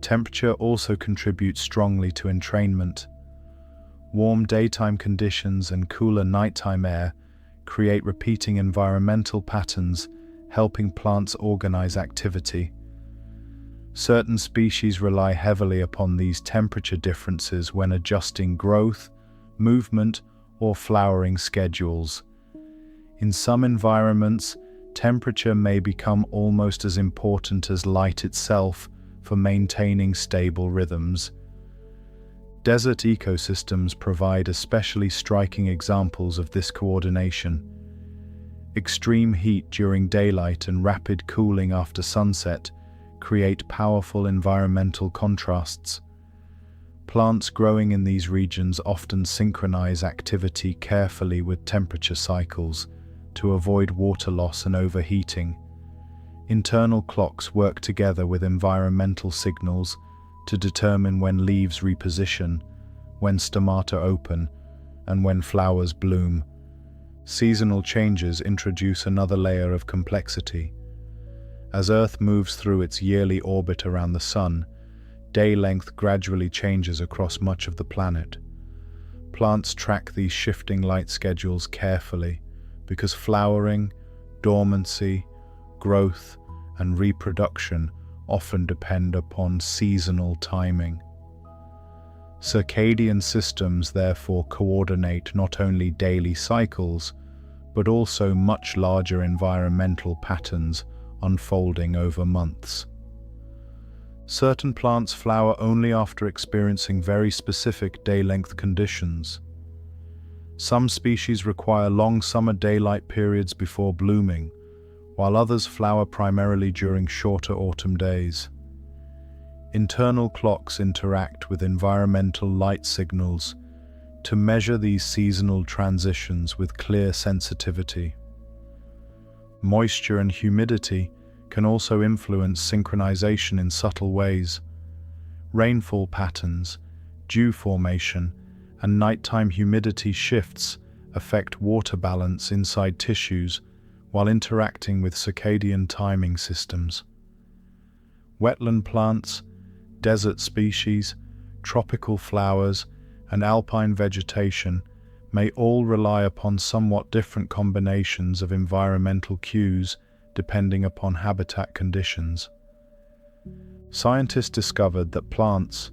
Temperature also contributes strongly to entrainment. Warm daytime conditions and cooler nighttime air create repeating environmental patterns, helping plants organize activity. Certain species rely heavily upon these temperature differences when adjusting growth, movement, or flowering schedules. In some environments, temperature may become almost as important as light itself for maintaining stable rhythms. Desert ecosystems provide especially striking examples of this coordination. Extreme heat during daylight and rapid cooling after sunset create powerful environmental contrasts. Plants growing in these regions often synchronize activity carefully with temperature cycles to avoid water loss and overheating. Internal clocks work together with environmental signals to determine when leaves reposition, when stomata open, and when flowers bloom. Seasonal changes introduce another layer of complexity. As Earth moves through its yearly orbit around the Sun, day length gradually changes across much of the planet. Plants track these shifting light schedules carefully because flowering, dormancy, growth, and reproduction often depend upon seasonal timing. Circadian systems therefore coordinate not only daily cycles, but also much larger environmental patterns unfolding over months. Certain plants flower only after experiencing very specific day-length conditions. Some species require long summer daylight periods before blooming, while others flower primarily during shorter autumn days. Internal clocks interact with environmental light signals to measure these seasonal transitions with clear sensitivity. Moisture and humidity can also influence synchronization in subtle ways. Rainfall patterns, dew formation, and nighttime humidity shifts affect water balance inside tissues while interacting with circadian timing systems. Wetland plants, desert species, tropical flowers, and alpine vegetation may all rely upon somewhat different combinations of environmental cues depending upon habitat conditions. Scientists discovered that plants,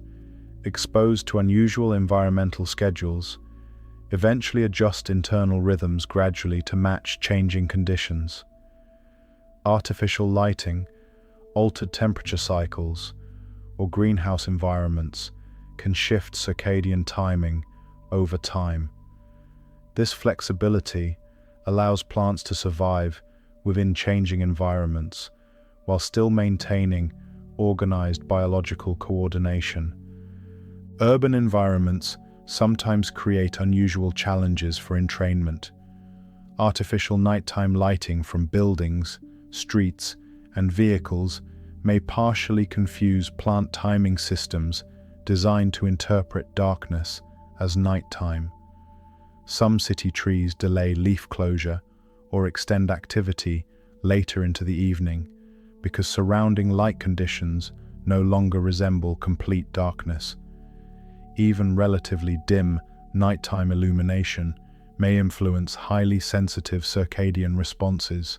exposed to unusual environmental schedules, eventually adjust internal rhythms gradually to match changing conditions. Artificial lighting, altered temperature cycles, or greenhouse environments can shift circadian timing over time. This flexibility allows plants to survive within changing environments while still maintaining organized biological coordination. Urban environments sometimes create unusual challenges for entrainment. Artificial nighttime lighting from buildings, streets, and vehicles may partially confuse plant timing systems designed to interpret darkness as nighttime. Some city trees delay leaf closure or extend activity later into the evening because surrounding light conditions no longer resemble complete darkness. Even relatively dim nighttime illumination may influence highly sensitive circadian responses.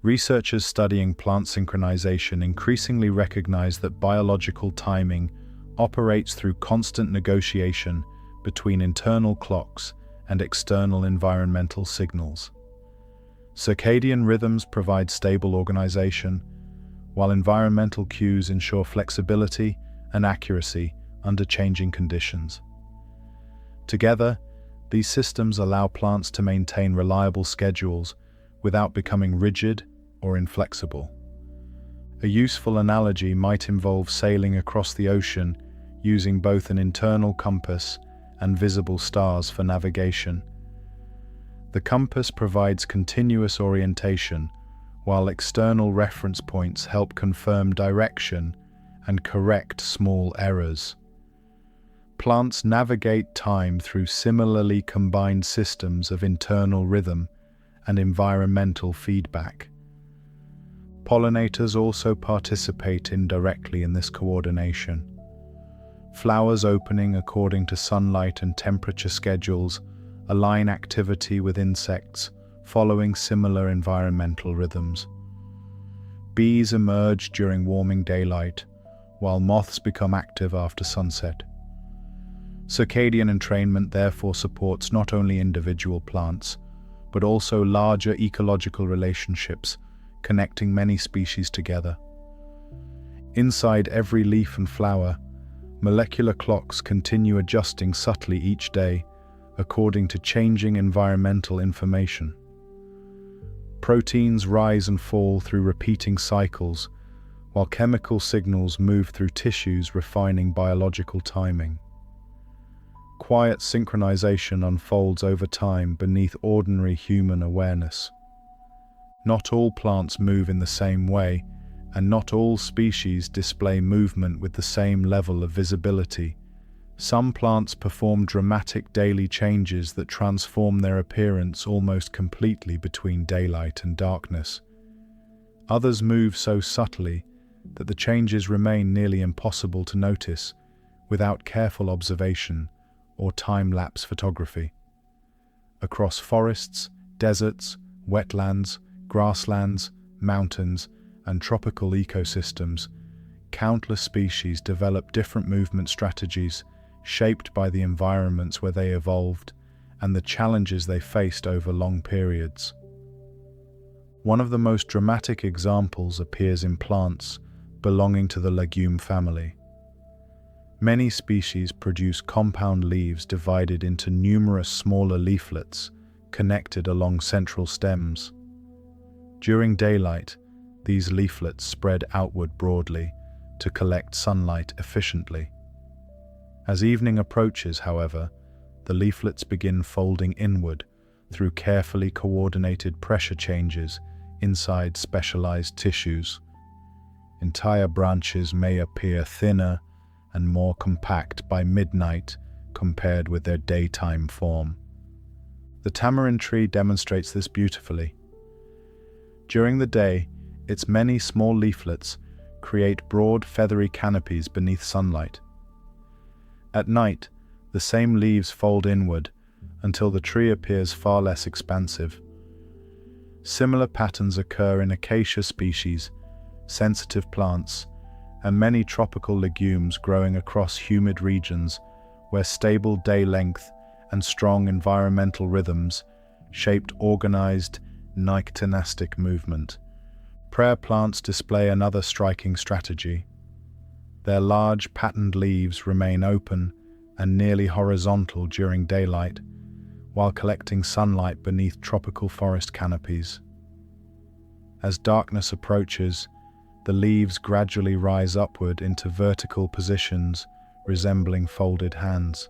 Researchers studying plant synchronization increasingly recognize that biological timing operates through constant negotiation between internal clocks and external environmental signals. Circadian rhythms provide stable organization, while environmental cues ensure flexibility and accuracy under changing conditions. Together, these systems allow plants to maintain reliable schedules without becoming rigid or inflexible. A useful analogy might involve sailing across the ocean using both an internal compass and visible stars for navigation. The compass provides continuous orientation, while external reference points help confirm direction and correct small errors. Plants navigate time through similarly combined systems of internal rhythm and environmental feedback. Pollinators also participate indirectly in this coordination. Flowers opening according to sunlight and temperature schedules align activity with insects following similar environmental rhythms. Bees emerge during warming daylight, while moths become active after sunset. Circadian entrainment therefore supports not only individual plants, but also larger ecological relationships connecting many species together. Inside every leaf and flower, molecular clocks continue adjusting subtly each day according to changing environmental information. Proteins rise and fall through repeating cycles, while chemical signals move through tissues refining biological timing. Quiet synchronization unfolds over time beneath ordinary human awareness. Not all plants move in the same way, and not all species display movement with the same level of visibility. Some plants perform dramatic daily changes that transform their appearance almost completely between daylight and darkness. Others move so subtly that the changes remain nearly impossible to notice without careful observation or time-lapse photography. Across forests, deserts, wetlands, grasslands, mountains, and tropical ecosystems, countless species develop different movement strategies shaped by the environments where they evolved and the challenges they faced over long periods. One of the most dramatic examples appears in plants belonging to the legume family. Many species produce compound leaves divided into numerous smaller leaflets connected along central stems. During daylight, these leaflets spread outward broadly to collect sunlight efficiently. As evening approaches, however, the leaflets begin folding inward through carefully coordinated pressure changes inside specialized tissues. Entire branches may appear thinner and more compact by midnight compared with their daytime form. The tamarind tree demonstrates this beautifully. During the day, its many small leaflets create broad feathery canopies beneath sunlight. At night, the same leaves fold inward until the tree appears far less expansive. Similar patterns occur in acacia species, sensitive plants, and many tropical legumes growing across humid regions where stable day length and strong environmental rhythms shaped organized, nictinastic movement. Prayer plants display another striking strategy. Their large, patterned leaves remain open and nearly horizontal during daylight, while collecting sunlight beneath tropical forest canopies. As darkness approaches, the leaves gradually rise upward into vertical positions resembling folded hands.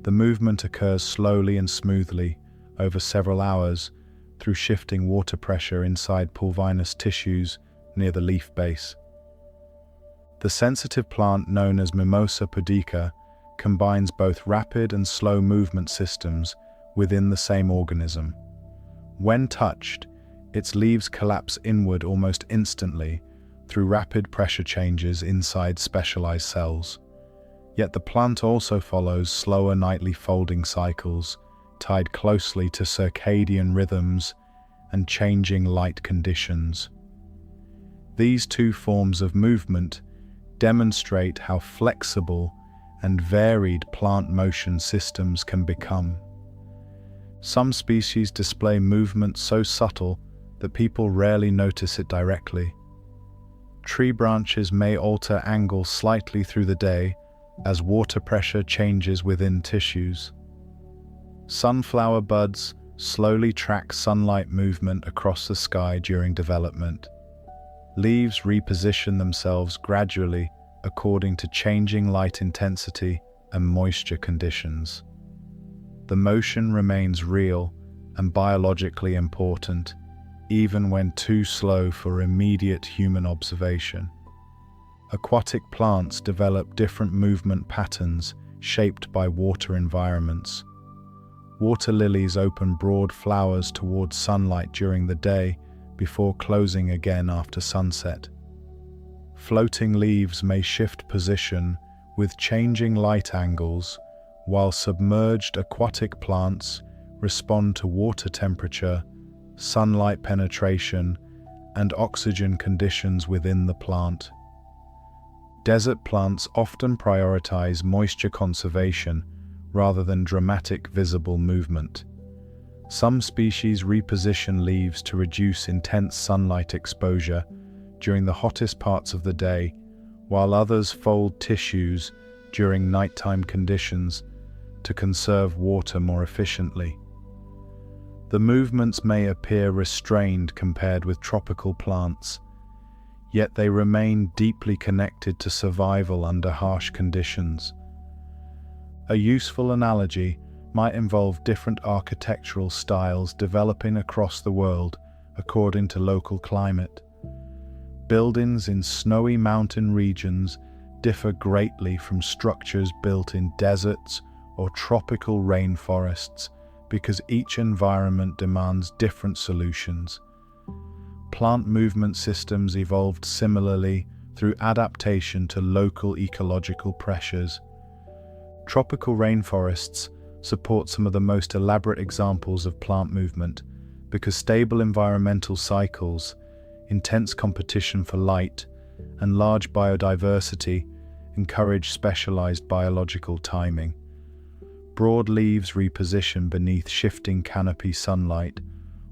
The movement occurs slowly and smoothly over several hours through shifting water pressure inside pulvinous tissues near the leaf base. The sensitive plant known as Mimosa pudica combines both rapid and slow movement systems within the same organism. When touched, its leaves collapse inward almost instantly through rapid pressure changes inside specialized cells. Yet the plant also follows slower nightly folding cycles tied closely to circadian rhythms and changing light conditions. These two forms of movement demonstrate how flexible and varied plant motion systems can become. Some species display movement so subtle that people rarely notice it directly. Tree branches may alter angle slightly through the day as water pressure changes within tissues. Sunflower buds slowly track sunlight movement across the sky during development. Leaves reposition themselves gradually according to changing light intensity and moisture conditions. The motion remains real and biologically important, even when too slow for immediate human observation. Aquatic plants develop different movement patterns shaped by water environments. Water lilies open broad flowers towards sunlight during the day before closing again after sunset. Floating leaves may shift position with changing light angles, while submerged aquatic plants respond to water temperature, sunlight penetration, and oxygen conditions within the plant. Desert plants often prioritize moisture conservation rather than dramatic visible movement. Some species reposition leaves to reduce intense sunlight exposure during the hottest parts of the day, while others fold tissues during nighttime conditions to conserve water more efficiently. The movements may appear restrained compared with tropical plants, yet they remain deeply connected to survival under harsh conditions. A useful analogy might involve different architectural styles developing across the world according to local climate. Buildings in snowy mountain regions differ greatly from structures built in deserts or tropical rainforests because each environment demands different solutions. Plant movement systems evolved similarly through adaptation to local ecological pressures. Tropical rainforests support some of the most elaborate examples of plant movement because stable environmental cycles, intense competition for light, and large biodiversity encourage specialized biological timing. Broad leaves reposition beneath shifting canopy sunlight,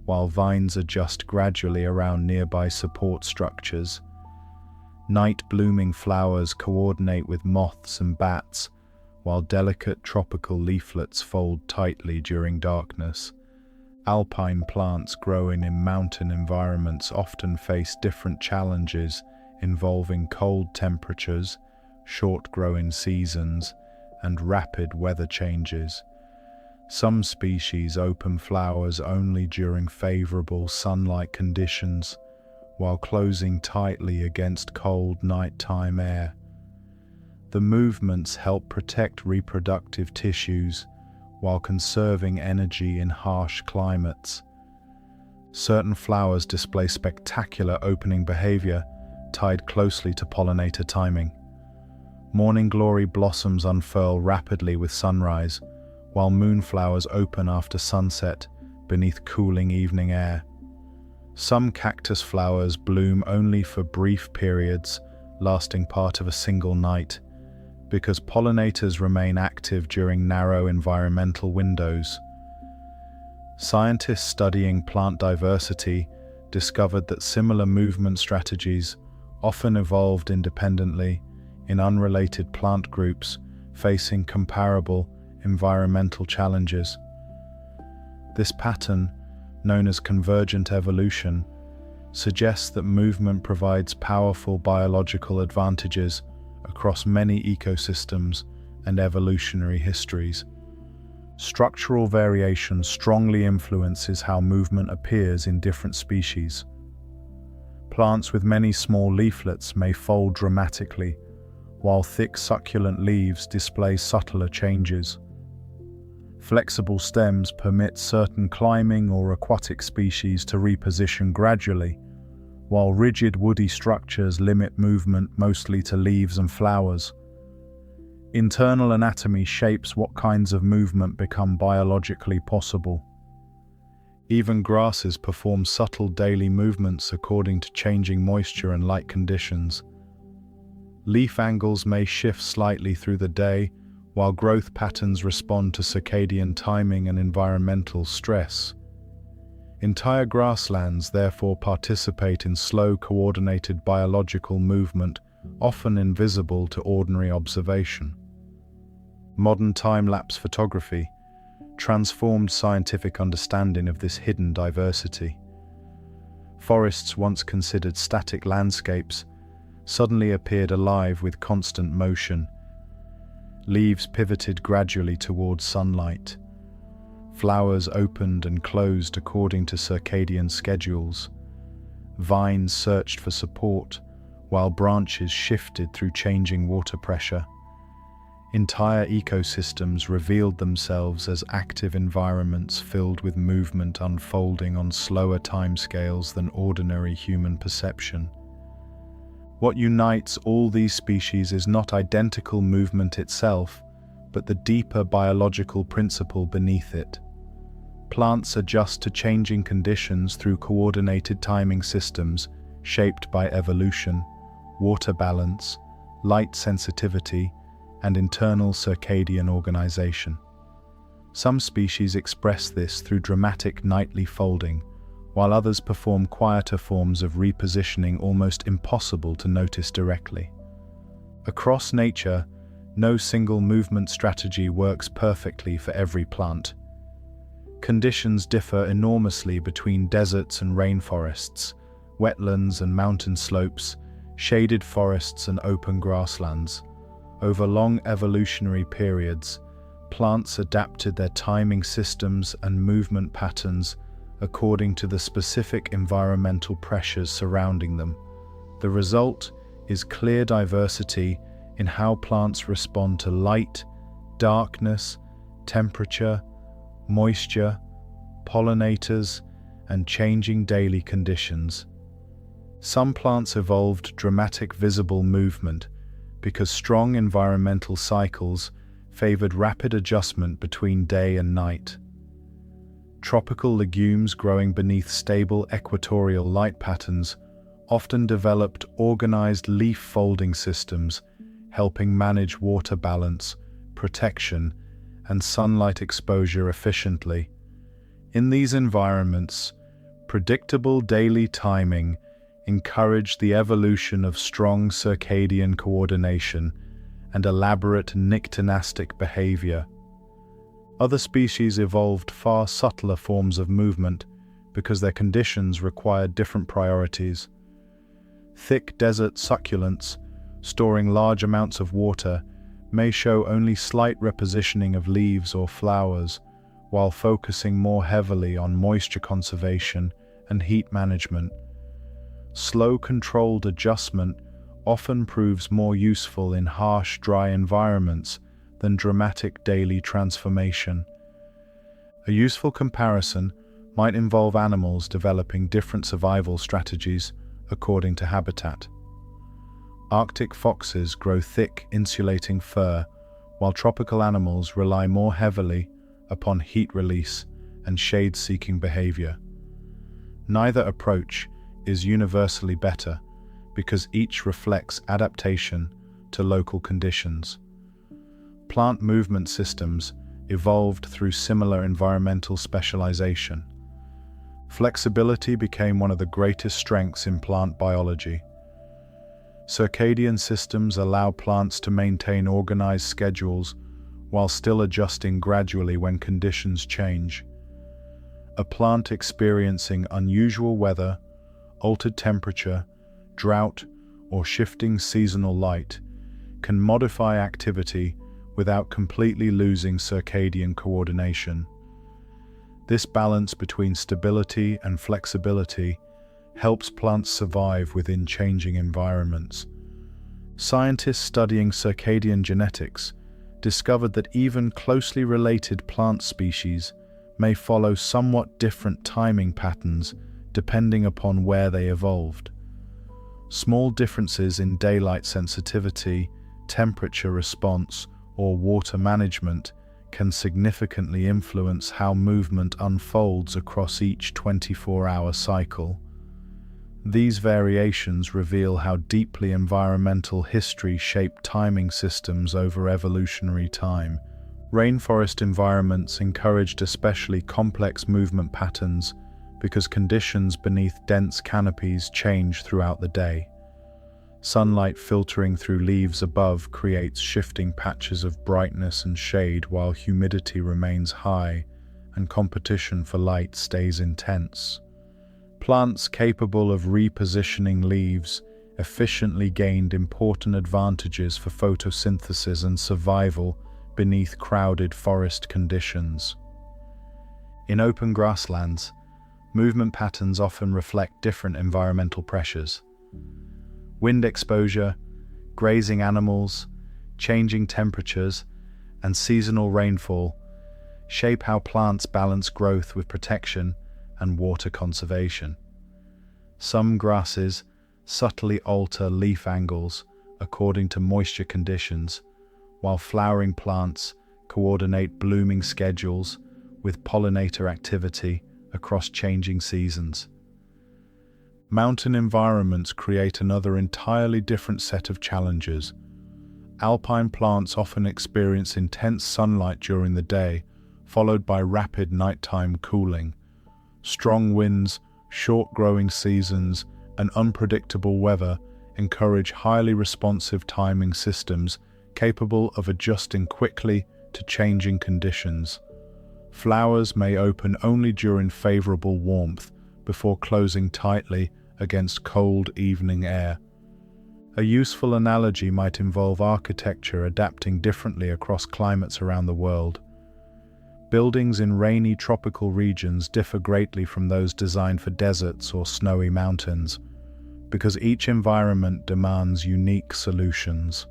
while vines adjust gradually around nearby support structures. Night-blooming flowers coordinate with moths and bats, while delicate tropical leaflets fold tightly during darkness. Alpine plants growing in mountain environments often face different challenges involving cold temperatures, short growing seasons, and rapid weather changes. Some species open flowers only during favorable sunlight conditions, while closing tightly against cold nighttime air. The movements help protect reproductive tissues while conserving energy in harsh climates. Certain flowers display spectacular opening behavior tied closely to pollinator timing. Morning glory blossoms unfurl rapidly with sunrise, while moonflowers open after sunset beneath cooling evening air. Some cactus flowers bloom only for brief periods, lasting part of a single night, because pollinators remain active during narrow environmental windows. Scientists studying plant diversity discovered that similar movement strategies often evolved independently in unrelated plant groups facing comparable environmental challenges. This pattern, known as convergent evolution, suggests that movement provides powerful biological advantages across many ecosystems and evolutionary histories. Structural variation strongly influences how movement appears in different species. Plants with many small leaflets may fold dramatically, while thick succulent leaves display subtler changes. Flexible stems permit certain climbing or aquatic species to reposition gradually, while rigid woody structures limit movement mostly to leaves and flowers. Internal anatomy shapes what kinds of movement become biologically possible. Even grasses perform subtle daily movements according to changing moisture and light conditions. Leaf angles may shift slightly through the day, while growth patterns respond to circadian timing and environmental stress. Entire grasslands therefore participate in slow, coordinated biological movement, often invisible to ordinary observation. Modern time-lapse photography, transformed scientific understanding of this hidden diversity. Forests, once considered static landscapes, suddenly appeared alive with constant motion. Leaves pivoted gradually towards sunlight. Flowers opened and closed according to circadian schedules. Vines searched for support, while branches shifted through changing water pressure. Entire ecosystems revealed themselves as active environments filled with movement unfolding on slower timescales than ordinary human perception. What unites all these species is not identical movement itself, but the deeper biological principle beneath it. Plants adjust to changing conditions through coordinated timing systems shaped by evolution, water balance, light sensitivity, and internal circadian organization. Some species express this through dramatic nightly folding, while others perform quieter forms of repositioning almost impossible to notice directly. Across nature, no single movement strategy works perfectly for every plant. Conditions differ enormously between deserts and rainforests, wetlands and mountain slopes, shaded forests and open grasslands. Over long evolutionary periods, plants adapted their timing systems and movement patterns according to the specific environmental pressures surrounding them. The result is clear diversity in how plants respond to light, darkness, temperature, moisture, pollinators, and changing daily conditions. Some plants evolved dramatic visible movement because strong environmental cycles favored rapid adjustment between day and night. Tropical legumes growing beneath stable equatorial light patterns often developed organized leaf folding systems, helping manage water balance, protection, and sunlight exposure efficiently. In these environments, predictable daily timing encouraged the evolution of strong circadian coordination and elaborate nyctinastic behavior. Other species evolved far subtler forms of movement because their conditions required different priorities. Thick desert succulents, storing large amounts of water, may show only slight repositioning of leaves or flowers, while focusing more heavily on moisture conservation and heat management. Slow, controlled adjustment often proves more useful in harsh, dry environments than dramatic daily transformation. A useful comparison might involve animals developing different survival strategies according to habitat. Arctic foxes grow thick, insulating fur, while tropical animals rely more heavily upon heat release and shade-seeking behavior. Neither approach is universally better because each reflects adaptation to local conditions. Plant movement systems evolved through similar environmental specialization. Flexibility became one of the greatest strengths in plant biology. Circadian systems allow plants to maintain organized schedules while still adjusting gradually when conditions change. A plant experiencing unusual weather, altered temperature, drought, or shifting seasonal light can modify activity without completely losing circadian coordination. This balance between stability and flexibility helps plants survive within changing environments. Scientists studying circadian genetics discovered that even closely related plant species may follow somewhat different timing patterns depending upon where they evolved. Small differences in daylight sensitivity, temperature response, or water management can significantly influence how movement unfolds across each 24-hour cycle. These variations reveal how deeply environmental history shaped timing systems over evolutionary time. Rainforest environments encouraged especially complex movement patterns because conditions beneath dense canopies change throughout the day. Sunlight filtering through leaves above creates shifting patches of brightness and shade while humidity remains high and competition for light stays intense. Plants capable of repositioning leaves efficiently gained important advantages for photosynthesis and survival beneath crowded forest conditions. In open grasslands, movement patterns often reflect different environmental pressures. Wind exposure, grazing animals, changing temperatures, and seasonal rainfall shape how plants balance growth with protection and water conservation. Some grasses subtly alter leaf angles according to moisture conditions, while flowering plants coordinate blooming schedules with pollinator activity across changing seasons. Mountain environments create another entirely different set of challenges. Alpine plants often experience intense sunlight during the day, followed by rapid nighttime cooling. Strong winds, short growing seasons, and unpredictable weather encourage highly responsive timing systems capable of adjusting quickly to changing conditions. Flowers may open only during favorable warmth before closing tightly against cold evening air. A useful analogy might involve architecture adapting differently across climates around the world. Buildings in rainy tropical regions differ greatly from those designed for deserts or snowy mountains, because each environment demands unique solutions.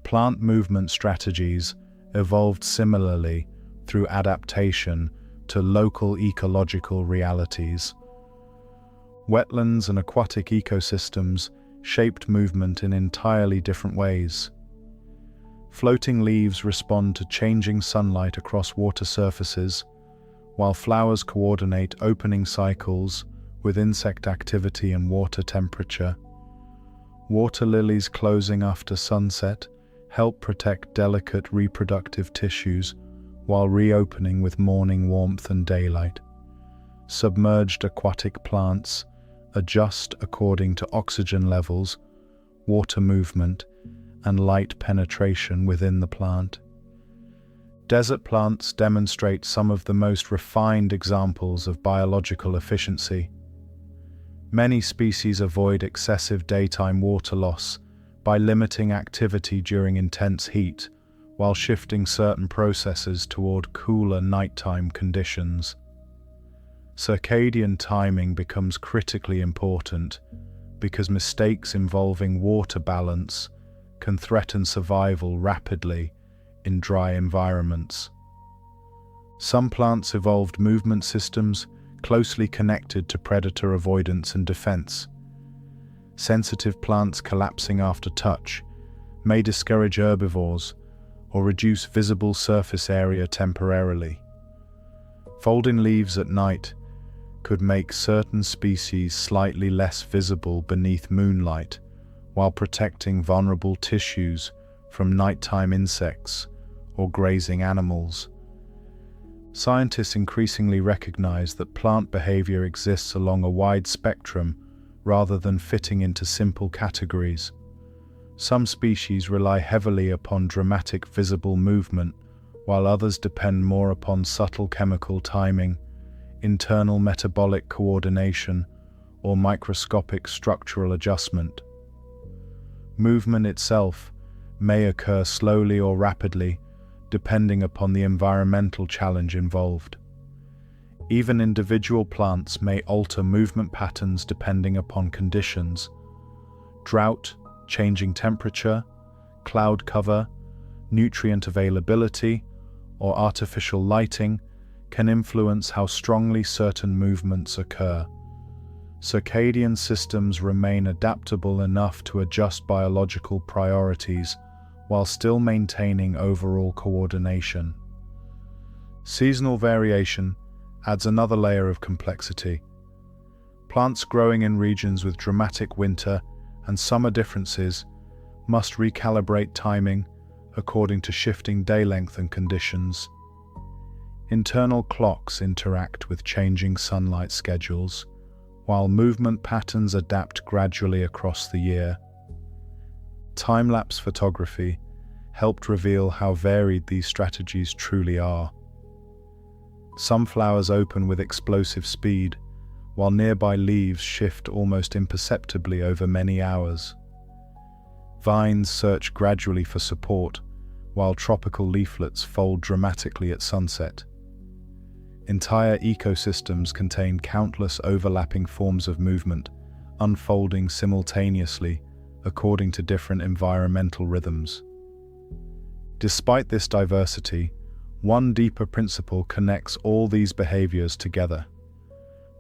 Plant movement strategies evolved similarly through adaptation to local ecological realities. Wetlands and aquatic ecosystems shaped movement in entirely different ways. Floating leaves respond to changing sunlight across water surfaces, while flowers coordinate opening cycles with insect activity and water temperature. Water lilies closing after sunset help protect delicate reproductive tissues while reopening with morning warmth and daylight. Submerged aquatic plants adjust according to oxygen levels, water movement, and light penetration within the plant. Desert plants demonstrate some of the most refined examples of biological efficiency. Many species avoid excessive daytime water loss by limiting activity during intense heat, while shifting certain processes toward cooler nighttime conditions. Circadian timing becomes critically important because mistakes involving water balance can threaten survival rapidly in dry environments. Some plants evolved movement systems closely connected to predator avoidance and defense. Sensitive plants collapsing after touch may discourage herbivores or reduce visible surface area temporarily. Folding leaves at night could make certain species slightly less visible beneath moonlight, while protecting vulnerable tissues from nighttime insects or grazing animals. Scientists increasingly recognize that plant behavior exists along a wide spectrum rather than fitting into simple categories. Some species rely heavily upon dramatic visible movement, while others depend more upon subtle chemical timing, internal metabolic coordination, or microscopic structural adjustment. Movement itself may occur slowly or rapidly, depending upon the environmental challenge involved. Even individual plants may alter movement patterns depending upon conditions. Drought, changing temperature, cloud cover, nutrient availability, or artificial lighting can influence how strongly certain movements occur. Circadian systems remain adaptable enough to adjust biological priorities while still maintaining overall coordination. Seasonal variation adds another layer of complexity. Plants growing in regions with dramatic winter and summer differences must recalibrate timing according to shifting day length and conditions. Internal clocks interact with changing sunlight schedules, while movement patterns adapt gradually across the year. time-lapse photography helped reveal how varied these strategies truly are. Some flowers open with explosive speed, while nearby leaves shift almost imperceptibly over many hours. Vines search gradually for support, while tropical leaflets fold dramatically at sunset. Entire ecosystems contain countless overlapping forms of movement, unfolding simultaneously according to different environmental rhythms. Despite this diversity, one deeper principle connects all these behaviors together.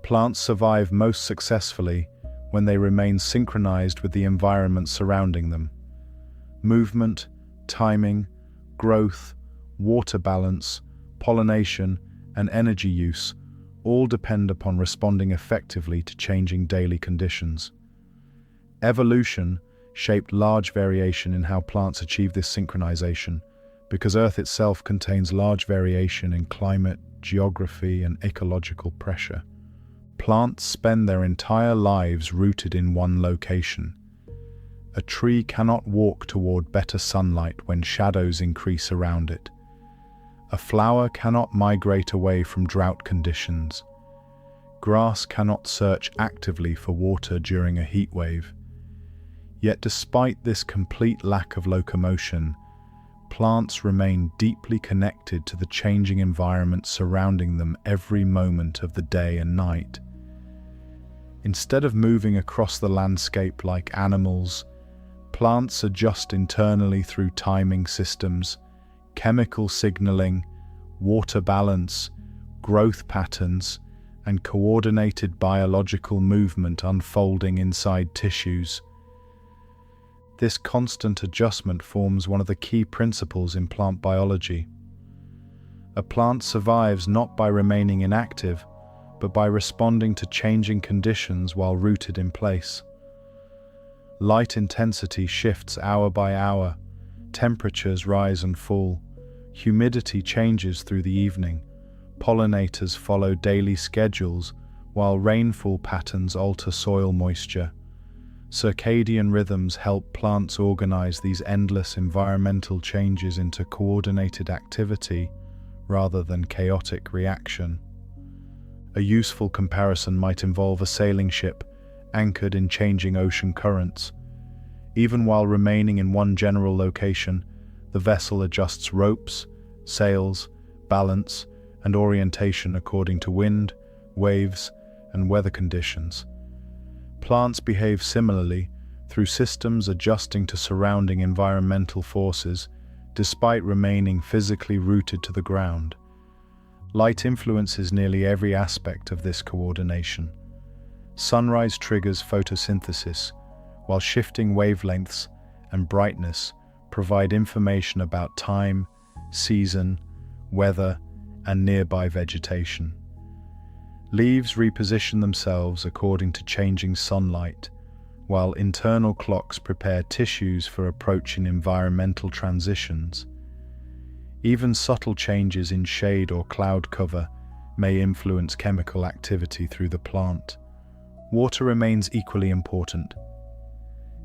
Plants survive most successfully when they remain synchronized with the environment surrounding them. Movement, timing, growth, water balance, pollination, and energy use all depend upon responding effectively to changing daily conditions. Evolution shaped large variation in how plants achieve this synchronization, because Earth itself contains large variation in climate, geography, and ecological pressure. Plants spend their entire lives rooted in one location. A tree cannot walk toward better sunlight when shadows increase around it. A flower cannot migrate away from drought conditions. Grass cannot search actively for water during a heat wave. Yet despite this complete lack of locomotion, plants remain deeply connected to the changing environment surrounding them every moment of the day and night. Instead of moving across the landscape like animals, plants adjust internally through timing systems, chemical signaling, water balance, growth patterns, and coordinated biological movement unfolding inside tissues. This constant adjustment forms one of the key principles in plant biology. A plant survives not by remaining inactive, but by responding to changing conditions while rooted in place. Light intensity shifts hour by hour, temperatures rise and fall, humidity changes through the evening, pollinators follow daily schedules, while rainfall patterns alter soil moisture. Circadian rhythms help plants organize these endless environmental changes into coordinated activity rather than chaotic reaction. A useful comparison might involve a sailing ship anchored in changing ocean currents. Even while remaining in one general location, the vessel adjusts ropes, sails, balance, and orientation according to wind, waves, and weather conditions. Plants behave similarly, through systems adjusting to surrounding environmental forces, despite remaining physically rooted to the ground. Light influences nearly every aspect of this coordination. Sunrise triggers photosynthesis, while shifting wavelengths and brightness provide information about time, season, weather, and nearby vegetation. Leaves reposition themselves according to changing sunlight, while internal clocks prepare tissues for approaching environmental transitions. Even subtle changes in shade or cloud cover may influence chemical activity through the plant. Water remains equally important.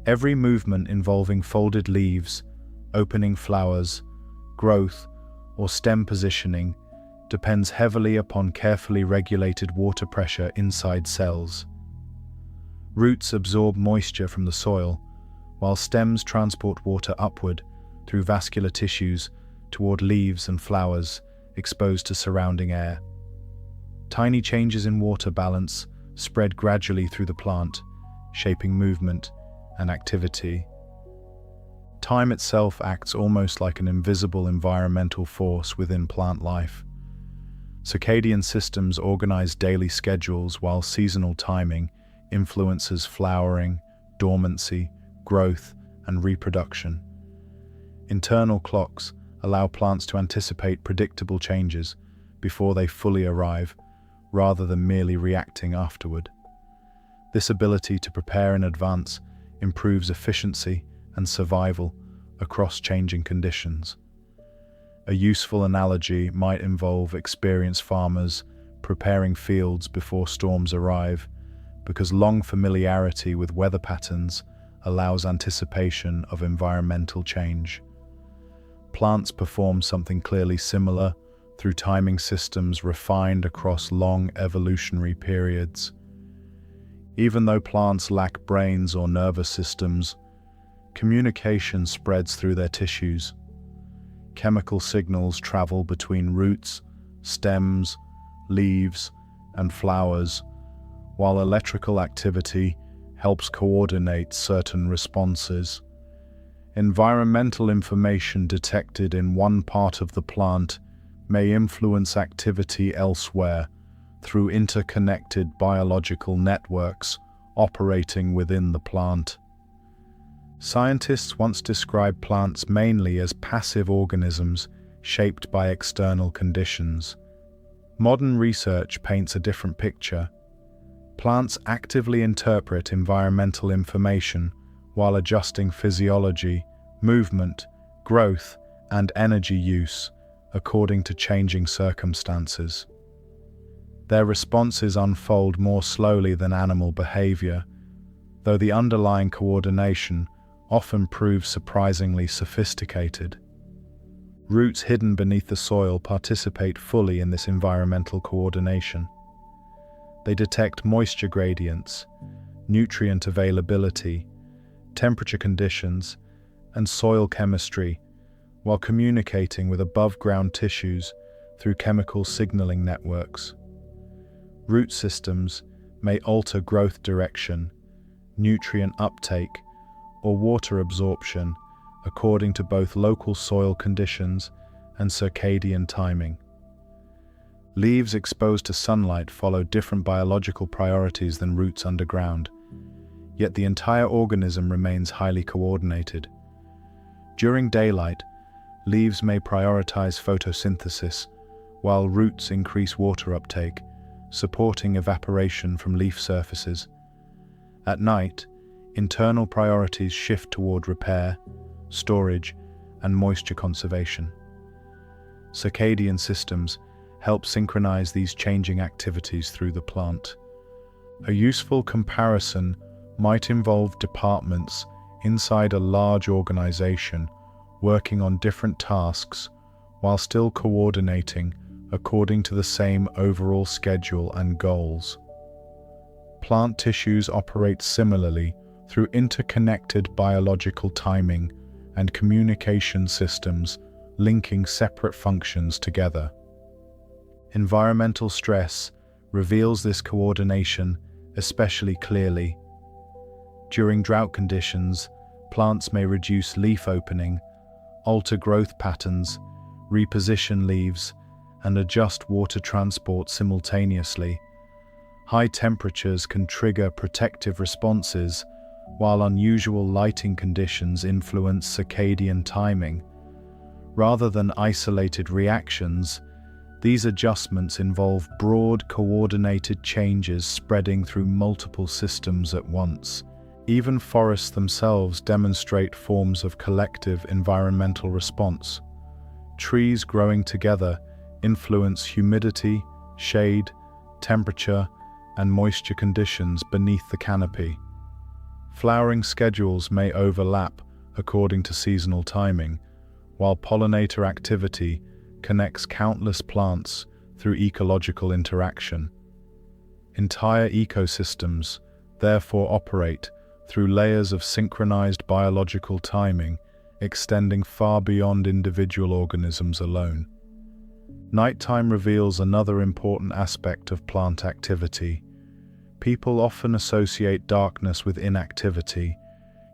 Every movement involving folded leaves, opening flowers, growth, or stem positioning depends heavily upon carefully regulated water pressure inside cells. Roots absorb moisture from the soil, while stems transport water upward through vascular tissues toward leaves and flowers exposed to surrounding air. Tiny changes in water balance spread gradually through the plant, shaping movement and activity. Time itself acts almost like an invisible environmental force within plant life. Circadian systems organize daily schedules, while seasonal timing influences flowering, dormancy, growth, and reproduction. Internal clocks allow plants to anticipate predictable changes before they fully arrive, rather than merely reacting afterward. This ability to prepare in advance improves efficiency and survival across changing conditions. A useful analogy might involve experienced farmers preparing fields before storms arrive, because long familiarity with weather patterns allows anticipation of environmental change. Plants perform something clearly similar through timing systems refined across long evolutionary periods. Even though plants lack brains or nervous systems, communication spreads through their tissues. Chemical signals travel between roots, stems, leaves, and flowers, while electrical activity helps coordinate certain responses. Environmental information detected in one part of the plant may influence activity elsewhere through interconnected biological networks operating within the plant. Scientists once described plants mainly as passive organisms shaped by external conditions. Modern research paints a different picture. Plants actively interpret environmental information while adjusting physiology, movement, growth, and energy use according to changing circumstances. Their responses unfold more slowly than animal behavior, though the underlying coordination often proves surprisingly sophisticated. Roots hidden beneath the soil participate fully in this environmental coordination. They detect moisture gradients, nutrient availability, temperature conditions, and soil chemistry, while communicating with above-ground tissues through chemical signaling networks. Root systems may alter growth direction, nutrient uptake, or water absorption according to both local soil conditions and circadian timing. Leaves exposed to sunlight follow different biological priorities than roots underground, yet the entire organism remains highly coordinated. During daylight, leaves may prioritize photosynthesis, while roots increase water uptake, supporting evaporation from leaf surfaces. At night, internal priorities shift toward repair, storage, and moisture conservation. Circadian systems help synchronize these changing activities through the plant. A useful comparison might involve departments inside a large organization working on different tasks while still coordinating according to the same overall schedule and goals. Plant tissues operate similarly through interconnected biological timing and communication systems linking separate functions together. Environmental stress reveals this coordination especially clearly. During drought conditions, plants may reduce leaf opening, alter growth patterns, reposition leaves, and adjust water transport simultaneously. High temperatures can trigger protective responses, while unusual lighting conditions influence circadian timing. Rather than isolated reactions, these adjustments involve broad, coordinated changes spreading through multiple systems at once. Even forests themselves demonstrate forms of collective environmental response. Trees growing together influence humidity, shade, temperature, and moisture conditions beneath the canopy. Flowering schedules may overlap according to seasonal timing, while pollinator activity connects countless plants through ecological interaction. Entire ecosystems therefore operate through layers of synchronized biological timing, extending far beyond individual organisms alone. Nighttime reveals another important aspect of plant activity. People often associate darkness with inactivity,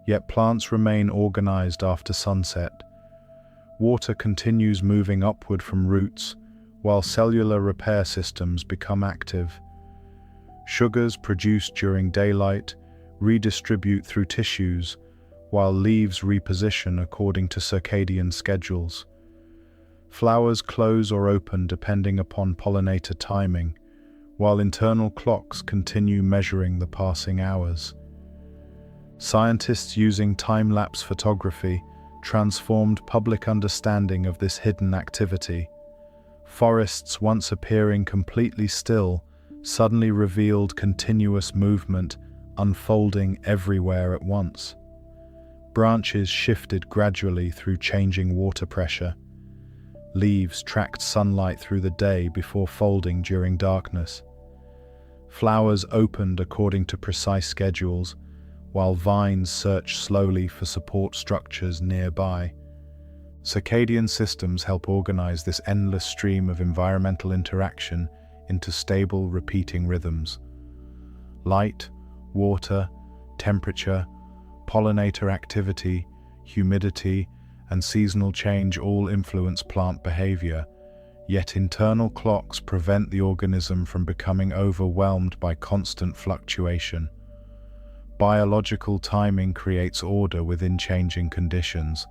yet plants remain organized after sunset. Water continues moving upward from roots, while cellular repair systems become active. Sugars produced during daylight redistribute through tissues, while leaves reposition according to circadian schedules. Flowers close or open depending upon pollinator timing, while internal clocks continue measuring the passing hours. Scientists using time-lapse photography transformed public understanding of this hidden activity. Forests once appearing completely still suddenly revealed continuous movement unfolding everywhere at once. Branches shifted gradually through changing water pressure. Leaves tracked sunlight through the day before folding during darkness. Flowers opened according to precise schedules, while vines searched slowly for support structures nearby. Circadian systems help organize this endless stream of environmental interaction into stable, repeating rhythms. Light, water, temperature, pollinator activity, humidity, and seasonal change all influence plant behavior, yet internal clocks prevent the organism from becoming overwhelmed by constant fluctuation. Biological timing creates order within changing conditions.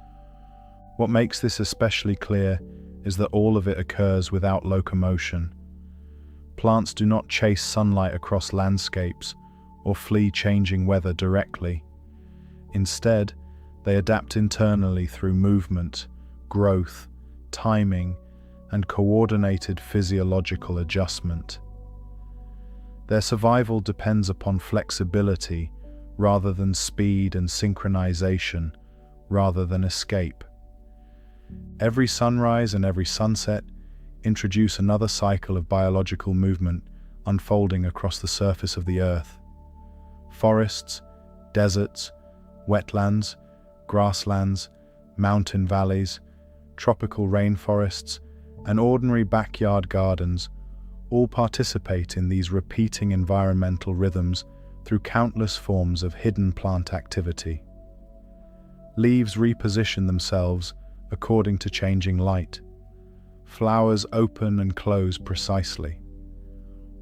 What makes this especially clear is that all of it occurs without locomotion. Plants do not chase sunlight across landscapes or flee changing weather directly. Instead, they adapt internally through movement, growth, timing, and coordinated physiological adjustment. Their survival depends upon flexibility rather than speed, and synchronization rather than escape. Every sunrise and every sunset introduce another cycle of biological movement unfolding across the surface of the earth. Forests, deserts, wetlands, grasslands, mountain valleys, tropical rainforests, and ordinary backyard gardens all participate in these repeating environmental rhythms through countless forms of hidden plant activity. Leaves reposition themselves according to changing light. Flowers open and close precisely.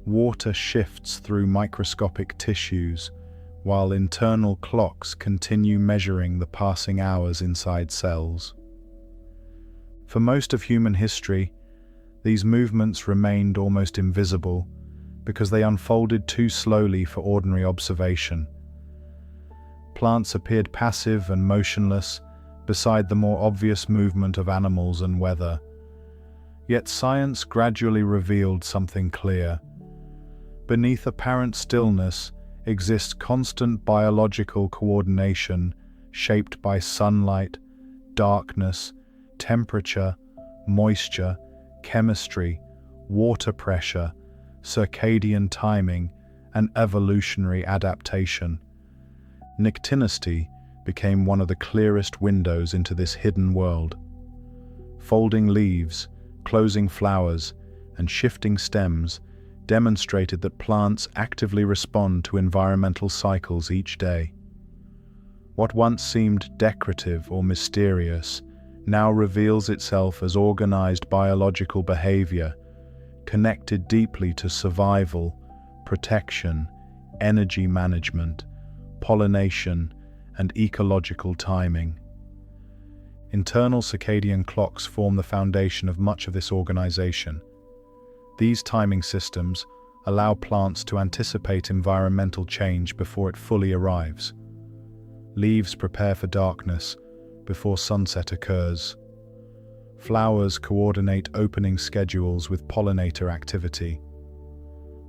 Water shifts through microscopic tissues, while internal clocks continue measuring the passing hours inside cells. For most of human history, these movements remained almost invisible because they unfolded too slowly for ordinary observation. Plants appeared passive and motionless beside the more obvious movement of animals and weather. Yet science gradually revealed something clear. Beneath apparent stillness exists constant biological coordination shaped by sunlight, darkness, temperature, moisture, chemistry, water pressure, circadian timing, and evolutionary adaptation. Nyctinisty became one of the clearest windows into this hidden world. Folding leaves, closing flowers, and shifting stems demonstrated that plants actively respond to environmental cycles each day. What once seemed decorative or mysterious now reveals itself as organized biological behavior, connected deeply to survival, protection, energy management, pollination, and ecological timing. Internal circadian clocks form the foundation of much of this organization. These timing systems allow plants to anticipate environmental change before it fully arrives. Leaves prepare for darkness before sunset occurs. Flowers coordinate opening schedules with pollinator activity.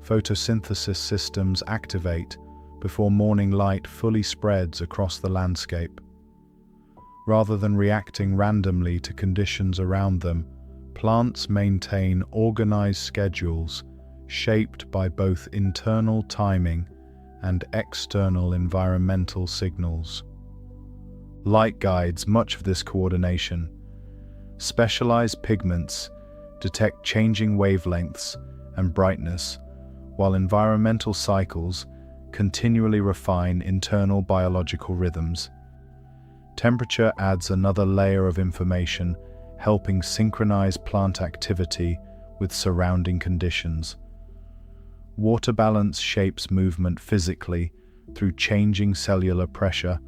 Photosynthesis systems activate before morning light fully spreads across the landscape. Rather than reacting randomly to conditions around them, plants maintain organized schedules shaped by both internal timing and external environmental signals. Light guides much of this coordination. Specialized pigments detect changing wavelengths and brightness, while environmental cycles continually refine internal biological rhythms. Temperature adds another layer of information, helping synchronize plant activity with surrounding conditions. Water balance shapes movement physically through changing cellular pressure,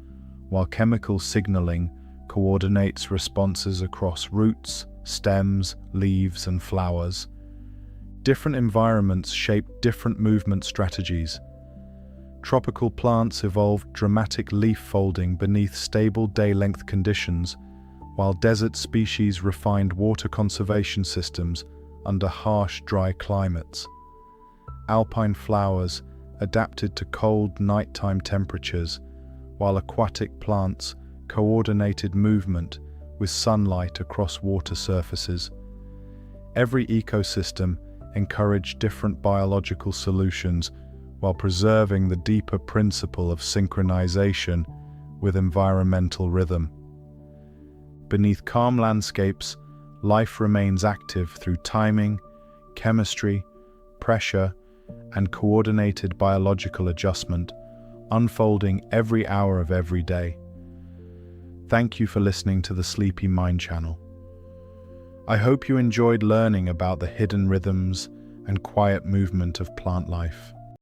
while chemical signaling coordinates responses across roots, stems, leaves, and flowers. Different environments shape different movement strategies. Tropical plants evolved dramatic leaf folding beneath stable day-length conditions, while desert species refined water conservation systems under harsh, dry climates. Alpine flowers adapted to cold nighttime temperatures, while aquatic plants coordinated movement with sunlight across water surfaces. Every ecosystem encouraged different biological solutions while preserving the deeper principle of synchronization with environmental rhythm. Beneath calm landscapes, life remains active through timing, chemistry, pressure, and coordinated biological adjustment, unfolding every hour of every day. Thank you for listening to the Sleepy Mind channel. I hope you enjoyed learning about the hidden rhythms and quiet movement of plant life.